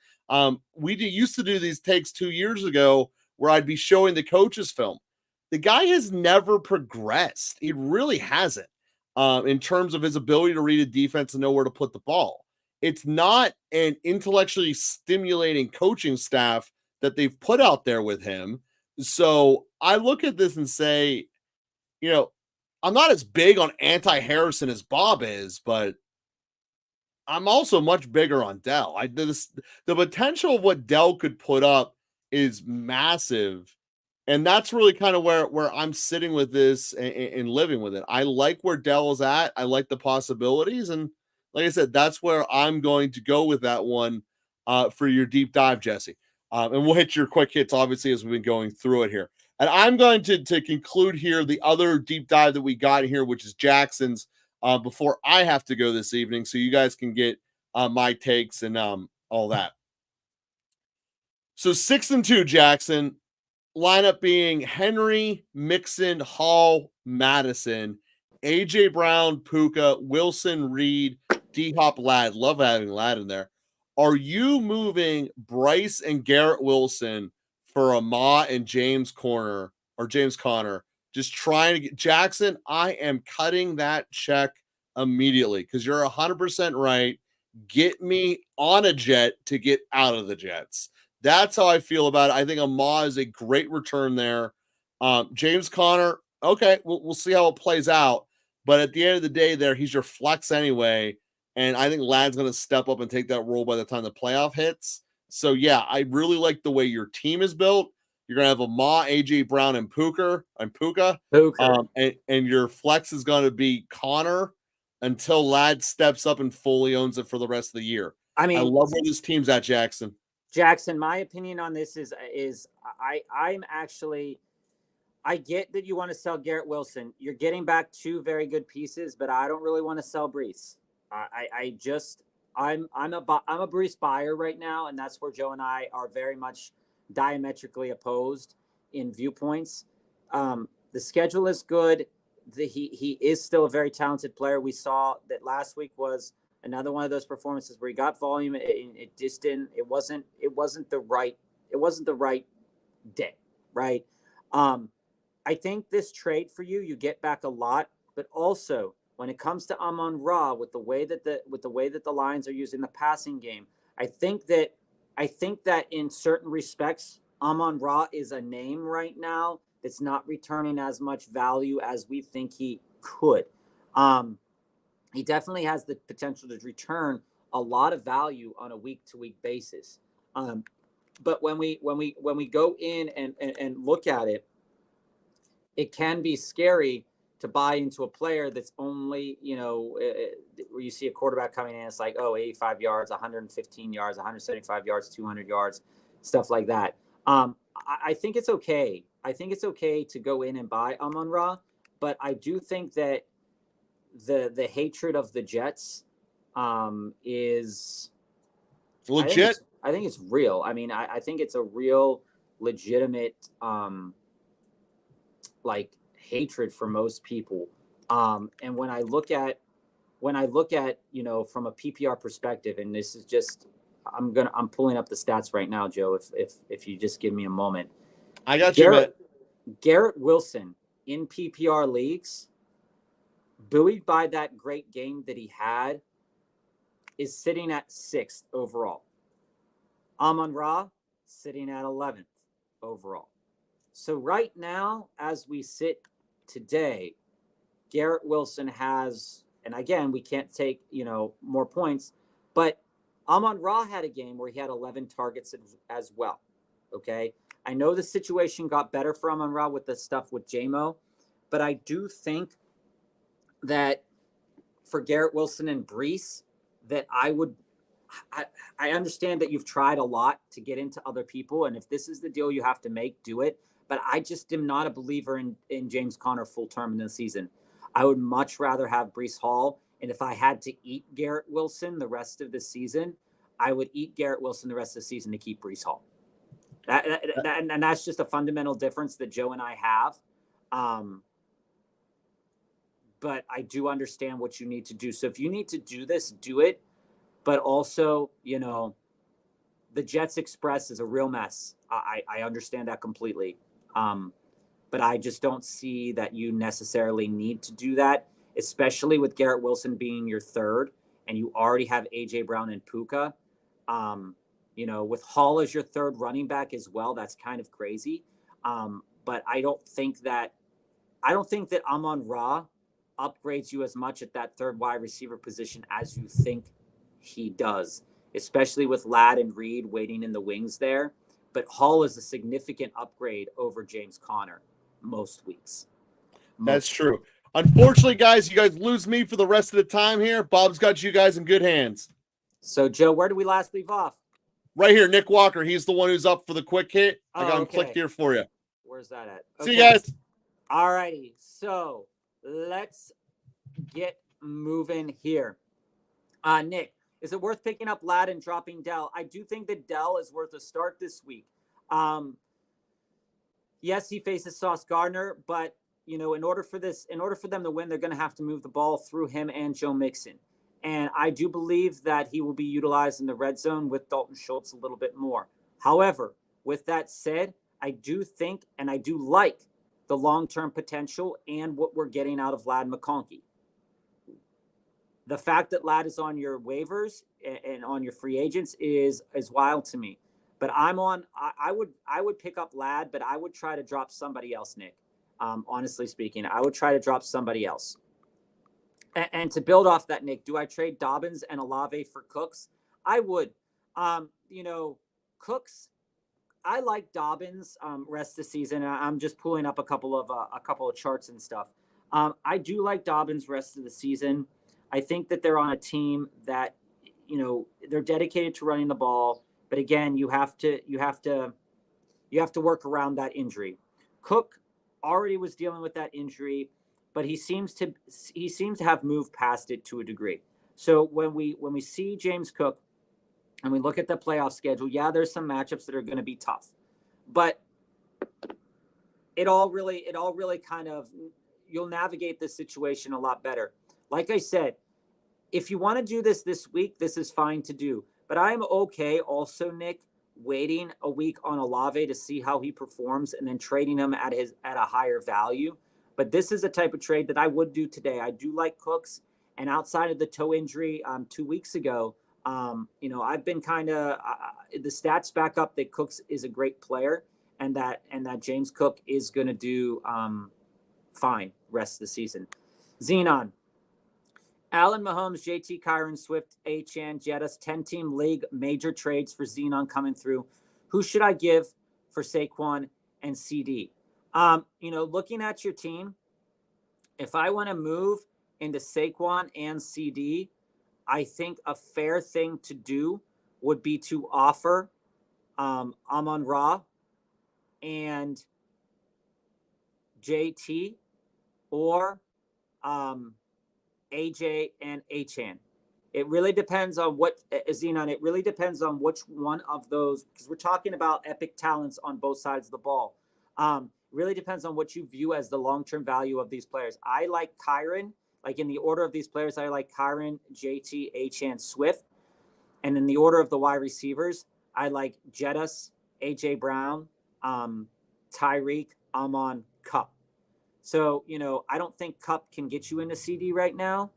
We used to do these takes 2 years ago where I'd be showing the coach's film. The guy has never progressed. He really hasn't in terms of his ability to read a defense and know where to put the ball. It's not an intellectually stimulating coaching staff that they've put out there with him. So I look at this and say, you know, I'm not as big on anti-Harrison as Bob is, but I'm also much bigger on Dell. The potential of what Dell could put up is massive. And that's really kind of where I'm sitting with this and living with it. I like where Dell is at. I like the possibilities. And like I said, that's where I'm going to go with that one for your deep dive, Jesse. And we'll hit your quick hits, obviously, as we've been going through it here. And I'm going to conclude here the other deep dive that we got here, which is Jackson's, before I have to go this evening, so you guys can get my takes and all that. So 6-2, Jackson. Lineup being Henry, Mixon, Hall, Madison, AJ Brown, Puka, Wilson, Reed, D-Hop, Ladd. Love having Ladd in there. Are you moving Bryce and Garrett Wilson for Ahmad and James Conner? Just trying to get Jackson. I am cutting that check immediately because you're 100% right. Get me on a jet to get out of the Jets. That's how I feel about it. I think Ahmad is a great return there. James Conner, okay, we'll see how it plays out. But at the end of the day, he's your flex anyway. And I think Ladd's going to step up and take that role by the time the playoff hits. So, yeah, I really like the way your team is built. You're going to have Ahmad, AJ Brown, and Puka. And your flex is going to be Conner until Ladd steps up and fully owns it for the rest of the year. I love where this team's at, Jackson. Jackson, my opinion on this is I get that you want to sell Garrett Wilson. You're getting back 2 very good pieces, but I don't really want to sell Breece. I'm a Breece buyer right now, and that's where Joe and I are very much diametrically opposed in viewpoints. The schedule is good. He is still a very talented player. We saw that last week was another one of those performances where he got volume. It just didn't. It wasn't the right day, right? I think this trade for you get back a lot, but also when it comes to Amon-Ra, with the way that the Lions are using the passing game, I think that in certain respects, Amon-Ra is a name right now that's not returning as much value as we think he could. He definitely has the potential to return a lot of value on a week-to-week basis. But when we go in and look at it, it can be scary to buy into a player that's only, where you see a quarterback coming in, it's like, 85 yards, 115 yards, 175 yards, 200 yards, stuff like that. I think it's okay. I think it's okay to go in and buy Amon-Ra, but I do think that the hatred of the Jets is legit. I think it's real. I mean, I think it's a real legitimate hatred for most people. And when I look at from a PPR perspective, and this is just I'm pulling up the stats right now, Joe, if you just give me a moment. I got you, man. Garrett Wilson in PPR leagues, buoyed by that great game that he had, is sitting at 6th overall. Amon-Ra sitting at 11th overall. So right now, as we sit today, Garrett Wilson has, and again, we can't take, more points, but Amon-Ra had a game where he had 11 targets as well. Okay. I know the situation got better for Amon-Ra with the stuff with JMO, but I do think that for Garrett Wilson and Breece, that I understand that you've tried a lot to get into other people. And if this is the deal you have to make, do it. But I just am not a believer in James Conner full term in the season. I would much rather have Breece Hall And if I had to eat Garrett Wilson the rest of the season, I would eat Garrett Wilson the rest of the season to keep Breece Hall. And that's just a fundamental difference that Joe and I have. But I do understand what you need to do. So if you need to do this, do it. But also, the Jets Express is a real mess. I understand that completely. But I just don't see that you necessarily need to do that, especially with Garrett Wilson being your third, and you already have A.J. Brown and Puka. With Hall as your third running back as well, that's kind of crazy. But I don't think that Amon-Ra upgrades you as much at that third wide receiver position as you think he does, especially with Ladd and Reed waiting in the wings there. But Hall is a significant upgrade over James Conner most weeks. That's true. Unfortunately, guys, you guys lose me for the rest of the time here. Bob's got you guys in good hands. So, Joe, where did we last leave off? Right here, Nick Walker. He's the one who's up for the quick hit. I got him clicked here for you. Where's that at? Okay. See you guys. All righty. So let's get moving here. Nick, is it worth picking up Ladd and dropping Dell? I do think that Dell is worth a start this week. Yes, he faces Sauce Gardner, but in order for them to win, they're going to have to move the ball through him and Joe Mixon. And I do believe that he will be utilized in the red zone with Dalton Schultz a little bit more. However, with that said, I do think and I do like the long-term potential and what we're getting out of Ladd McConkey. The fact that Ladd is on your waivers and on your free agents is wild to me. But I would pick up Ladd, but I would try to drop somebody else, Nick. Honestly speaking, I would try to drop somebody else. And to build off that, Nick, do I trade Dobbins and Olave for Cooks? I would. Cooks, I like Dobbins rest of the season. I'm just pulling up a couple of charts and stuff. I do like Dobbins rest of the season. I think that they're on a team that, they're dedicated to running the ball. But again, you have to work around that injury. Cook already was dealing with that injury, but he seems to have moved past it to a degree. So when we see James Cook and we look at the playoff schedule, yeah, there's some matchups that are going to be tough, but it all really kind of, you'll navigate this situation a lot better. Like I said, if you want to do this week, this is fine to do, but I'm okay also, Nick, waiting a week on Olave to see how he performs and then trading him at a higher value. But this is a type of trade that I would do today. I do like Cooks, and outside of the toe injury 2 weeks ago, I've been kind of the stats back up that Cooks is a great player, and that James Cook is going to do fine rest of the season. Xenon, Allen Mahomes, JT, Kyron, Swift, Achane, Jettis, 10-team league, major trades for Xenon coming through. Who should I give for Saquon and CD? Looking at your team, if I want to move into Saquon and CD, I think a fair thing to do would be to offer Amon-Ra and JT or AJ and Achane. It really depends on Xenon. It really depends on which one of those, because we're talking about epic talents on both sides of the ball. Really depends on what you view as the long-term value of these players. I like Kyron, like in the order of these players, I like Kyron, JT, Achane, Swift. And in the order of the wide receivers, I like Jettis, AJ Brown, Tyreek, Amon, Kupp. So, I don't think Kupp can get you into CD right now,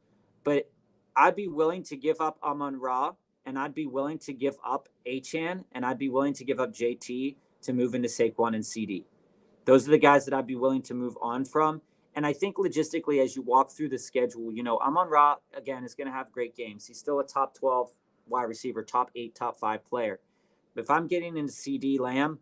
but I'd be willing to give up Amon-Ra, and I'd be willing to give up Achane, and I'd be willing to give up JT to move into Saquon and CD. Those are the guys that I'd be willing to move on from. And I think logistically, as you walk through the schedule, Amon-Ra, again, is going to have great games. He's still a top 12 wide receiver, top 8, top 5 player. But if I'm getting into CD Lamb,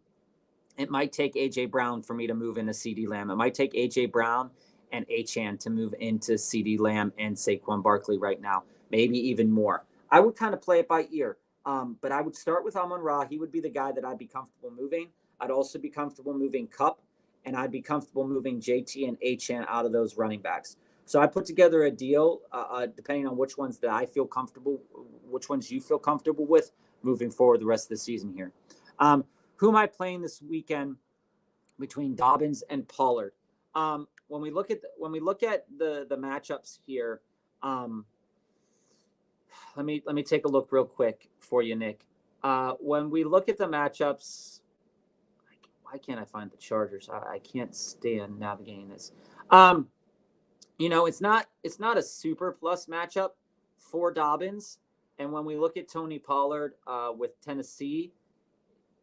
it might take A.J. Brown for me to move into CD Lamb. It might take A.J. Brown and Achane to move into CD Lamb and Saquon Barkley right now, maybe even more. I would kind of play it by ear, but I would start with Amon-Ra. He would be the guy that I'd be comfortable moving. I'd also be comfortable moving Kupp, and I'd be comfortable moving JT and Achane out of those running backs. So I put together a deal, depending on which ones that I feel comfortable, which ones you feel comfortable with moving forward the rest of the season here. Who am I playing this weekend between Dobbins and Pollard? When we look at the matchups here, let me take a look real quick for you, Nick. When we look at the matchups, why can't I find the Chargers? I can't stand navigating this. It's not a super plus matchup for Dobbins. And when we look at Tony Pollard with Tennessee,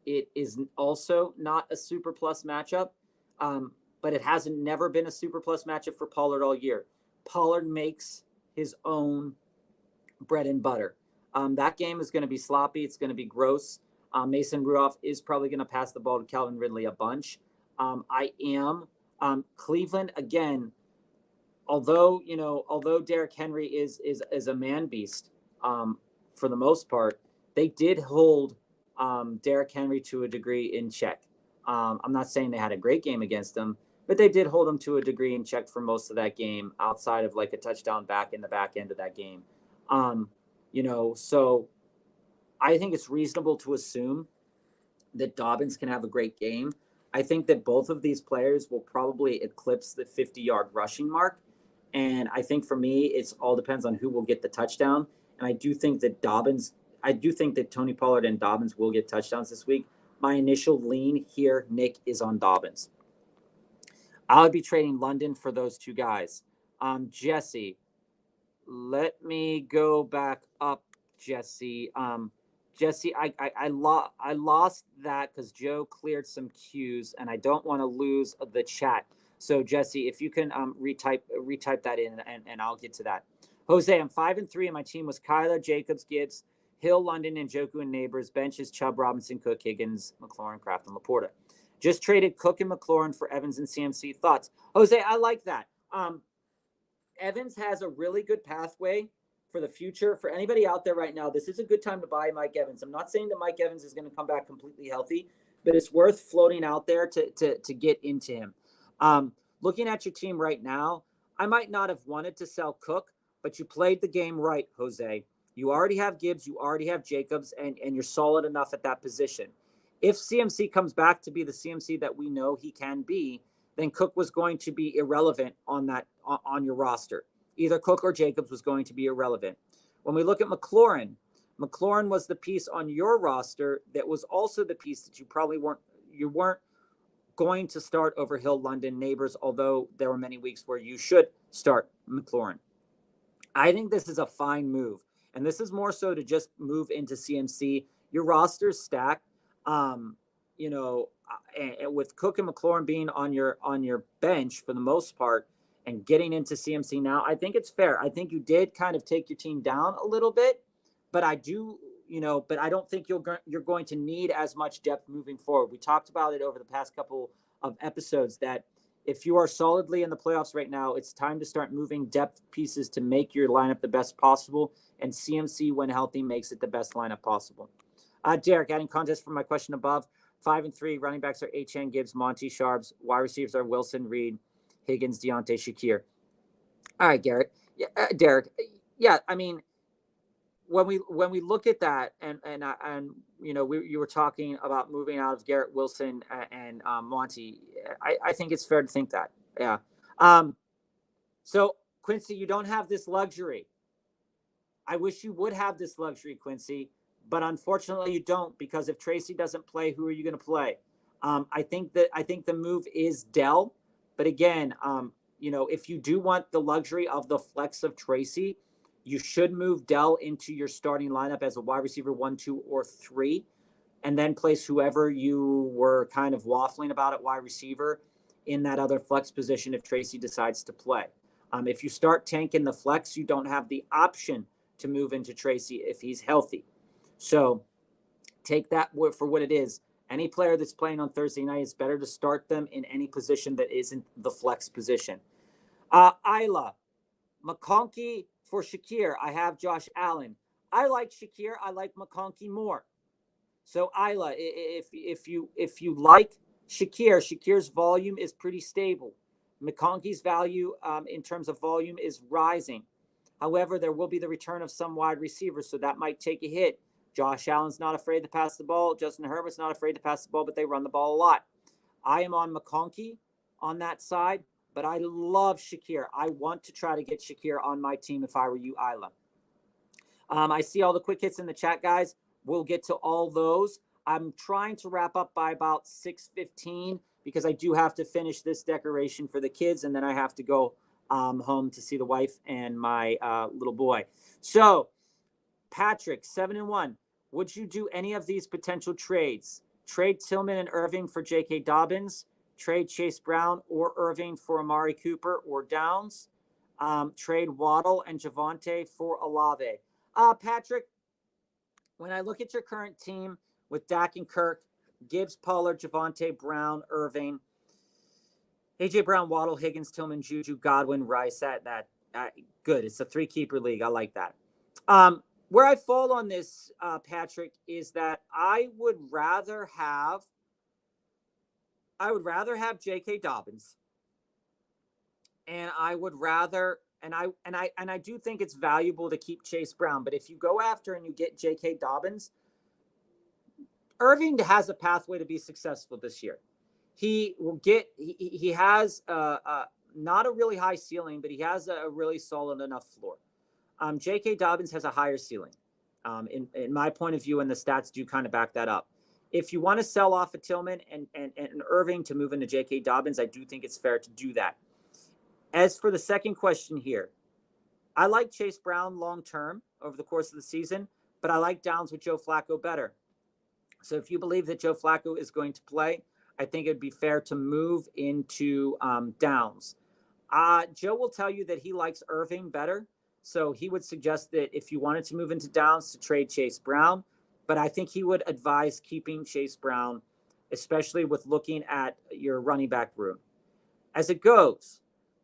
it is also not a super plus matchup. But it hasn't never been a super plus matchup for Pollard all year. Pollard makes his own bread and butter. That game is going to be sloppy. It's going to be gross. Mason Rudolph is probably going to pass the ball to Calvin Ridley a bunch. Cleveland again. Although Derrick Henry is a man beast, for the most part, they did hold Derrick Henry to a degree in check. I'm not saying they had a great game against him, but they did hold him to a degree in check for most of that game, outside of like a touchdown back in the back end of that game. So I think it's reasonable to assume that Dobbins can have a great game. I think that both of these players will probably eclipse the 50-yard rushing mark. And I think for me, it's all depends on who will get the touchdown. And I do think that Tony Pollard and Dobbins will get touchdowns this week. My initial lean here, Nick, is on Dobbins. I'll be trading London for those two guys. Jesse, let me go back up, Jesse. Jesse, I lost that because Joe cleared some cues, and I don't want to lose the chat. So Jesse, if you can retype that in, and I'll get to that. Jose, I'm 5-3, and my team was Kyler, Jacobs, Gibbs, Hill, London, and Njoku, and Neighbors. Benches: Chubb, Robinson, Cook, Higgins, McLaurin, Kraft, and Laporta. Just traded Cook and McLaurin for Evans and CMC. Thoughts? Jose, I like that. Evans has a really good pathway for the future. For anybody out there right now, this is a good time to buy Mike Evans. I'm not saying that Mike Evans is going to come back completely healthy, but it's worth floating out there to get into him. Looking at your team right now, I might not have wanted to sell Cook, but you played the game right, Jose. You already have Gibbs, you already have Jacobs, and you're solid enough at that position. If CMC comes back to be the CMC that we know he can be, then Cook was going to be irrelevant on your roster. Either Cook or Jacobs was going to be irrelevant. When we look at McLaurin was the piece on your roster that was also the piece that you probably weren't going to start over Hill, London, Neighbors, although there were many weeks where you should start McLaurin. I think this is a fine move, and this is more so to just move into CMC. Your roster's stacked. With Cook and McLaurin being on your bench for the most part and getting into CMC now, I think it's fair. I think you did kind of take your team down a little bit, but I don't think you're going to need as much depth moving forward. We talked about it over the past couple of episodes that if you are solidly in the playoffs right now, it's time to start moving depth pieces to make your lineup the best possible, and CMC, when healthy, makes it the best lineup possible. Derek, adding context for my question above, 5-3, running backs are Achane, Gibbs, Monty, Sharps. Wide receivers are Wilson, Reed, Higgins, Deontay, Shakir. All right, Derek. Derek. Yeah, I mean, when we look at that, and you were talking about moving out of Garrett Wilson and Monty. I think it's fair to think that. Yeah. So Quincy, you don't have this luxury. I wish you would have this luxury, Quincy. But unfortunately, you don't, because if Tracy doesn't play, who are you going to play? I think the move is Dell. But again, if you do want the luxury of the flex of Tracy, you should move Dell into your starting lineup as a wide receiver 1, 2, or 3, and then place whoever you were kind of waffling about at wide receiver in that other flex position if Tracy decides to play. If you start tanking the flex, you don't have the option to move into Tracy if he's healthy. So take that for what it is. Any player that's playing on Thursday night, it's better to start them in any position that isn't the flex position. Isla, McConkey for Shakir. I have Josh Allen. I like Shakir. I like McConkey more. So Isla, if you like Shakir's volume is pretty stable. McConkey's value in terms of volume is rising. However, there will be the return of some wide receivers, so that might take a hit. Josh Allen's not afraid to pass the ball. Justin Herbert's not afraid to pass the ball, but they run the ball a lot. I am on McConkey on that side, but I love Shakir. I want to try to get Shakir on my team if I were you, Isla. I see all the quick hits in the chat, guys. We'll get to all those. I'm trying to wrap up by about 6:15 because I do have to finish this decoration for the kids, and then I have to go home to see the wife and my little boy. So, Patrick, 7-1. Would you do any of these potential trades? Trade Tillman and Irving for J.K. Dobbins. Trade Chase Brown or Irving for Amari Cooper or Downs. Trade Waddle and Javonte for Olave. Patrick, when I look at your current team with Dak and Kirk, Gibbs, Pollard, Javonte, Brown, Irving, A.J. Brown, Waddle, Higgins, Tillman, Juju, Godwin, Rice, good. It's a 3-keeper league. I like that. Where I fall on this, Patrick, is that I would rather have J.K. Dobbins, and I would rather, and I do think it's valuable to keep Chase Brown. But if you go after and you get J.K. Dobbins, Irving has a pathway to be successful this year. He will get. He has not a really high ceiling, but he has a really solid enough floor. J.K. Dobbins has a higher ceiling, in my point of view, and the stats do kind of back that up. If you want to sell off a Tillman and Irving to move into J.K. Dobbins, I do think it's fair to do that. As for the second question here, I like Chase Brown long-term over the course of the season, but I like Downs with Joe Flacco better. So if you believe that Joe Flacco is going to play, I think it'd be fair to move into Downs. Joe will tell you that he likes Irving better. So he would suggest that if you wanted to move into Downs, to trade Chase Brown. But I think he would advise keeping Chase Brown, especially with looking at your running back room. As it goes,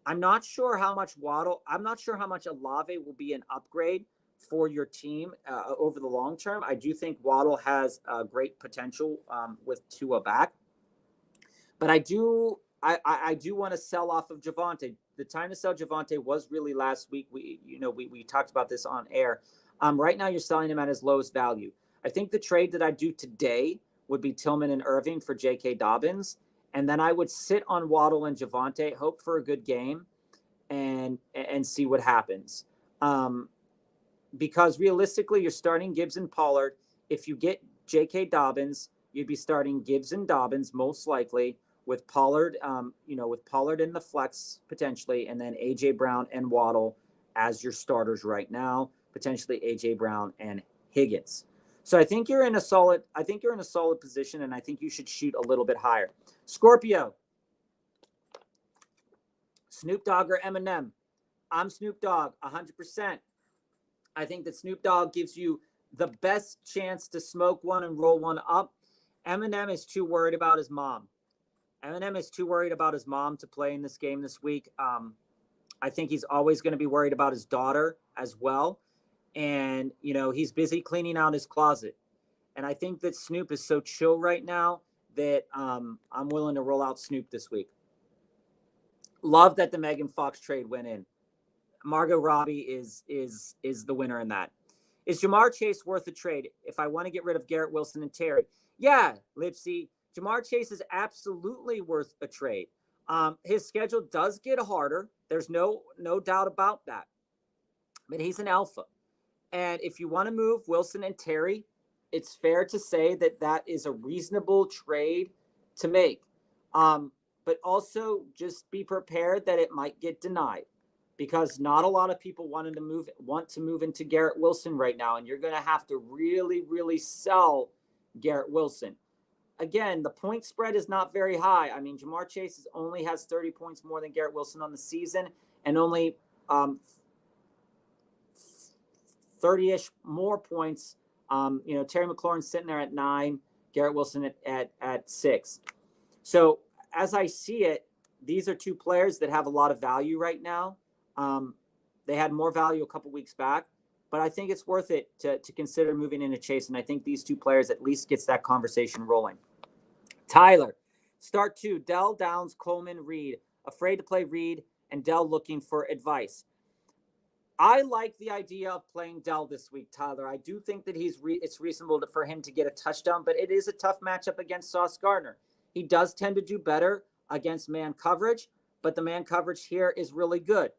I'm not sure how much Olave will be an upgrade for your team over the long term. I do think Waddle has great potential with Tua back. But I do want to sell off of Javonte. The time to sell Javonte was really last week. We talked about this on air. Right now, you're selling him at his lowest value. I think the trade that I do today would be Tillman and Irving for J.K. Dobbins. And then I would sit on Waddle and Javonte, hope for a good game, and see what happens. Because realistically, you're starting Gibbs and Pollard. If you get J.K. Dobbins, you'd be starting Gibbs and Dobbins most likely, with Pollard, with Pollard in the flex potentially, and then A.J. Brown and Waddle as your starters right now, potentially A.J. Brown and Higgins. So I think you're in a solid position, and I think you should shoot a little bit higher. Scorpio, Snoop Dogg or Eminem? I'm Snoop Dogg, 100%. I think that Snoop Dogg gives you the best chance to smoke one and roll one up. Eminem is too worried about his mom. Eminem is too worried about his mom to play in this game this week. I think he's always going to be worried about his daughter as well. And, he's busy cleaning out his closet. And I think that Snoop is so chill right now that I'm willing to roll out Snoop this week. Love that the Megan Fox trade went in. Margot Robbie is the winner in that. Is Jamar Chase worth a trade if I want to get rid of Garrett Wilson and Terry? Yeah, Lipsy. Jamar Chase is absolutely worth a trade. His schedule does get harder. There's no doubt about that. But he's an alpha. And if you want to move Wilson and Terry, it's fair to say that is a reasonable trade to make. But also just be prepared that it might get denied, because not a lot of people want to move into Garrett Wilson right now. And you're going to have to really, really sell Garrett Wilson. Again, the point spread is not very high. I mean, Jamar Chase only has 30 points more than Garrett Wilson on the season, and only 30-ish more points. Terry McLaurin's sitting there at 9, Garrett Wilson at 6. So as I see it, these are two players that have a lot of value right now. They had more value a couple weeks back, but I think it's worth it to consider moving into Chase. And I think these two players at least gets that conversation rolling. Tyler, start 2, Dell, Downs, Coleman, Reed. afraid to play Reed, and Dell looking for advice. I like the idea of playing Dell this week, Tyler. I do think that it's reasonable for him to get a touchdown, but it is a tough matchup against Sauce Gardner. He does tend to do better against man coverage, but the man coverage here is really good.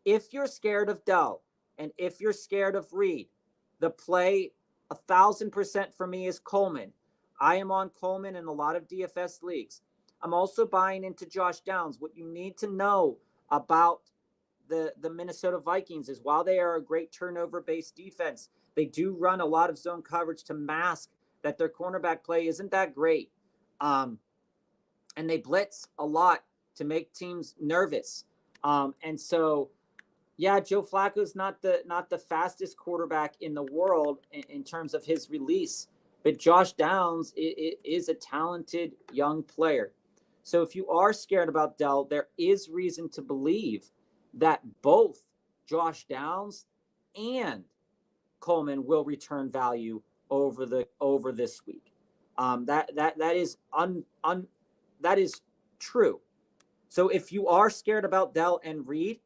If you're scared of Dell and if you're scared of Reed, the play 1,000% for me is Coleman. I am on Coleman in a lot of DFS leagues. I'm also buying into Josh Downs. What you need to know about the Minnesota Vikings is while they are a great turnover-based defense, they do run a lot of zone coverage to mask that their cornerback play isn't that great. And they blitz a lot to make teams nervous. And so, yeah, Joe Flacco's not the fastest quarterback in the world in terms of his release, but Josh Downs is a talented young player. So if you are scared about Dell, there is reason to believe that both Josh Downs and Coleman will return value over this week. That is true. So if you are scared about Dell and Reed,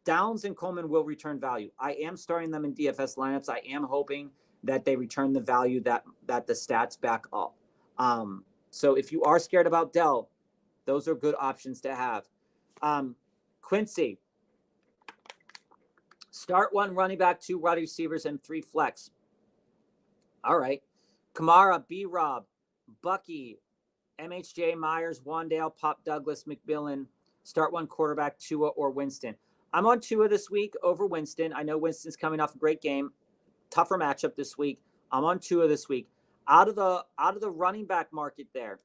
Downs and Coleman will return value. I am starting them in DFS lineups. I am hoping that they return the value that the stats back up. So if you are scared about Dell, those are good options to have. Quincy, start 1 running back, 2 wide receivers, and 3 flex. All right. Kamara, B-Rob, Bucky, MHJ, Myers, Wandale, Pop Douglas, McMillan. Start 1 quarterback, Tua or Winston. I'm on Tua this week over Winston. I know Winston's coming off a great game. Tougher matchup this week. I'm on Tua this week. Out of the running back market there.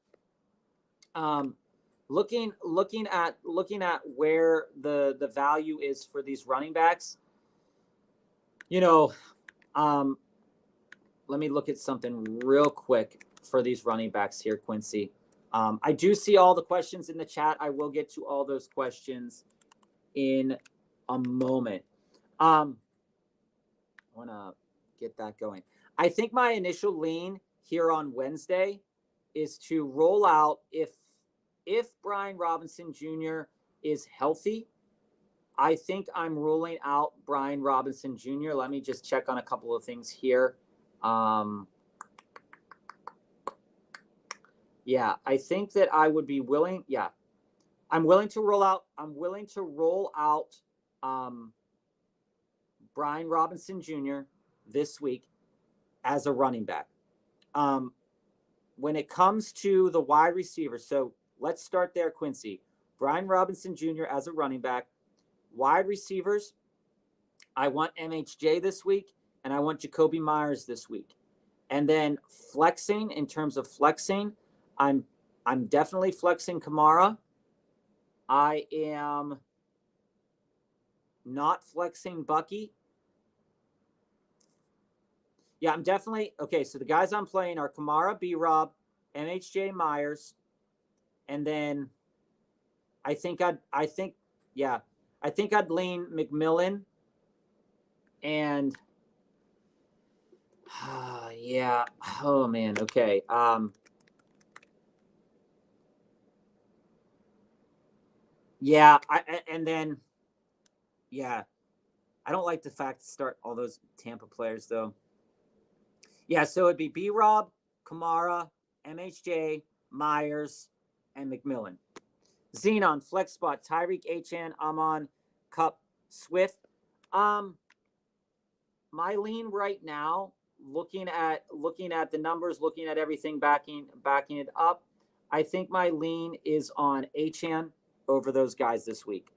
Looking at where the value is for these running backs, let me look at something real quick for these running backs here, Quincy. I do see all the questions in the chat. I will get to all those questions in a moment. I want to get that going. I think my initial lean here on Wednesday is to roll out if Brian Robinson Jr. is healthy. I think I'm ruling out Brian Robinson Jr. Let me just check on a couple of things here. Yeah, I think that I would be willing. Yeah, I'm willing to roll out Brian Robinson Jr. this week as a running back. When it comes to the wide receivers, so let's start there, Quincy. Brian Robinson Jr. as a running back. Wide receivers, I want MHJ this week, and I want Jacoby Myers this week. And then flexing, in terms of flexing, I'm definitely flexing Kamara. I am not flexing Bucky. Yeah, I'm definitely okay. So the guys I'm playing are Kamara, B-Rob, MHJ, Myers, and then I think I'd lean McMillan, and yeah. Oh man. Okay. Yeah. I don't like the fact to start all those Tampa players though. Yeah, so it'd be B-Rob, Kamara, MHJ, Myers, and McMillan. Xenon, flex spot, Tyreek, Achane, Amon, Cup, Swift. My lean right now, looking at the numbers, looking at everything, backing it up, I think my lean is on Achane over those guys this week.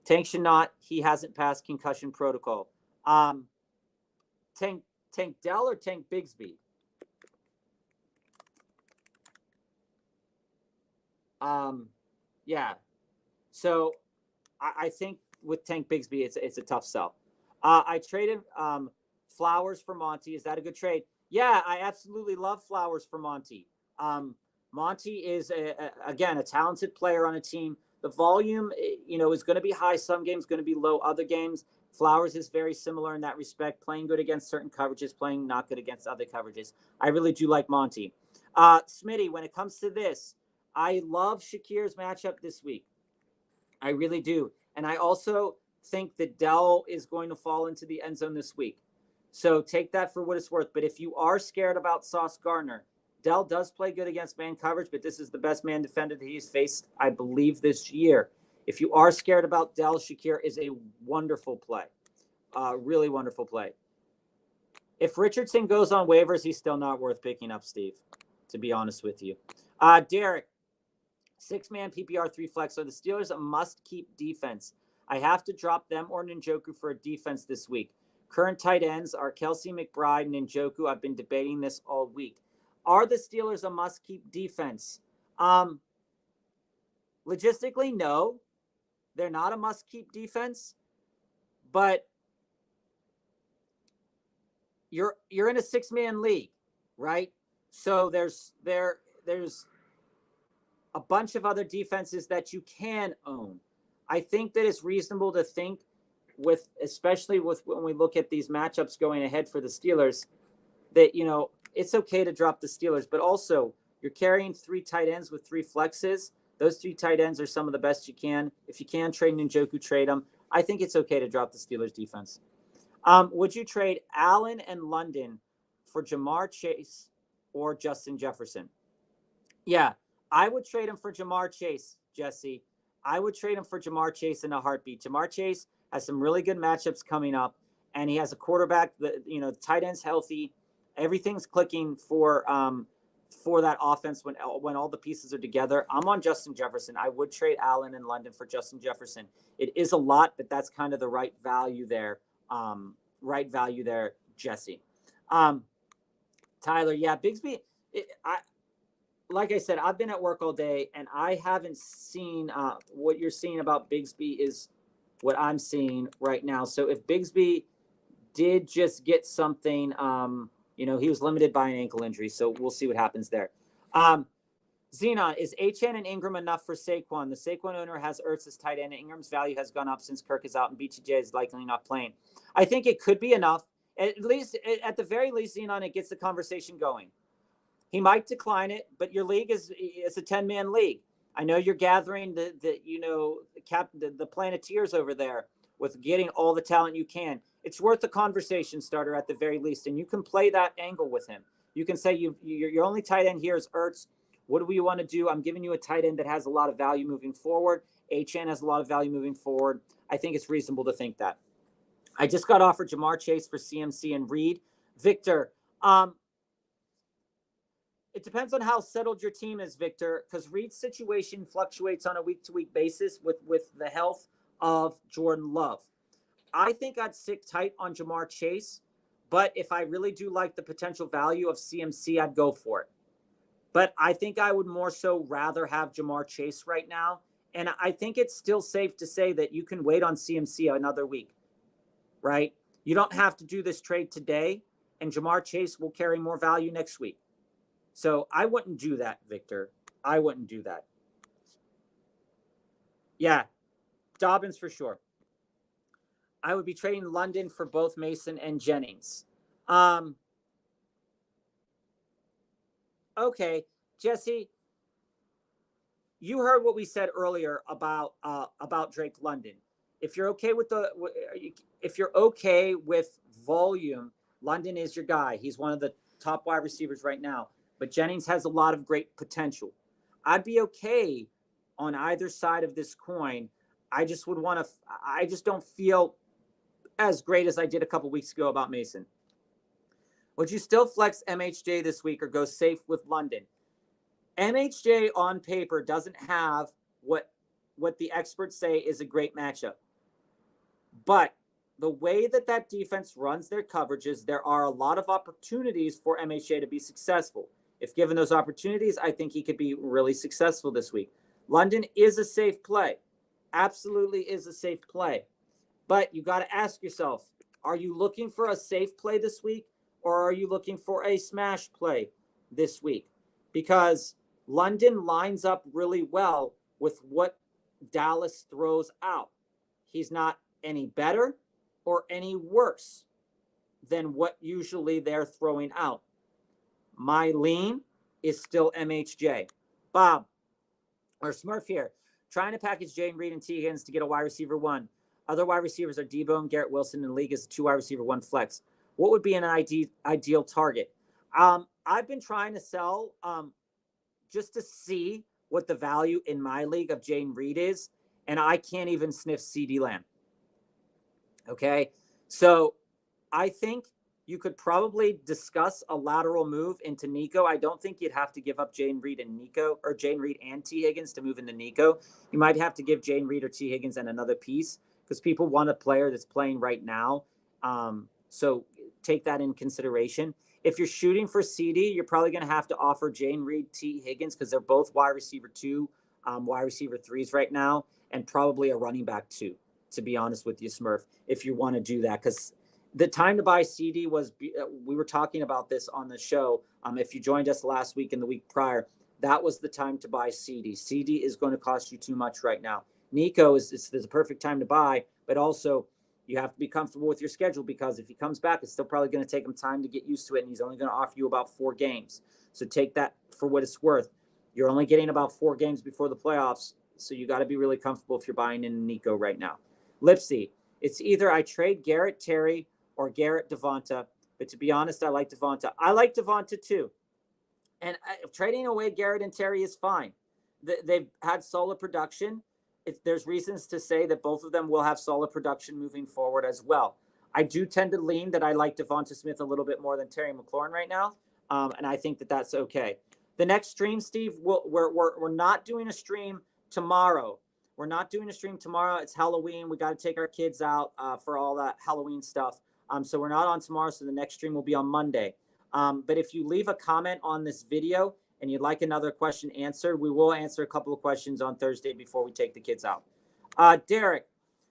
Tank should not. He hasn't passed concussion protocol. Tank Dell or Tank Bigsby? Yeah. So I think with Tank Bigsby, it's a tough sell. I traded Flowers for Monty. Is that a good trade? Yeah, I absolutely love Flowers for Monty. Monty is again a talented player on a team. The volume, is going to be high. Some games going to be low. Other games, Flowers is very similar in that respect, playing good against certain coverages, playing not good against other coverages. I really do like Monty. Smitty, when it comes to this, I love Shakir's matchup this week. I really do. And I also think that Dell is going to fall into the end zone this week. So take that for what it's worth. But if you are scared about Sauce Gardner, Dell does play good against man coverage, but this is the best man defender that he's faced, I believe, this year. If you are scared about Dell, Shakir is a wonderful play. Really wonderful play. If Richardson goes on waivers, he's still not worth picking up, Steve, to be honest with you. Derek, 6-man PPR 3 flex. Are the Steelers a must-keep defense? I have to drop them or Njoku for a defense this week. Current tight ends are Kelsey, McBride, and Njoku. I've been debating this all week. Are the Steelers a must-keep defense? Logistically, no. They're not a must-keep defense, but you're in a 6-man league, right? So there's a bunch of other defenses that you can own. I think that it's reasonable to think especially with when we look at these matchups going ahead for the Steelers, that, it's okay to drop the Steelers, but also you're carrying 3 tight ends with 3 flexes. Those 3 tight ends are some of the best you can. If you can trade Njoku, trade them. I think it's okay to drop the Steelers defense. Would you trade Allen and London for Jamar Chase or Justin Jefferson? Yeah, I would trade him for Jamar Chase, Jesse. I would trade him for Jamar Chase in a heartbeat. Jamar Chase has some really good matchups coming up, and he has a quarterback that, tight end's healthy. Everything's clicking for that offense when all the pieces are together. I'm on Justin Jefferson. I would trade Allen and London for Justin Jefferson. It is a lot, but that's kind of the right value there. Jesse. Tyler, yeah, Bigsby. Like I said, I've been at work all day, and I haven't seen what you're seeing about Bigsby is what I'm seeing right now. So if Bigsby did just get something, he was limited by an ankle injury, so we'll see what happens there. Xenon, is HN and Ingram enough for Saquon? The Saquon owner has Ertz as tight end, and Ingram's value has gone up since Kirk is out, and BTJ is likely not playing. I think it could be enough. At the very least, Xenon, it gets the conversation going. He might decline it, but your league is a 10-man league. I know you're gathering the Planeteers over there with getting all the talent you can. It's worth a conversation starter at the very least, and you can play that angle with him. You can say your only tight end here is Ertz. What do we want to do? I'm giving you a tight end that has a lot of value moving forward. HN has a lot of value moving forward. I think it's reasonable to think that. I just got offered Jamar Chase for CMC and Reed. Victor, it depends on how settled your team is, Victor, because Reed's situation fluctuates on a week-to-week basis with the health of Jordan Love. I think I'd stick tight on Jamar Chase, but if I really do like the potential value of CMC, I'd go for it. But I think I would more so rather have Jamar Chase right now. And I think it's still safe to say that you can wait on CMC another week, right? You don't have to do this trade today, and Jamar Chase will carry more value next week. So I wouldn't do that, Victor. I wouldn't do that. Yeah, Dobbins for sure. I would be trading London for both Mason and Jennings. Okay, Jesse, you heard what we said earlier about Drake London. If you're okay with volume, London is your guy. He's one of the top wide receivers right now. But Jennings has a lot of great potential. I'd be okay on either side of this coin. I just don't feel as great as I did a couple weeks ago about Mason. Would you still flex MHJ this week or go safe with London? MHJ on paper doesn't have what the experts say is a great matchup. But the way that defense runs their coverages, there are a lot of opportunities for MHJ to be successful. If given those opportunities, I think he could be really successful this week. London is a safe play. Absolutely is a safe play. But you got to ask yourself, are you looking for a safe play this week, or are you looking for a smash play this week? Because London lines up really well with what Dallas throws out. He's not any better or any worse than what usually they're throwing out. My lean is still MHJ. Bob, Or Smurf here, trying to package Jayden Reed and T. Higgins to get a wide receiver one. Other wide receivers are Debo and Garrett Wilson in the league as a 2 wide receiver, 1 flex. What would be an ideal target? I've been trying to sell just to see what the value in my league of Jayden Reed is, and I can't even sniff CD Lamb. Okay, so I think you could probably discuss a lateral move into Nico. I don't think you'd have to give up Jayden Reed and Nico, or Jayden Reed and T. Higgins to move into Nico. You might have to give Jayden Reed or T. Higgins and another piece because people want a player that's playing right now. So take that in consideration. If you're shooting for CD, you're probably going to have to offer Jayden Reed, T. Higgins, because they're both wide receiver 2, wide receiver 3s right now, and probably a running back 2, to be honest with you, Smurf, if you want to do that. Because the time to buy CD was, we were talking about this on the show. If you joined us last week and the week prior, that was the time to buy CD. CD is going to cost you too much right now. Nico is the perfect time to buy, but also you have to be comfortable with your schedule because if he comes back, it's still probably going to take him time to get used to it, and he's only going to offer you about 4 games. So take that for what it's worth. You're only getting about 4 games before the playoffs, so you got to be really comfortable if you're buying in Nico right now. Lipsy, it's either I trade Garrett Terry or Garrett Devonta, but to be honest, I like Devonta. I like Devonta too. And trading away Garrett and Terry is fine. They've had solid production. There's reasons to say that both of them will have solid production moving forward as well. I do tend to lean that I like Devonta Smith a little bit more than Terry McLaurin right now, and I think that that's okay. The next stream, Steve, we're not doing a stream tomorrow. We're not doing a stream tomorrow. It's Halloween. We got to take our kids out for all that Halloween stuff. So we're not on tomorrow, so the next stream will be on Monday. But if you leave a comment on this video and you'd like another question answered, we will answer a couple of questions on Thursday before we take the kids out. Derek,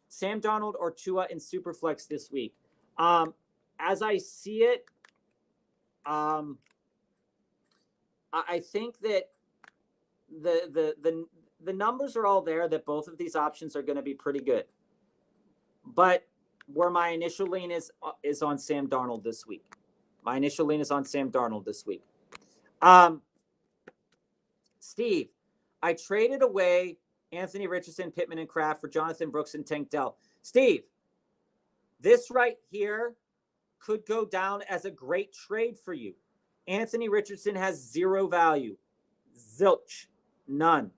Sam Darnold or Tua in Superflex this week? As I see it, I think that the numbers are all there that both of these options are going to be pretty good. But where my initial lean is on Sam Darnold this week. My initial lean is on Sam Darnold this week. Steve, I traded away Anthony Richardson, Pittman, and Kraft for Jonathan Brooks and Tank Dell. Steve, this right here could go down as a great trade for you. Anthony Richardson has 0 value. Zilch. None.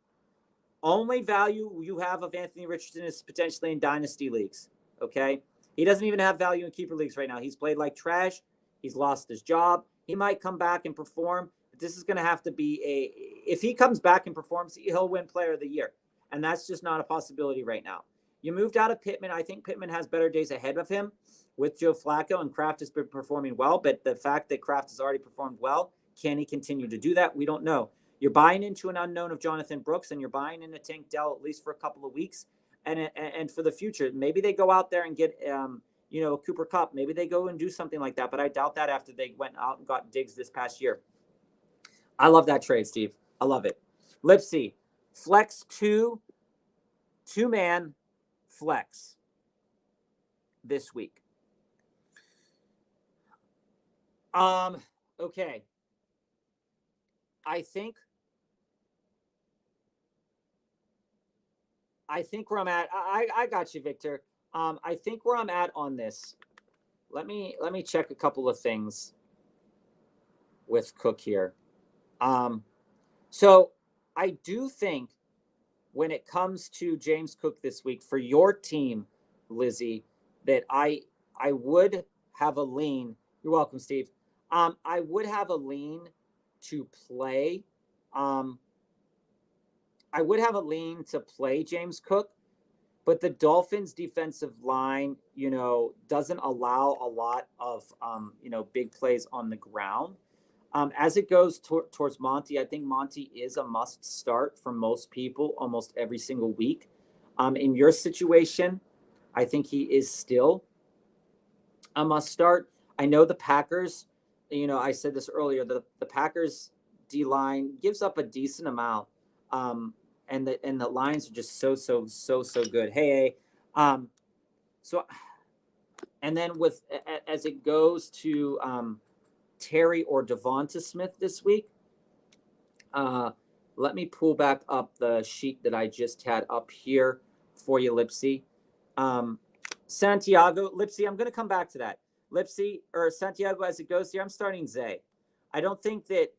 Only value you have of Anthony Richardson is potentially in dynasty leagues. Okay? He doesn't even have value in keeper leagues right now. He's played like trash. He's lost his job. He might come back and perform. But this is going to have to be if he comes back and performs, he'll win player of the year. And that's just not a possibility right now. You moved out of Pittman. I think Pittman has better days ahead of him with Joe Flacco, and Kraft has been performing well. But the fact that Kraft has already performed well, can he continue to do that? We don't know. You're buying into an unknown of Jonathan Brooks, and you're buying into Tank Dell at least for a couple of weeks and for the future. Maybe they go out there and get Cooper Kupp. Maybe they go and do something like that, but I doubt that after they went out and got Diggs this past year. I love that trade, Steve. I love it. Lipsy, flex 2-man flex this week. Okay. I think where I'm at, I got you, Victor. I think where I'm at on this, let me check a couple of things with Cook here. So I do think when it comes to James Cook this week for your team, Lizzie, that I would have a lean. You're welcome, Steve. I would have a lean to play. I would have a lean to play James Cook, but the Dolphins' defensive line, doesn't allow a lot of, big plays on the ground. As it goes towards Monty, I think Monty is a must start for most people almost every single week. In your situation, I think he is still a must start. I know the Packers, I said this earlier, the Packers D-line gives up a decent amount. And the lines are just so good. Hey, so, and then as it goes to Terry or Devonta Smith this week, Let me pull back up the sheet that I just had up here for you, Lipsy. Santiago, Lipsy, I'm going to come back to that. Lipsy or Santiago, as it goes here, I'm starting Zay. I don't think that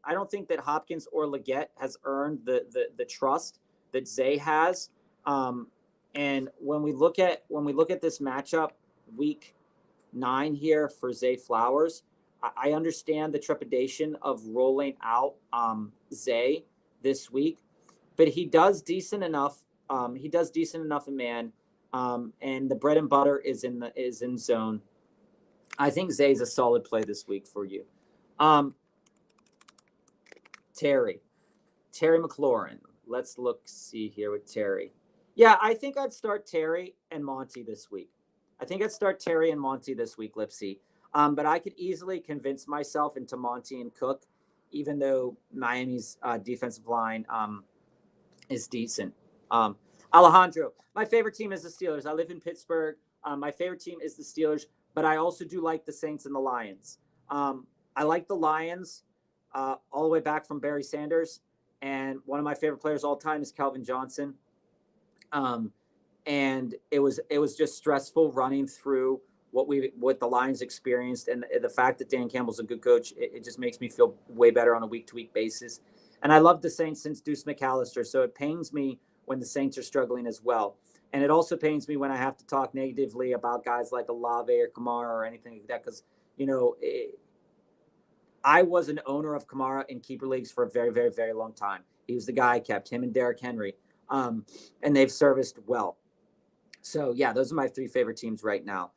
Hopkins or Leggett has earned the trust that Zay has. And when we look at this matchup, week 9 here for Zay Flowers, I understand the trepidation of rolling out Zay this week, but he does decent enough. He does decent enough in man, and the bread and butter is in zone. I think Zay's a solid play this week for you. Terry McLaurin. Let's see here with Terry. Yeah, I think I'd start Terry and Monty this week. Lipsy. But I could easily convince myself into Monty and Cook, even though Miami's defensive line is decent. Alejandro, my favorite team is the Steelers. I live in Pittsburgh. My favorite team is the Steelers, but I also do like the Saints and the Lions. I like the Lions all the way back from Barry Sanders, and one of my favorite players all time is Calvin Johnson. And it was just stressful running through what the Lions experienced, and the fact that Dan Campbell's a good coach, it just makes me feel way better on a week-to-week basis. And I love the Saints since Deuce McAllister, so it pains me when the Saints are struggling as well. And it also pains me when I have to talk negatively about guys like Olave or Kamara or anything like that, because, I was an owner of Kamara in keeper leagues for a very, very, very long time. He was the guy I kept, him and Derrick Henry, and they've serviced well. So, yeah, those are my 3 favorite teams right now.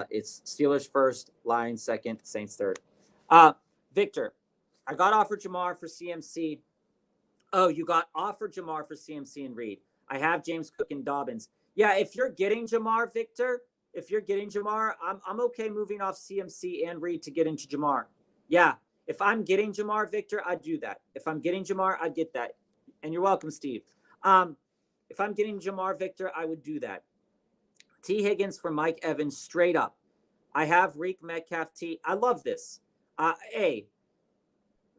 It's Steelers first, Lions second, Saints third. Victor, I got offered Jamar for CMC. Oh, you got offered Jamar for CMC and Reed. I have James Cook and Dobbins. Yeah, if you're getting Jamar, Victor, I'm okay moving off CMC and Reed to get into Jamar. Yeah, if I'm getting Jamar, Victor, I'd do that. If I'm getting Jamar, I'd get that. And you're welcome, Steve. If I'm getting Jamar, Victor, I would do that. T. Higgins for Mike Evans, straight up. I have Reek Metcalf T. I love this.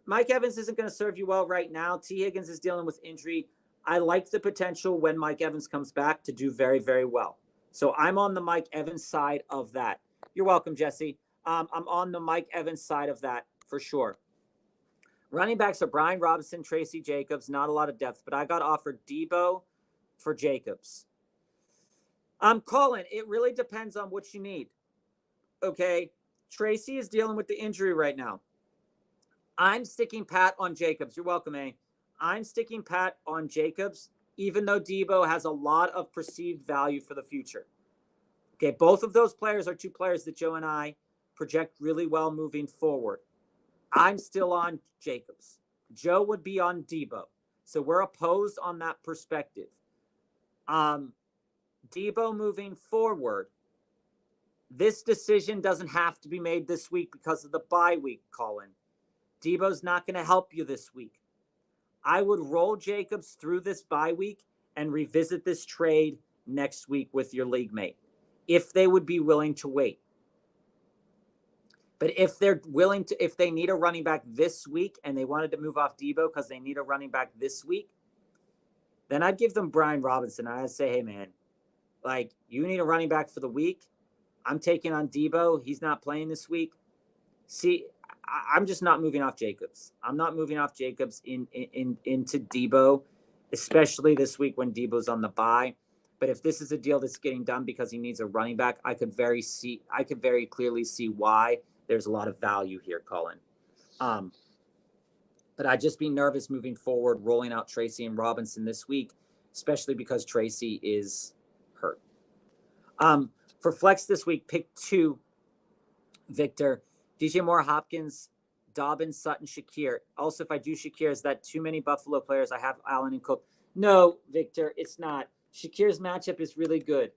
Mike Evans isn't going to serve you well right now. T. Higgins is dealing with injury. I like the potential when Mike Evans comes back to do very, very well. So I'm on the Mike Evans side of that. You're welcome, Jesse. I'm on the Mike Evans side of that for sure. Running backs are Brian Robinson, Tracy Jacobs. Not a lot of depth, but I got offered Debo for Jacobs. Colin, it really depends on what you need. Okay, Tracy is dealing with the injury right now. I'm sticking pat on Jacobs. You're welcome, A. I'm sticking pat on Jacobs, even though Debo has a lot of perceived value for the future. Okay, both of those players are 2 players that Joe and I project really well moving forward. I'm still on Jacobs. Joe would be on Debo. So we're opposed on that perspective. Debo moving forward, this decision doesn't have to be made this week because of the bye week, Colin. Debo's not going to help you this week. I would roll Jacobs through this bye week and revisit this trade next week with your league mate, if they would be willing to wait. But if they're willing to, if they need a running back this week and they wanted to move off Debo because they need a running back this week, then I'd give them Brian Robinson. I'd say, hey, man, like, you need a running back for the week. I'm taking on Debo. He's not playing this week. See, I'm just not moving off Jacobs. I'm not moving off Jacobs into Debo, especially this week when Debo's on the bye. But if this is a deal that's getting done because he needs a running back, I could very clearly see why there's a lot of value here, Colin. But I'd just be nervous moving forward, rolling out Tracy and Robinson this week, especially because Tracy is hurt. For flex this week, pick 2, Victor. DJ Moore, Hopkins, Dobbins, Sutton, Shakir. Also, if I do Shakir, is that too many Buffalo players? I have Allen and Cook. No, Victor, it's not. Shakir's matchup is really good.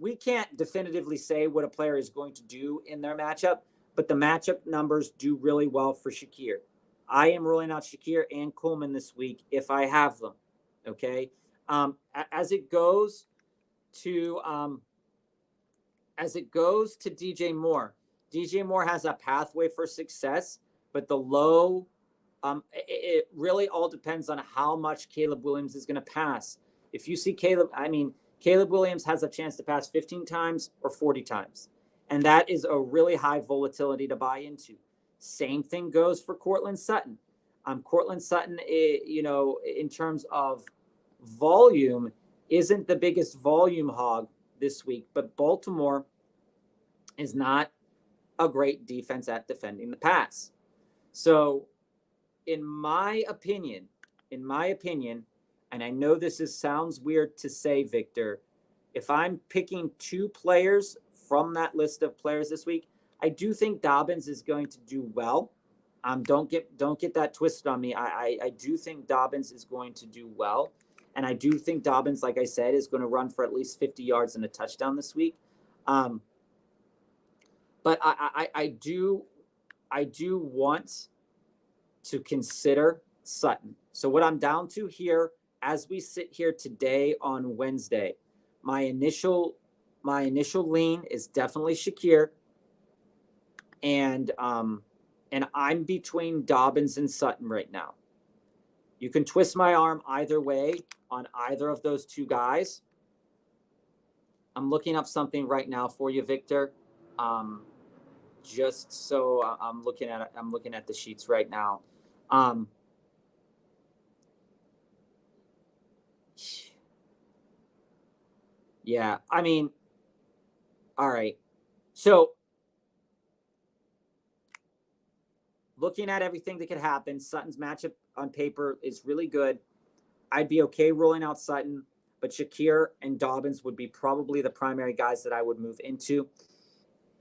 We can't definitively say what a player is going to do in their matchup, but the matchup numbers do really well for Shakir. I am rolling out Shakir and Coleman this week if I have them. Okay. As it goes to DJ Moore has a pathway for success, but the low It really all depends on how much Caleb Williams is going to pass. If you see Caleb Williams has a chance to pass 15 times or 40 times. And that is a really high volatility to buy into. Same thing goes for Cortland Sutton. Cortland Sutton, in terms of volume, isn't the biggest volume hog this week, but Baltimore is not a great defense at defending the pass. So, in my opinion, and I know sounds weird to say, Victor, if I'm picking two players from that list of players this week, I do think Dobbins is going to do well. Don't get that twisted on me. I do think Dobbins is going to do well. And I do think Dobbins, like I said, is going to run for at least 50 yards and a touchdown this week. But I do want to consider Sutton. So what I'm down to here as we sit here today on Wednesday, my initial lean is definitely Shakir. And I'm between Dobbins and Sutton right now. You can twist my arm either way on either of those two guys. I'm looking up something right now for you, Victor. Just so I'm looking at the sheets right now. Yeah, I mean, all right. So looking at everything that could happen, Sutton's matchup on paper is really good. I'd be okay rolling out Sutton, but Shakir and Dobbins would be probably the primary guys that I would move into.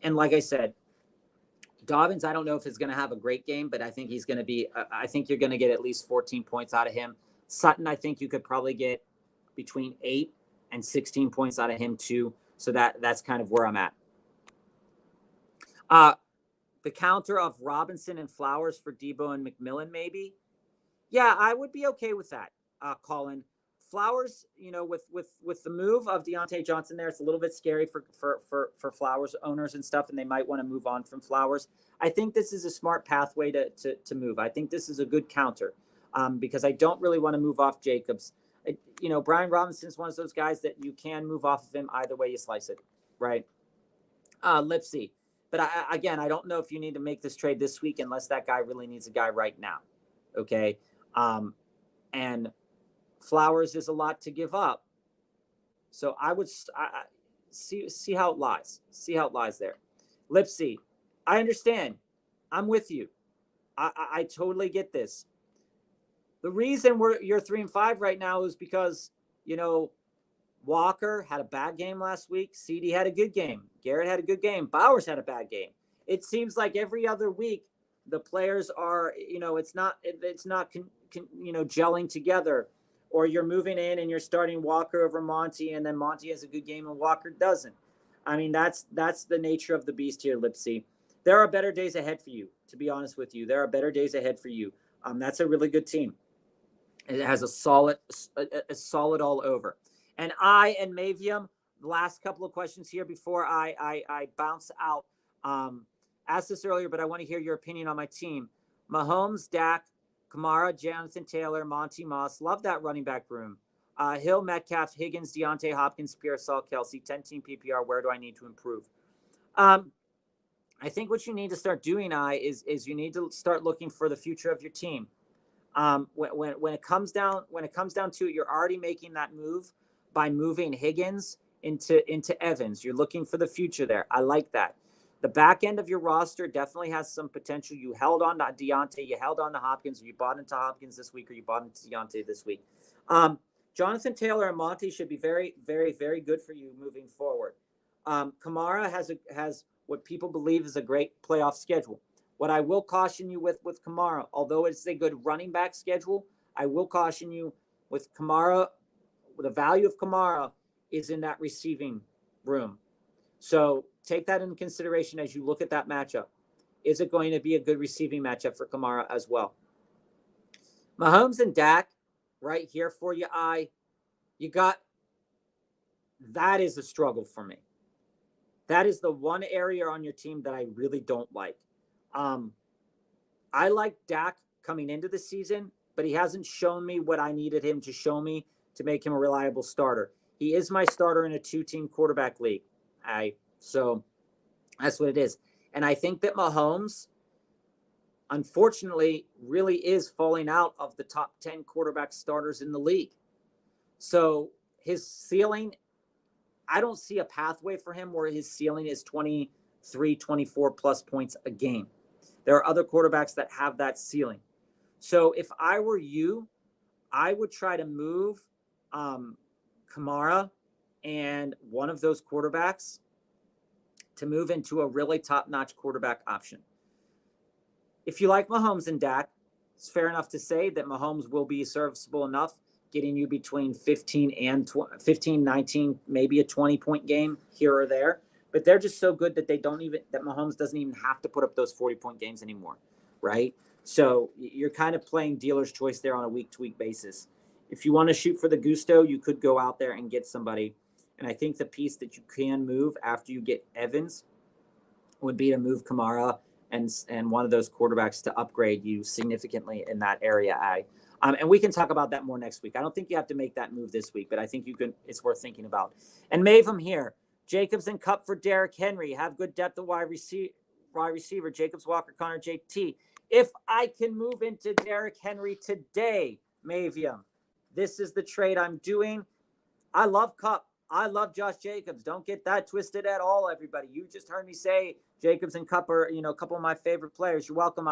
And like I said, Dobbins, I don't know if he's going to have a great game, but I think he's going to be, I think you're going to get at least 14 points out of him. Sutton, I think you could probably get between 8 and 16 points out of him too. So that's kind of where I'm at. The counter of Robinson and Flowers for Debo and McMillan, maybe. Yeah, I would be okay with that, Colin. Flowers, with the move of Deontay Johnson there, it's a little bit scary for Flowers owners and stuff, and they might want to move on from Flowers. I think this is a smart pathway to move. I think this is a good counter because I don't really want to move off Jacobs. Brian Robinson is one of those guys that you can move off of him either way you slice it, right? Lipsy. But I don't know if you need to make this trade this week unless that guy really needs a guy right now. Okay. And Flowers is a lot to give up. So I would see how it lies. See how it lies there. Lipsy, I understand. I'm with you. I totally get this. The reason you're 3-5 right now is because, Walker had a bad game last week. CD had a good game. Garrett had a good game. Bowers had a bad game. It seems like every other week the players are, it's not gelling together, or you're moving in and you're starting Walker over Monty, and then Monty has a good game and Walker doesn't. I mean, that's the nature of the beast here, Lipsy. There are better days ahead for you, to be honest with you. There are better days ahead for you. That's a really good team. It has a solid all over. And Mavium, the last couple of questions here before I bounce out. Asked this earlier, but I want to hear your opinion on my team. Mahomes, Dak, Kamara, Jonathan Taylor, Monty Moss. Love that running back room. Hill, Metcalf, Higgins, Deontay Hopkins, Pearsall, Kelsey, 10-team PPR. Where do I need to improve? I think what you need to start doing, is you need to start looking for the future of your team. When it comes down to it, you're already making that move by moving Higgins into Evans. You're looking for the future there. I like that. The back end of your roster definitely has some potential. You held on to Deontay, you held on to Hopkins, or you bought into Hopkins this week, or you bought into Deontay this week. Jonathan Taylor and Monty should be very, very, very good for you moving forward. Kamara has what people believe is a great playoff schedule. What I will caution you with Kamara, although it's a good running back schedule, I will caution you with Kamara. The value of Kamara is in that receiving room. So take that into consideration as you look at that matchup. Is it going to be a good receiving matchup for Kamara as well? Mahomes and Dak right here for you. That is a struggle for me. That is the one area on your team that I really don't like. I like Dak coming into the season, but he hasn't shown me what I needed him to show me to make him a reliable starter. He is my starter in a 2-team quarterback league. So that's what it is. And I think that Mahomes, unfortunately, really is falling out of the top 10 quarterback starters in the league. So his ceiling, I don't see a pathway for him where his ceiling is 23, 24 plus points a game. There are other quarterbacks that have that ceiling. So if I were you, I would try to move Kamara and one of those quarterbacks to move into a really top-notch quarterback option. If you like Mahomes and Dak, it's fair enough to say that Mahomes will be serviceable enough, getting you between 15 and 15, 19, maybe a 20-point game here or there. But they're just so good that that Mahomes doesn't even have to put up those 40-point games anymore, right? So you're kind of playing dealer's choice there on a week-to-week basis. If you want to shoot for the gusto, you could go out there and get somebody. And I think the piece that you can move after you get Evans would be to move Kamara and one of those quarterbacks to upgrade you significantly in that area. And we can talk about that more next week. I don't think you have to make that move this week, but I think you can. It's worth thinking about. And Mavum here, Jacobs and Kupp for Derrick Henry. Have good depth of wide receiver. Jacobs, Walker, Connor, JT. If I can move into Derrick Henry today, Mavium, this is the trade I'm doing. I love Kupp. I love Josh Jacobs. Don't get that twisted at all, everybody. You just heard me say Jacobs and Kupp are, a couple of my favorite players. You're welcome,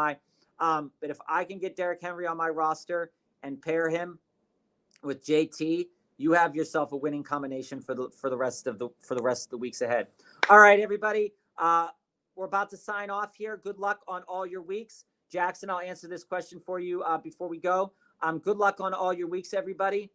but if I can get Derrick Henry on my roster and pair him with JT, you have yourself a winning combination for the rest of the weeks ahead. All right, everybody. We're about to sign off here. Good luck on all your weeks. Jackson, I'll answer this question for you before we go. Good luck on all your weeks, everybody.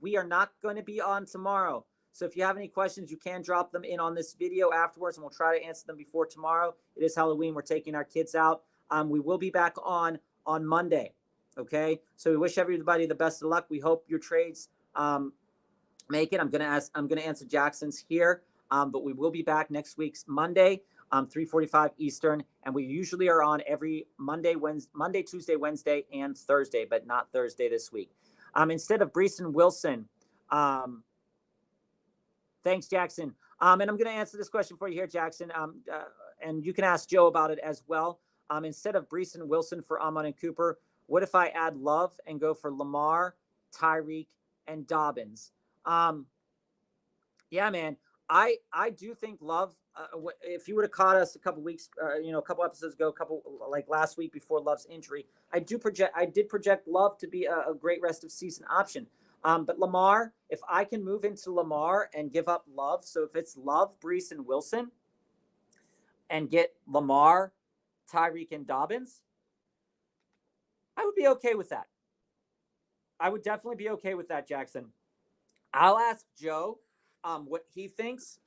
We are not going to be on tomorrow. So if you have any questions, you can drop them in on this video afterwards, and we'll try to answer them before tomorrow. It is Halloween. We're taking our kids out. We will be back on Monday. Okay. So we wish everybody the best of luck. We hope your trades make it. I'm going to answer Jackson's here. But we will be back next week's Monday, 3:45 Eastern. And we usually are on every Monday, Tuesday, Wednesday, and Thursday, but not Thursday this week. Instead of Brees Wilson. Thanks, Jackson. And I'm going to answer this question for you here, Jackson. And you can ask Joe about it as well. Instead of Brees Wilson for Amon and Cooper, what if I add Love and go for Lamar, Tyreek, and Dobbins? Yeah, man. I do think Love, if you would have caught us a couple weeks, a couple episodes ago, like last week before Love's injury, I did project Love to be a great rest of season option. But Lamar, if I can move into Lamar and give up Love, so if it's Love, Brees, and Wilson, and get Lamar, Tyreek, and Dobbins, I would be okay with that. I would definitely be okay with that, Jackson. I'll ask Joe what he thinks.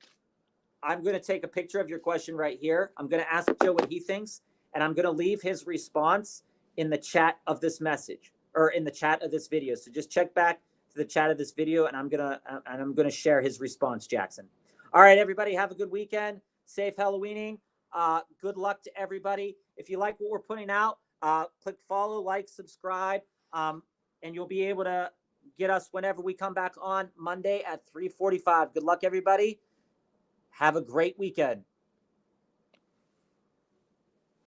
I'm going to take a picture of your question right here. I'm going to ask Joe what he thinks, and I'm going to leave his response in the chat of this message or in the chat of this video. So just check back to the chat of this video, and I'm going to share his response, Jackson. All right, everybody, have a good weekend. Safe Halloweening. Good luck to everybody. If you like what we're putting out, click follow, like, subscribe, and you'll be able to get us whenever we come back on Monday at 3:45. Good luck, everybody. Have a great weekend.